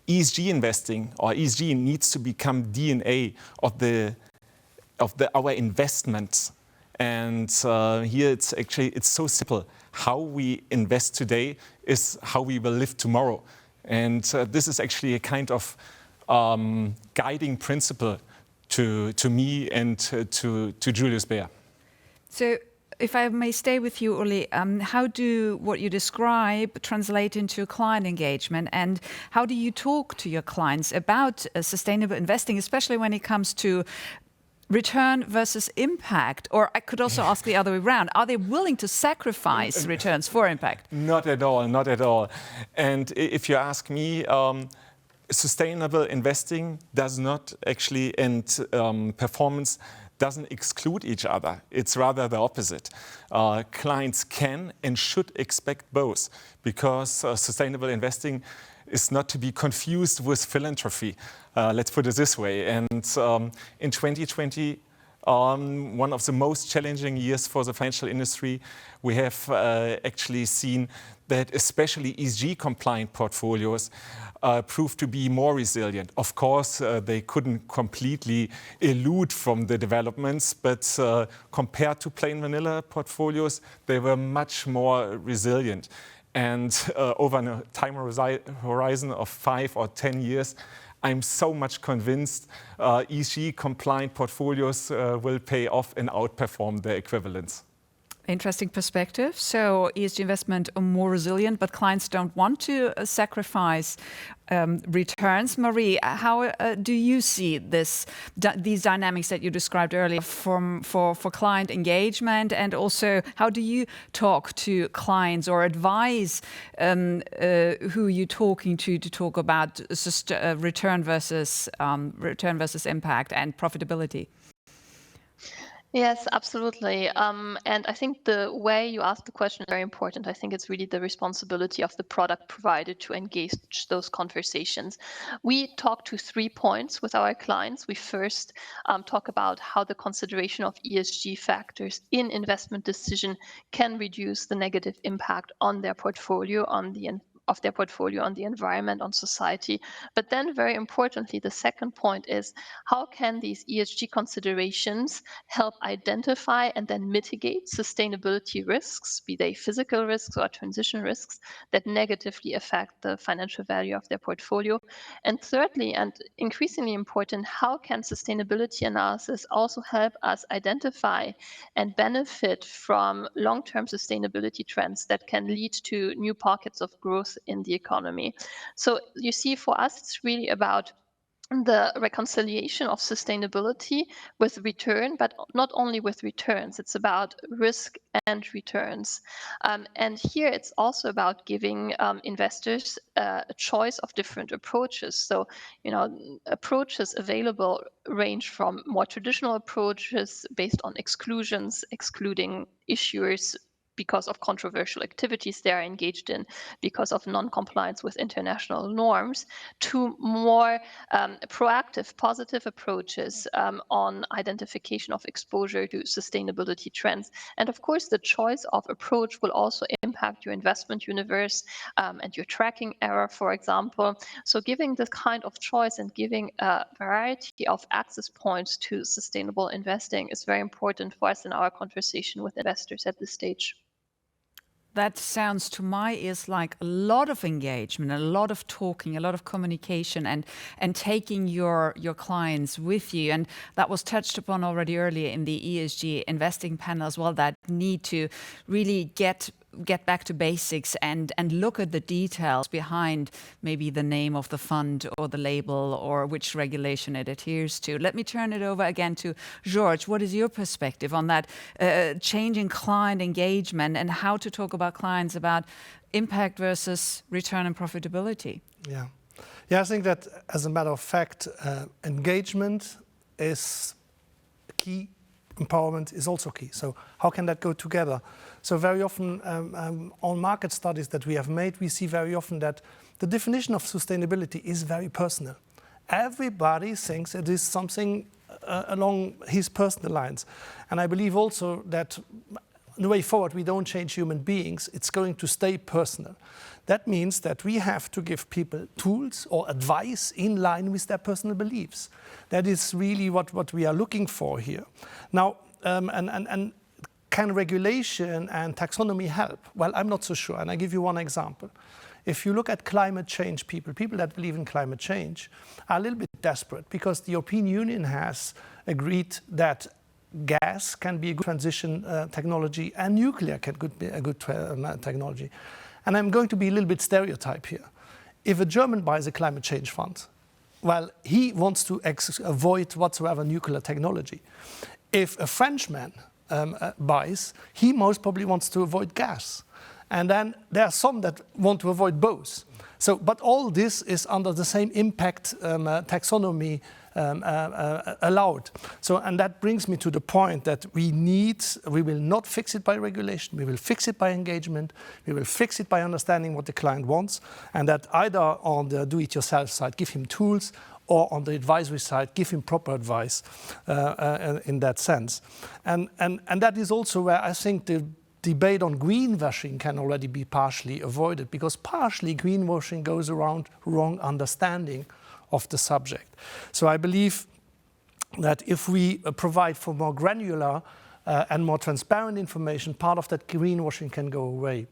ESG investing, or ESG, needs to become DNA of our investments. And here it's so simple. How we invest today is how we will live tomorrow. And this is actually a kind of guiding principle to me and to Julius Baer. So, if I may stay with you, Uli, how do what you describe translate into client engagement, and how do you talk to your clients about sustainable investing, especially when it comes to return versus impact? Or I could also ask the other way around. Are they willing to sacrifice returns for impact? Not at all, not at all. And if you ask me, sustainable investing does not actually, and performance doesn't exclude each other. It's rather the opposite. Clients can and should expect both, because sustainable investing is not to be confused with philanthropy. Let's put it this way. And in 2020, one of the most challenging years for the financial industry. We have actually seen that especially ESG-compliant portfolios proved to be more resilient. Of course, they couldn't completely elude from the developments, but compared to plain vanilla portfolios, they were much more resilient. And over a time horizon of 5 or 10 years, I'm so much convinced ESG-compliant portfolios will pay off and outperform their equivalents. Interesting perspective. So ESG investment are more resilient, but clients don't want to sacrifice returns. Marie, how do you see these dynamics that you described earlier for client engagement, and also how do you talk to clients or advise who you're talking to talk about return versus impact and profitability? Yes, absolutely. And I think the way you ask the question is very important. I think it's really the responsibility of the product provider to engage those conversations. We talk to 3 points with our clients. We first talk about how the consideration of ESG factors in investment decision can reduce the negative impact on their portfolio, on the environment, on society. But then very importantly, the second point is how can these ESG considerations help identify and then mitigate sustainability risks, be they physical risks or transition risks that negatively affect the financial value of their portfolio. And thirdly, and increasingly important, how can sustainability analysis also help us identify and benefit from long-term sustainability trends that can lead to new pockets of growth in the economy. So you see, for us, it's really about the reconciliation of sustainability with return, but not only with returns, it's about risk and returns. And here it's also about giving investors a choice of different approaches. So, approaches available range from more traditional approaches based on exclusions, excluding issuers because of controversial activities they are engaged in, because of non-compliance with international norms, to more proactive, positive approaches on identification of exposure to sustainability trends. And of course, the choice of approach will also impact your investment universe and your tracking error, for example. So giving this kind of choice and giving a variety of access points to sustainable investing is very important for us in our conversation with investors at this stage. That sounds to my ears like a lot of engagement, a lot of talking, a lot of communication, and taking your clients with you. And that was touched upon already earlier in the ESG investing panel as well, that need to really get back to basics and look at the details behind maybe the name of the fund or the label or which regulation it adheres to. Let me turn it over again to George. What is your perspective on that changing client engagement and how to talk about clients about impact versus return and profitability? Yeah, I think that as a matter of fact, engagement is key. Empowerment is also key. So how can that go together? So very often on market studies that we have made, we see very often that the definition of sustainability is very personal. Everybody thinks it is something along his personal lines. And I believe also that the way forward, we don't change human beings. It's going to stay personal. That means that we have to give people tools or advice in line with their personal beliefs. That is really what we are looking for here. Now, and can regulation and taxonomy help? Well, I'm not so sure, and I give you one example. If you look at climate change, people that believe in climate change are a little bit desperate because the European Union has agreed that gas can be a good transition technology and nuclear could be a good technology. And I'm going to be a little bit stereotype here. If a German buys a climate change fund, well, he wants to avoid whatsoever nuclear technology. If a Frenchman buys, he most probably wants to avoid gas. And then there are some that want to avoid both. So, but all this is under the same impact taxonomy allowed. So, and that brings me to the point that we will not fix it by regulation, we will fix it by engagement, we will fix it by understanding what the client wants, and that either on the do-it-yourself side, give him tools, or on the advisory side, give him proper advice in that sense. And that is also where I think the debate on greenwashing can already be partially avoided, because partially greenwashing goes around wrong understanding of the subject. So I believe that if we provide for more granular and more transparent information, part of that greenwashing can go away.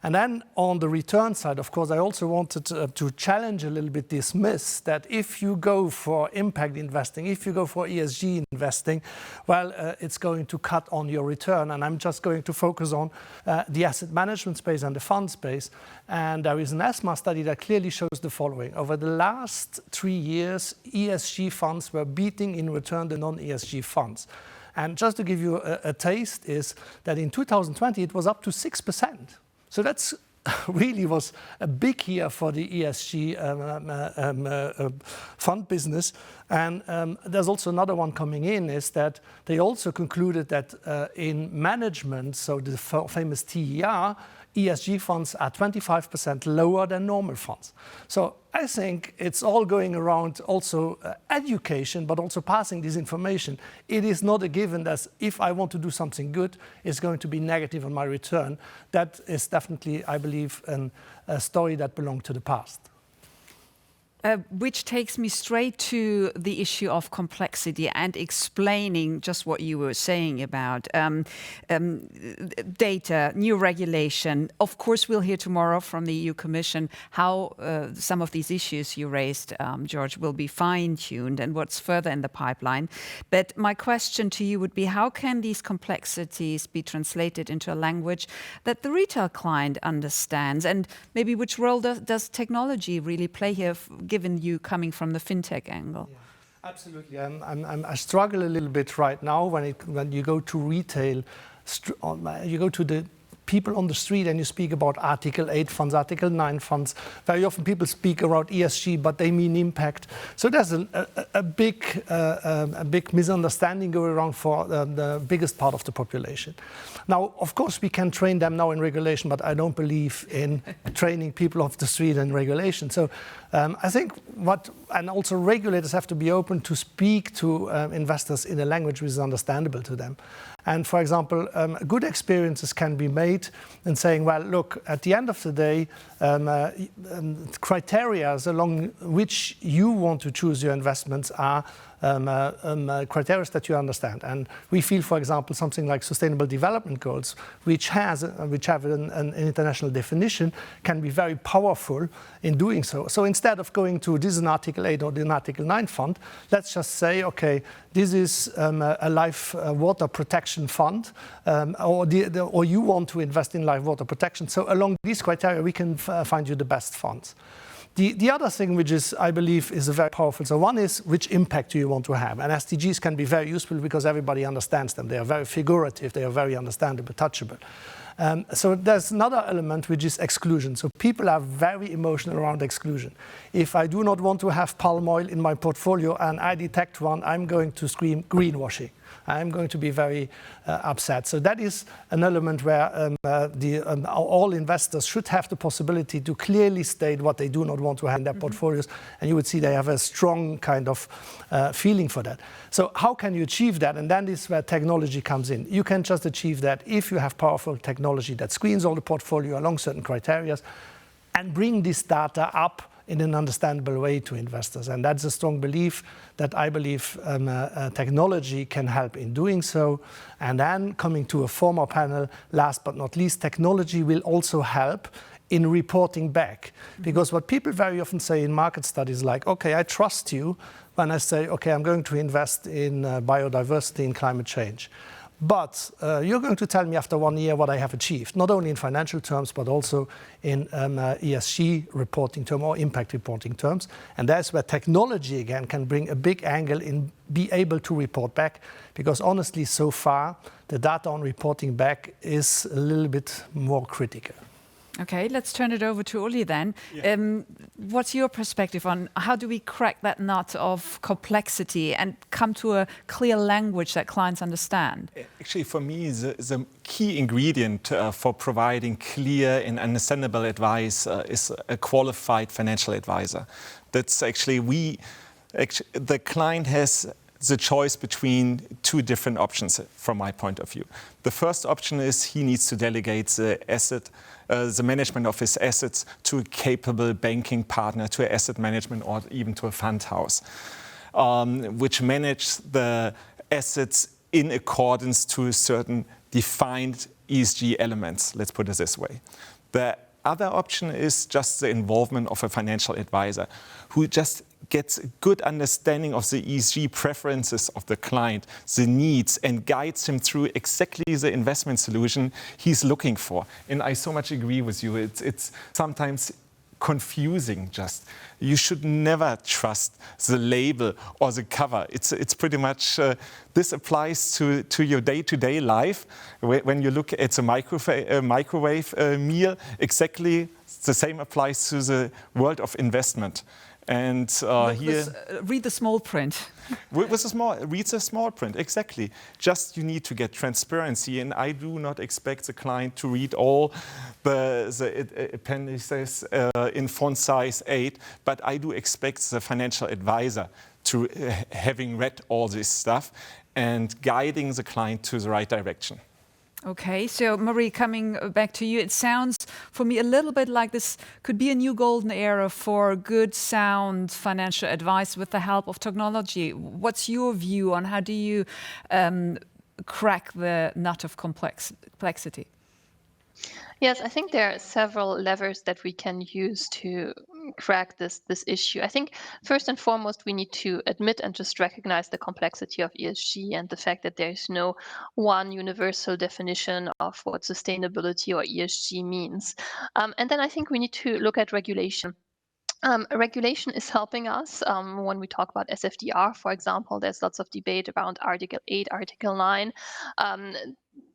And then on the return side, of course, I also wanted to challenge a little bit this myth that if you go for impact investing, if you go for ESG investing, well, it's going to cut on your return. And I'm just going to focus on the asset management space and the fund space. And there is an ESMA study that clearly shows the following. Over the last 3 years, ESG funds were beating in return the non-ESG funds. And just to give you a taste is that in 2020, it was up to 6%. So that's really was a big year for the ESG fund business. And there's also another one coming in, is that they also concluded that in management, so the famous TER, ESG funds are 25% lower than normal funds. So I think it's all going around also education, but also passing this information. It is not a given that if I want to do something good, it's going to be negative on my return. That is definitely, I believe, a story that belonged to the past. Which takes me straight to the issue of complexity and explaining just what you were saying about data, new regulation. Of course, we'll hear tomorrow from the EU Commission how some of these issues you raised, George, will be fine-tuned and what's further in the pipeline. But my question to you would be, how can these complexities be translated into a language that the retail client understands? And maybe which role does technology really play here, given you coming from the fintech angle? Yeah, absolutely. I struggle a little bit right now when you go to retail, you go to the people on the street and you speak about Article 8 funds, Article 9 funds. Very often people speak around ESG, but they mean impact. So there's a big misunderstanding going around for the biggest part of the population. Now, of course, we can train them now in regulation, but I don't believe in training people off the street in regulation. So I think and also regulators have to be open to speak to investors in a language which is understandable to them. And for example, good experiences can be made in saying, well, look, at the end of the day, criteria along which you want to choose your investments are criteria that you understand. And we feel, for example, something like Sustainable Development Goals, which have an international definition, can be very powerful in doing so. So instead of going to this is an Article 8 or an Article 9 fund, let's just say, okay, this is a life water protection fund, or you want to invest in life water protection. So along these criteria, we can find you the best funds. The other thing which is, I believe, is a very powerful, so one is which impact do you want to have? And SDGs can be very useful because everybody understands them. They are very figurative, they are very understandable, touchable. So there's another element which is exclusion. So people are very emotional around exclusion. If I do not want to have palm oil in my portfolio and I detect one, I'm going to scream greenwashing. I'm going to be very upset. So that is an element where all investors should have the possibility to clearly state what they do not want to have in their portfolios. And you would see they have a strong kind of feeling for that. So how can you achieve that? And then this is where technology comes in. You can just achieve that if you have powerful technology that screens all the portfolio along certain criteria and bring this data up in an understandable way to investors. And that's a strong belief that I believe technology can help in doing so. And then coming to a former panel, last but not least, technology will also help in reporting back. Because what people very often say in market studies like, okay, I trust you when I say, okay, I'm going to invest in biodiversity and climate change. But you're going to tell me after 1 year what I have achieved, not only in financial terms, but also in ESG reporting terms or impact reporting terms. And that's where technology, again, can bring a big angle in be able to report back. Because honestly, so far, the data on reporting back is a little bit more critical. Okay, let's turn it over to Uli then. Yeah. What's your perspective on how do we crack that nut of complexity and come to a clear language that clients understand? Actually, for me, the key ingredient for providing clear and understandable advice is a qualified financial advisor. That's actually, the client has the choice between two different options from my point of view. The first option is he needs to delegate the management of his assets to a capable banking partner, to an asset management or even to a fund house, which manage the assets in accordance to certain defined ESG elements, let's put it this way. The other option is just the involvement of a financial advisor who just gets a good understanding of the ESG preferences of the client, the needs, and guides him through exactly the investment solution he's looking for. And I so much agree with you. It's sometimes confusing just. You should never trust the label or the cover. It's pretty much, this applies to your day-to-day life. When you look at the microwave meal, exactly the same applies to the world of investment. And here, read the small print. read the small print, exactly. Just you need to get transparency, and I do not expect the client to read all the appendices in font size 8, but I do expect the financial advisor to having read all this stuff and guiding the client to the right direction. Okay, so Marie, coming back to you, it sounds for me a little bit like this could be a new golden era for good, sound financial advice with the help of technology. What's your view on how do you crack the nut of complexity? Yes, I think there are several levers that we can use to crack this issue. I think first and foremost, we need to admit and just recognize the complexity of ESG and the fact that there is no one universal definition of what sustainability or ESG means. And then I think we need to look at regulation. Regulation is helping us when we talk about SFDR, for example. There's lots of debate around Article 8, Article 9.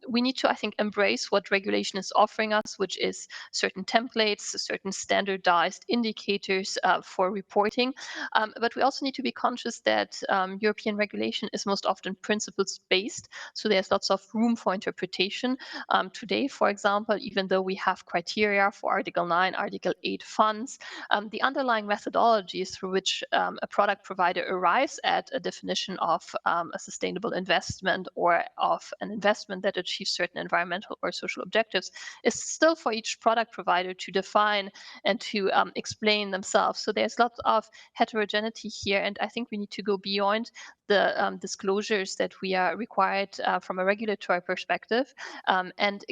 We need to, I think, embrace what regulation is offering us, which is certain templates, certain standardized indicators for reporting. But we also need to be conscious that European regulation is most often principles-based, so there's lots of room for interpretation. Today, for example, even though we have criteria for Article 9, Article 8 funds, the underlying methodologies through which a product provider arrives at a definition of a sustainable investment or of an investment that achieves certain environmental or social objectives is still for each product provider to define and to explain themselves. So there's lots of heterogeneity here, and I think we need to go beyond the disclosures that we are required from a regulatory perspective and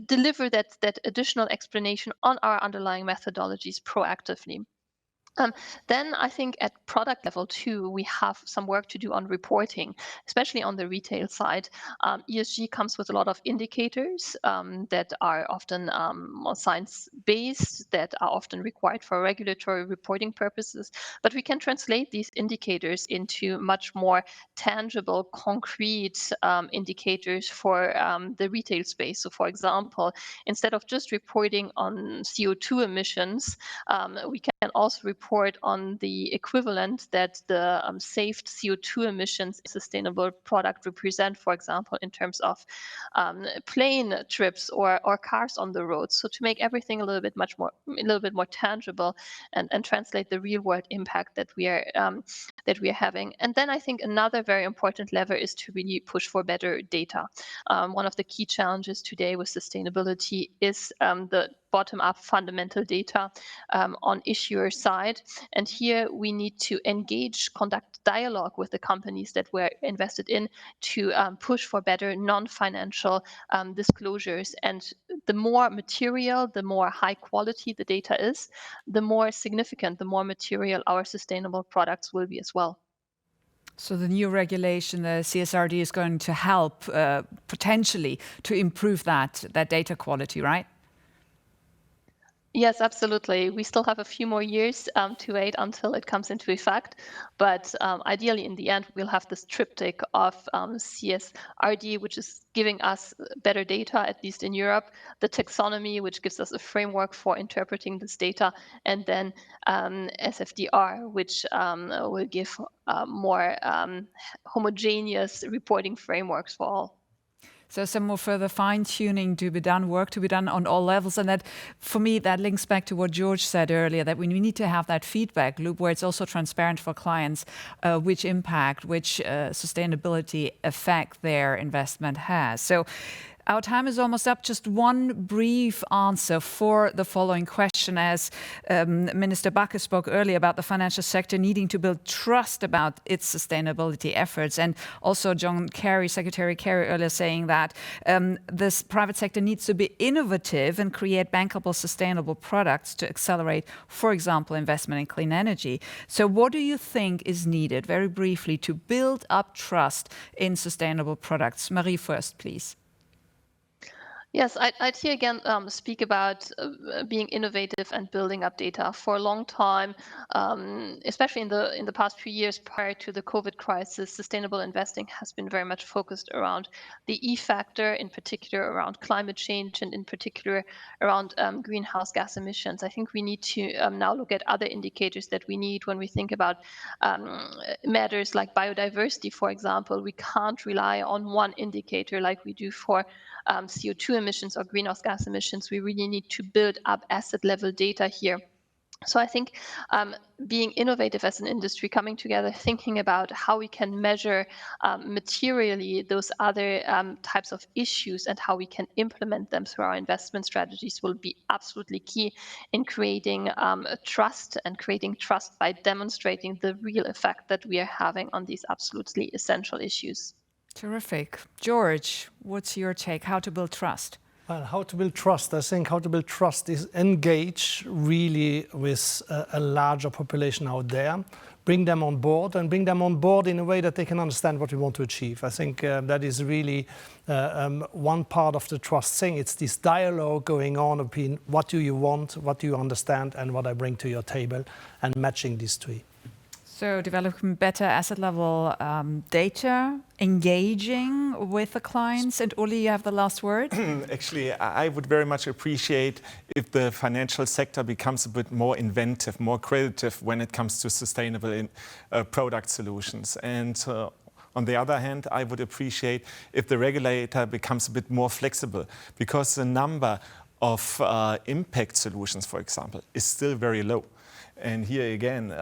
deliver that additional explanation on our underlying methodologies proactively. Then I think at product level too, we have some work to do on reporting, especially on the retail side. ESG comes with a lot of indicators that are often science-based, that are often required for regulatory reporting purposes. But we can translate these indicators into much more tangible, concrete indicators for the retail space. So for example, instead of just reporting on CO2 emissions, we can also report on the equivalent that the saved CO2 emissions sustainable product represent, for example, in terms of plane trips or cars on the road. So to make everything a little bit more tangible and translate the real world impact that we are having. And then I think another very important lever is to really push for better data. One of the key challenges today with sustainability is the bottom-up fundamental data on issuer side. And here we need to conduct dialogue with the companies that we're invested in to push for better non-financial disclosures. And the more material, the more high quality the data is, the more significant, the more material our sustainable products will be as well. So the new regulation, the CSRD, is going to help potentially to improve that data quality, right? Yes, absolutely. We still have a few more years to wait until it comes into effect. But ideally, in the end, we'll have this triptych of CSRD, which is giving us better data, at least in Europe, the taxonomy, which gives us a framework for interpreting this data, and then SFDR, which will give more homogeneous reporting frameworks for all. So some more further fine-tuning to be done, work to be done on all levels. And that, for me, that links back to what George said earlier, that we need to have that feedback loop where it's also transparent for clients which impact, which sustainability effect their investment has. So our time is almost up. Just one brief answer for the following question, as Minister Becker spoke earlier about the financial sector needing to build trust about its sustainability efforts. And also Secretary Kerry earlier saying that this private sector needs to be innovative and create bankable, sustainable products to accelerate, for example, investment in clean energy. So what do you think is needed, very briefly, to build up trust in sustainable products? Marie first, please. Yes, I'd here again speak about being innovative and building up data. For a long time, especially in the past few years prior to the COVID crisis, sustainable investing has been very much focused around the E factor, in particular around climate change and in particular around greenhouse gas emissions. I think we need to now look at other indicators that we need when we think about matters like biodiversity, for example. We can't rely on one indicator like we do for CO2 emissions or greenhouse gas emissions. We really need to build up asset level data here. So I think being innovative as an industry, coming together, thinking about how we can measure materially those other types of issues and how we can implement them through our investment strategies will be absolutely key in creating trust and creating trust by demonstrating the real effect that we are having on these absolutely essential issues. Terrific. George, what's your take? How to build trust? Well, how to build trust? I think how to build trust is engage really with a larger population out there, bring them on board and bring them on board in a way that they can understand what we want to achieve. I think that is really one part of the trust thing. It's this dialogue going on between what do you want, what do you understand, and what I bring to your table, and matching these three. So developing better asset level data, engaging with the clients. And Uli, you have the last word. Actually, I would very much appreciate if the financial sector becomes a bit more inventive, more creative when it comes to sustainable product solutions. And on the other hand, I would appreciate if the regulator becomes a bit more flexible, because the number of impact solutions, for example, is still very low. And here again,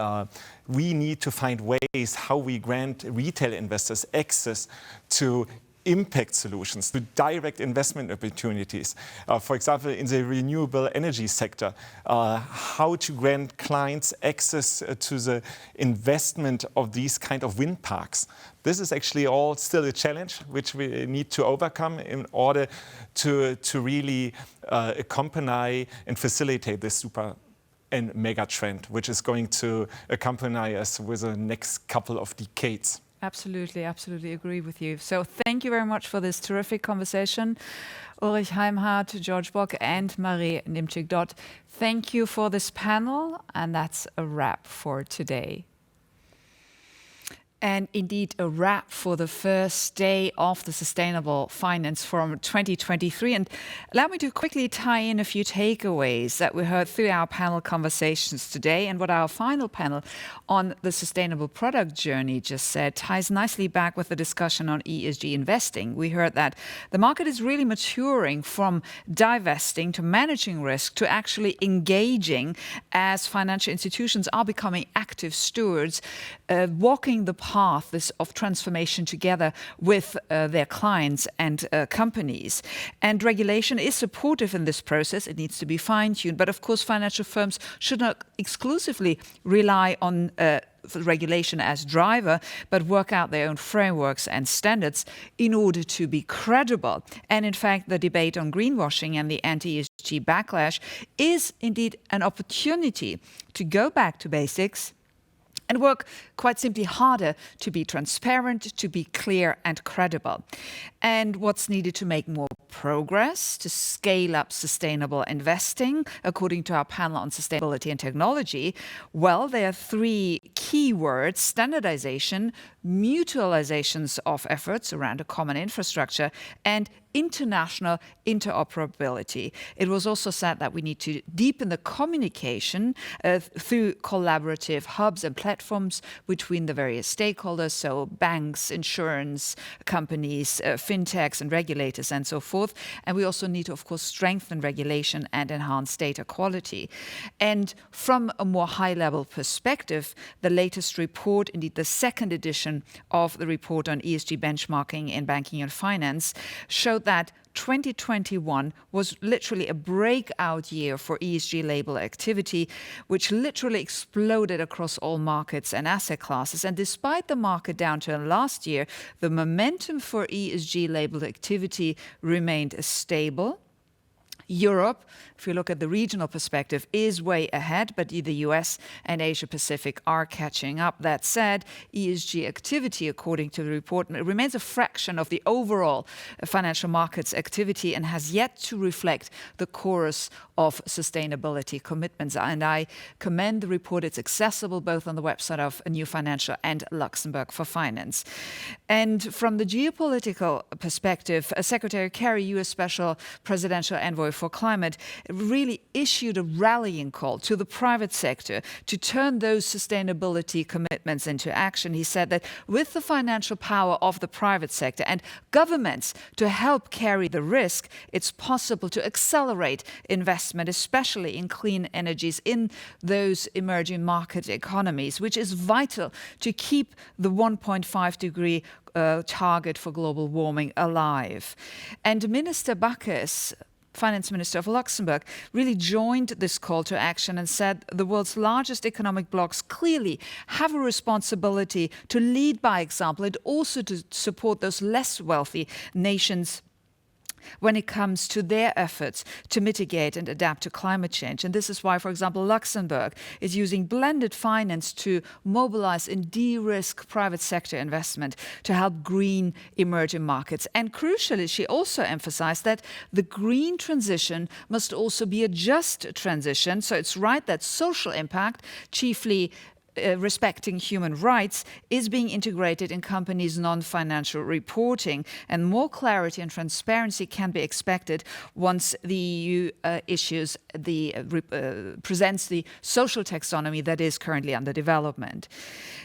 we need to find ways how we grant retail investors access to impact solutions, to direct investment opportunities. For example, in the renewable energy sector, how to grant clients access to the investment of these kind of wind parks. This is actually all still a challenge which we need to overcome in order to really accompany and facilitate this super and mega trend, which is going to accompany us with the next couple of decades. Absolutely, absolutely agree with you. So thank you very much for this terrific conversation. Ulrich, Heimhard, George Bock and Marie Nimczyk-Dott. Thank you for this panel, and that's a wrap for today. And indeed a wrap for the first day of the Sustainable Finance Forum 2023. And allow me to quickly tie in a few takeaways that we heard through our panel conversations today, and what our final panel on the sustainable product journey just said ties nicely back with the discussion on ESG investing. We heard that the market is really maturing from divesting to managing risk to actually engaging as financial institutions are becoming active stewards, walking the path of transformation together with their clients and companies. And regulation is supportive in this process. It needs to be fine-tuned. But of course, financial firms should not exclusively rely on regulation as driver, but work out their own frameworks and standards in order to be credible. And in fact, the debate on greenwashing and the anti-ESG backlash is indeed an opportunity to go back to basics and work quite simply harder to be transparent, to be clear and credible. And what's needed to make more progress, to scale up sustainable investing, according to our panel on sustainability and technology? Well, there are three key keywords: standardization, mutualizations of efforts around a common infrastructure, and international interoperability. It was also said that we need to deepen the communication through collaborative hubs and platforms between the various stakeholders, so banks, insurance companies, fintechs and regulators and so forth. And we also need to, of course, strengthen regulation and enhance data quality. And from a more high-level perspective, the latest report, indeed the second edition of the report on ESG benchmarking in banking and finance, showed that 2021 was literally a breakout year for ESG label activity, which literally exploded across all markets and asset classes. And despite the market downturn last year, the momentum for ESG labeled activity remained stable. Europe, if you look at the regional perspective, is way ahead, but the US and Asia Pacific are catching up. That said, ESG activity, according to the report, remains a fraction of the overall financial markets activity and has yet to reflect the chorus of sustainability commitments. And I commend the report. It's accessible both on the website of New Financial and Luxembourg for Finance. And from the geopolitical perspective, Secretary Kerry, US Special Presidential Envoy for Climate, really issued a rallying call to the private sector to turn those sustainability commitments into action. He said that with the financial power of the private sector and governments to help carry the risk, it's possible to accelerate investment, especially in clean energies in those emerging market economies, which is vital to keep the 1.5 degree target for global warming alive. And Minister Becker, Finance Minister of Luxembourg, really joined this call to action and said the world's largest economic blocs clearly have a responsibility to lead by example and also to support those less wealthy nations when it comes to their efforts to mitigate and adapt to climate change. And this is why, for example, Luxembourg is using blended finance to mobilize and de-risk private sector investment to help green emerging markets. And crucially, she also emphasized that the green transition must also be a just transition. So it's right that social impact, chiefly respecting human rights, is being integrated in companies' non-financial reporting, and more clarity and transparency can be expected once the EU presents the social taxonomy that is currently under development.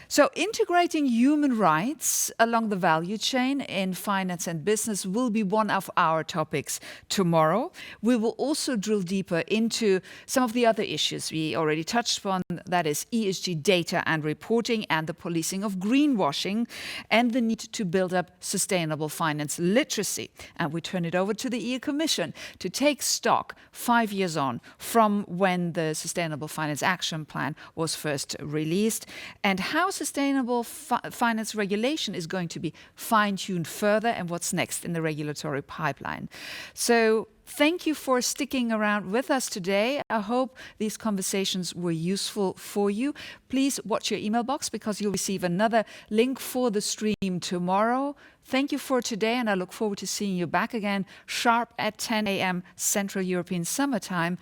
So integrating human rights along the value chain in finance and business will be one of our topics tomorrow. We will also drill deeper into some of the other issues we already touched upon, that is ESG data and reporting and the policing of greenwashing and the need to build up sustainable finance literacy. And we turn it over to the EU Commission to take stock 5 years on from when the Sustainable Finance Action Plan was first released and how sustainable finance regulation is going to be fine-tuned further and what's next in the regulatory pipeline. So thank you for sticking around with us today. I hope these conversations were useful for you. Please watch your email box because you'll receive another link for the stream tomorrow. Thank you for today, and I look forward to seeing you back again sharp at 10 a.m. Central European Summer Time.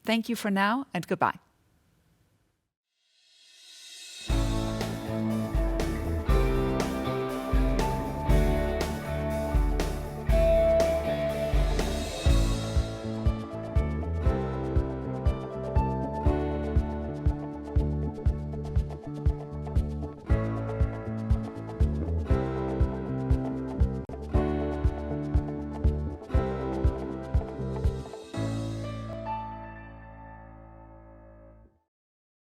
Thank you for now, and goodbye.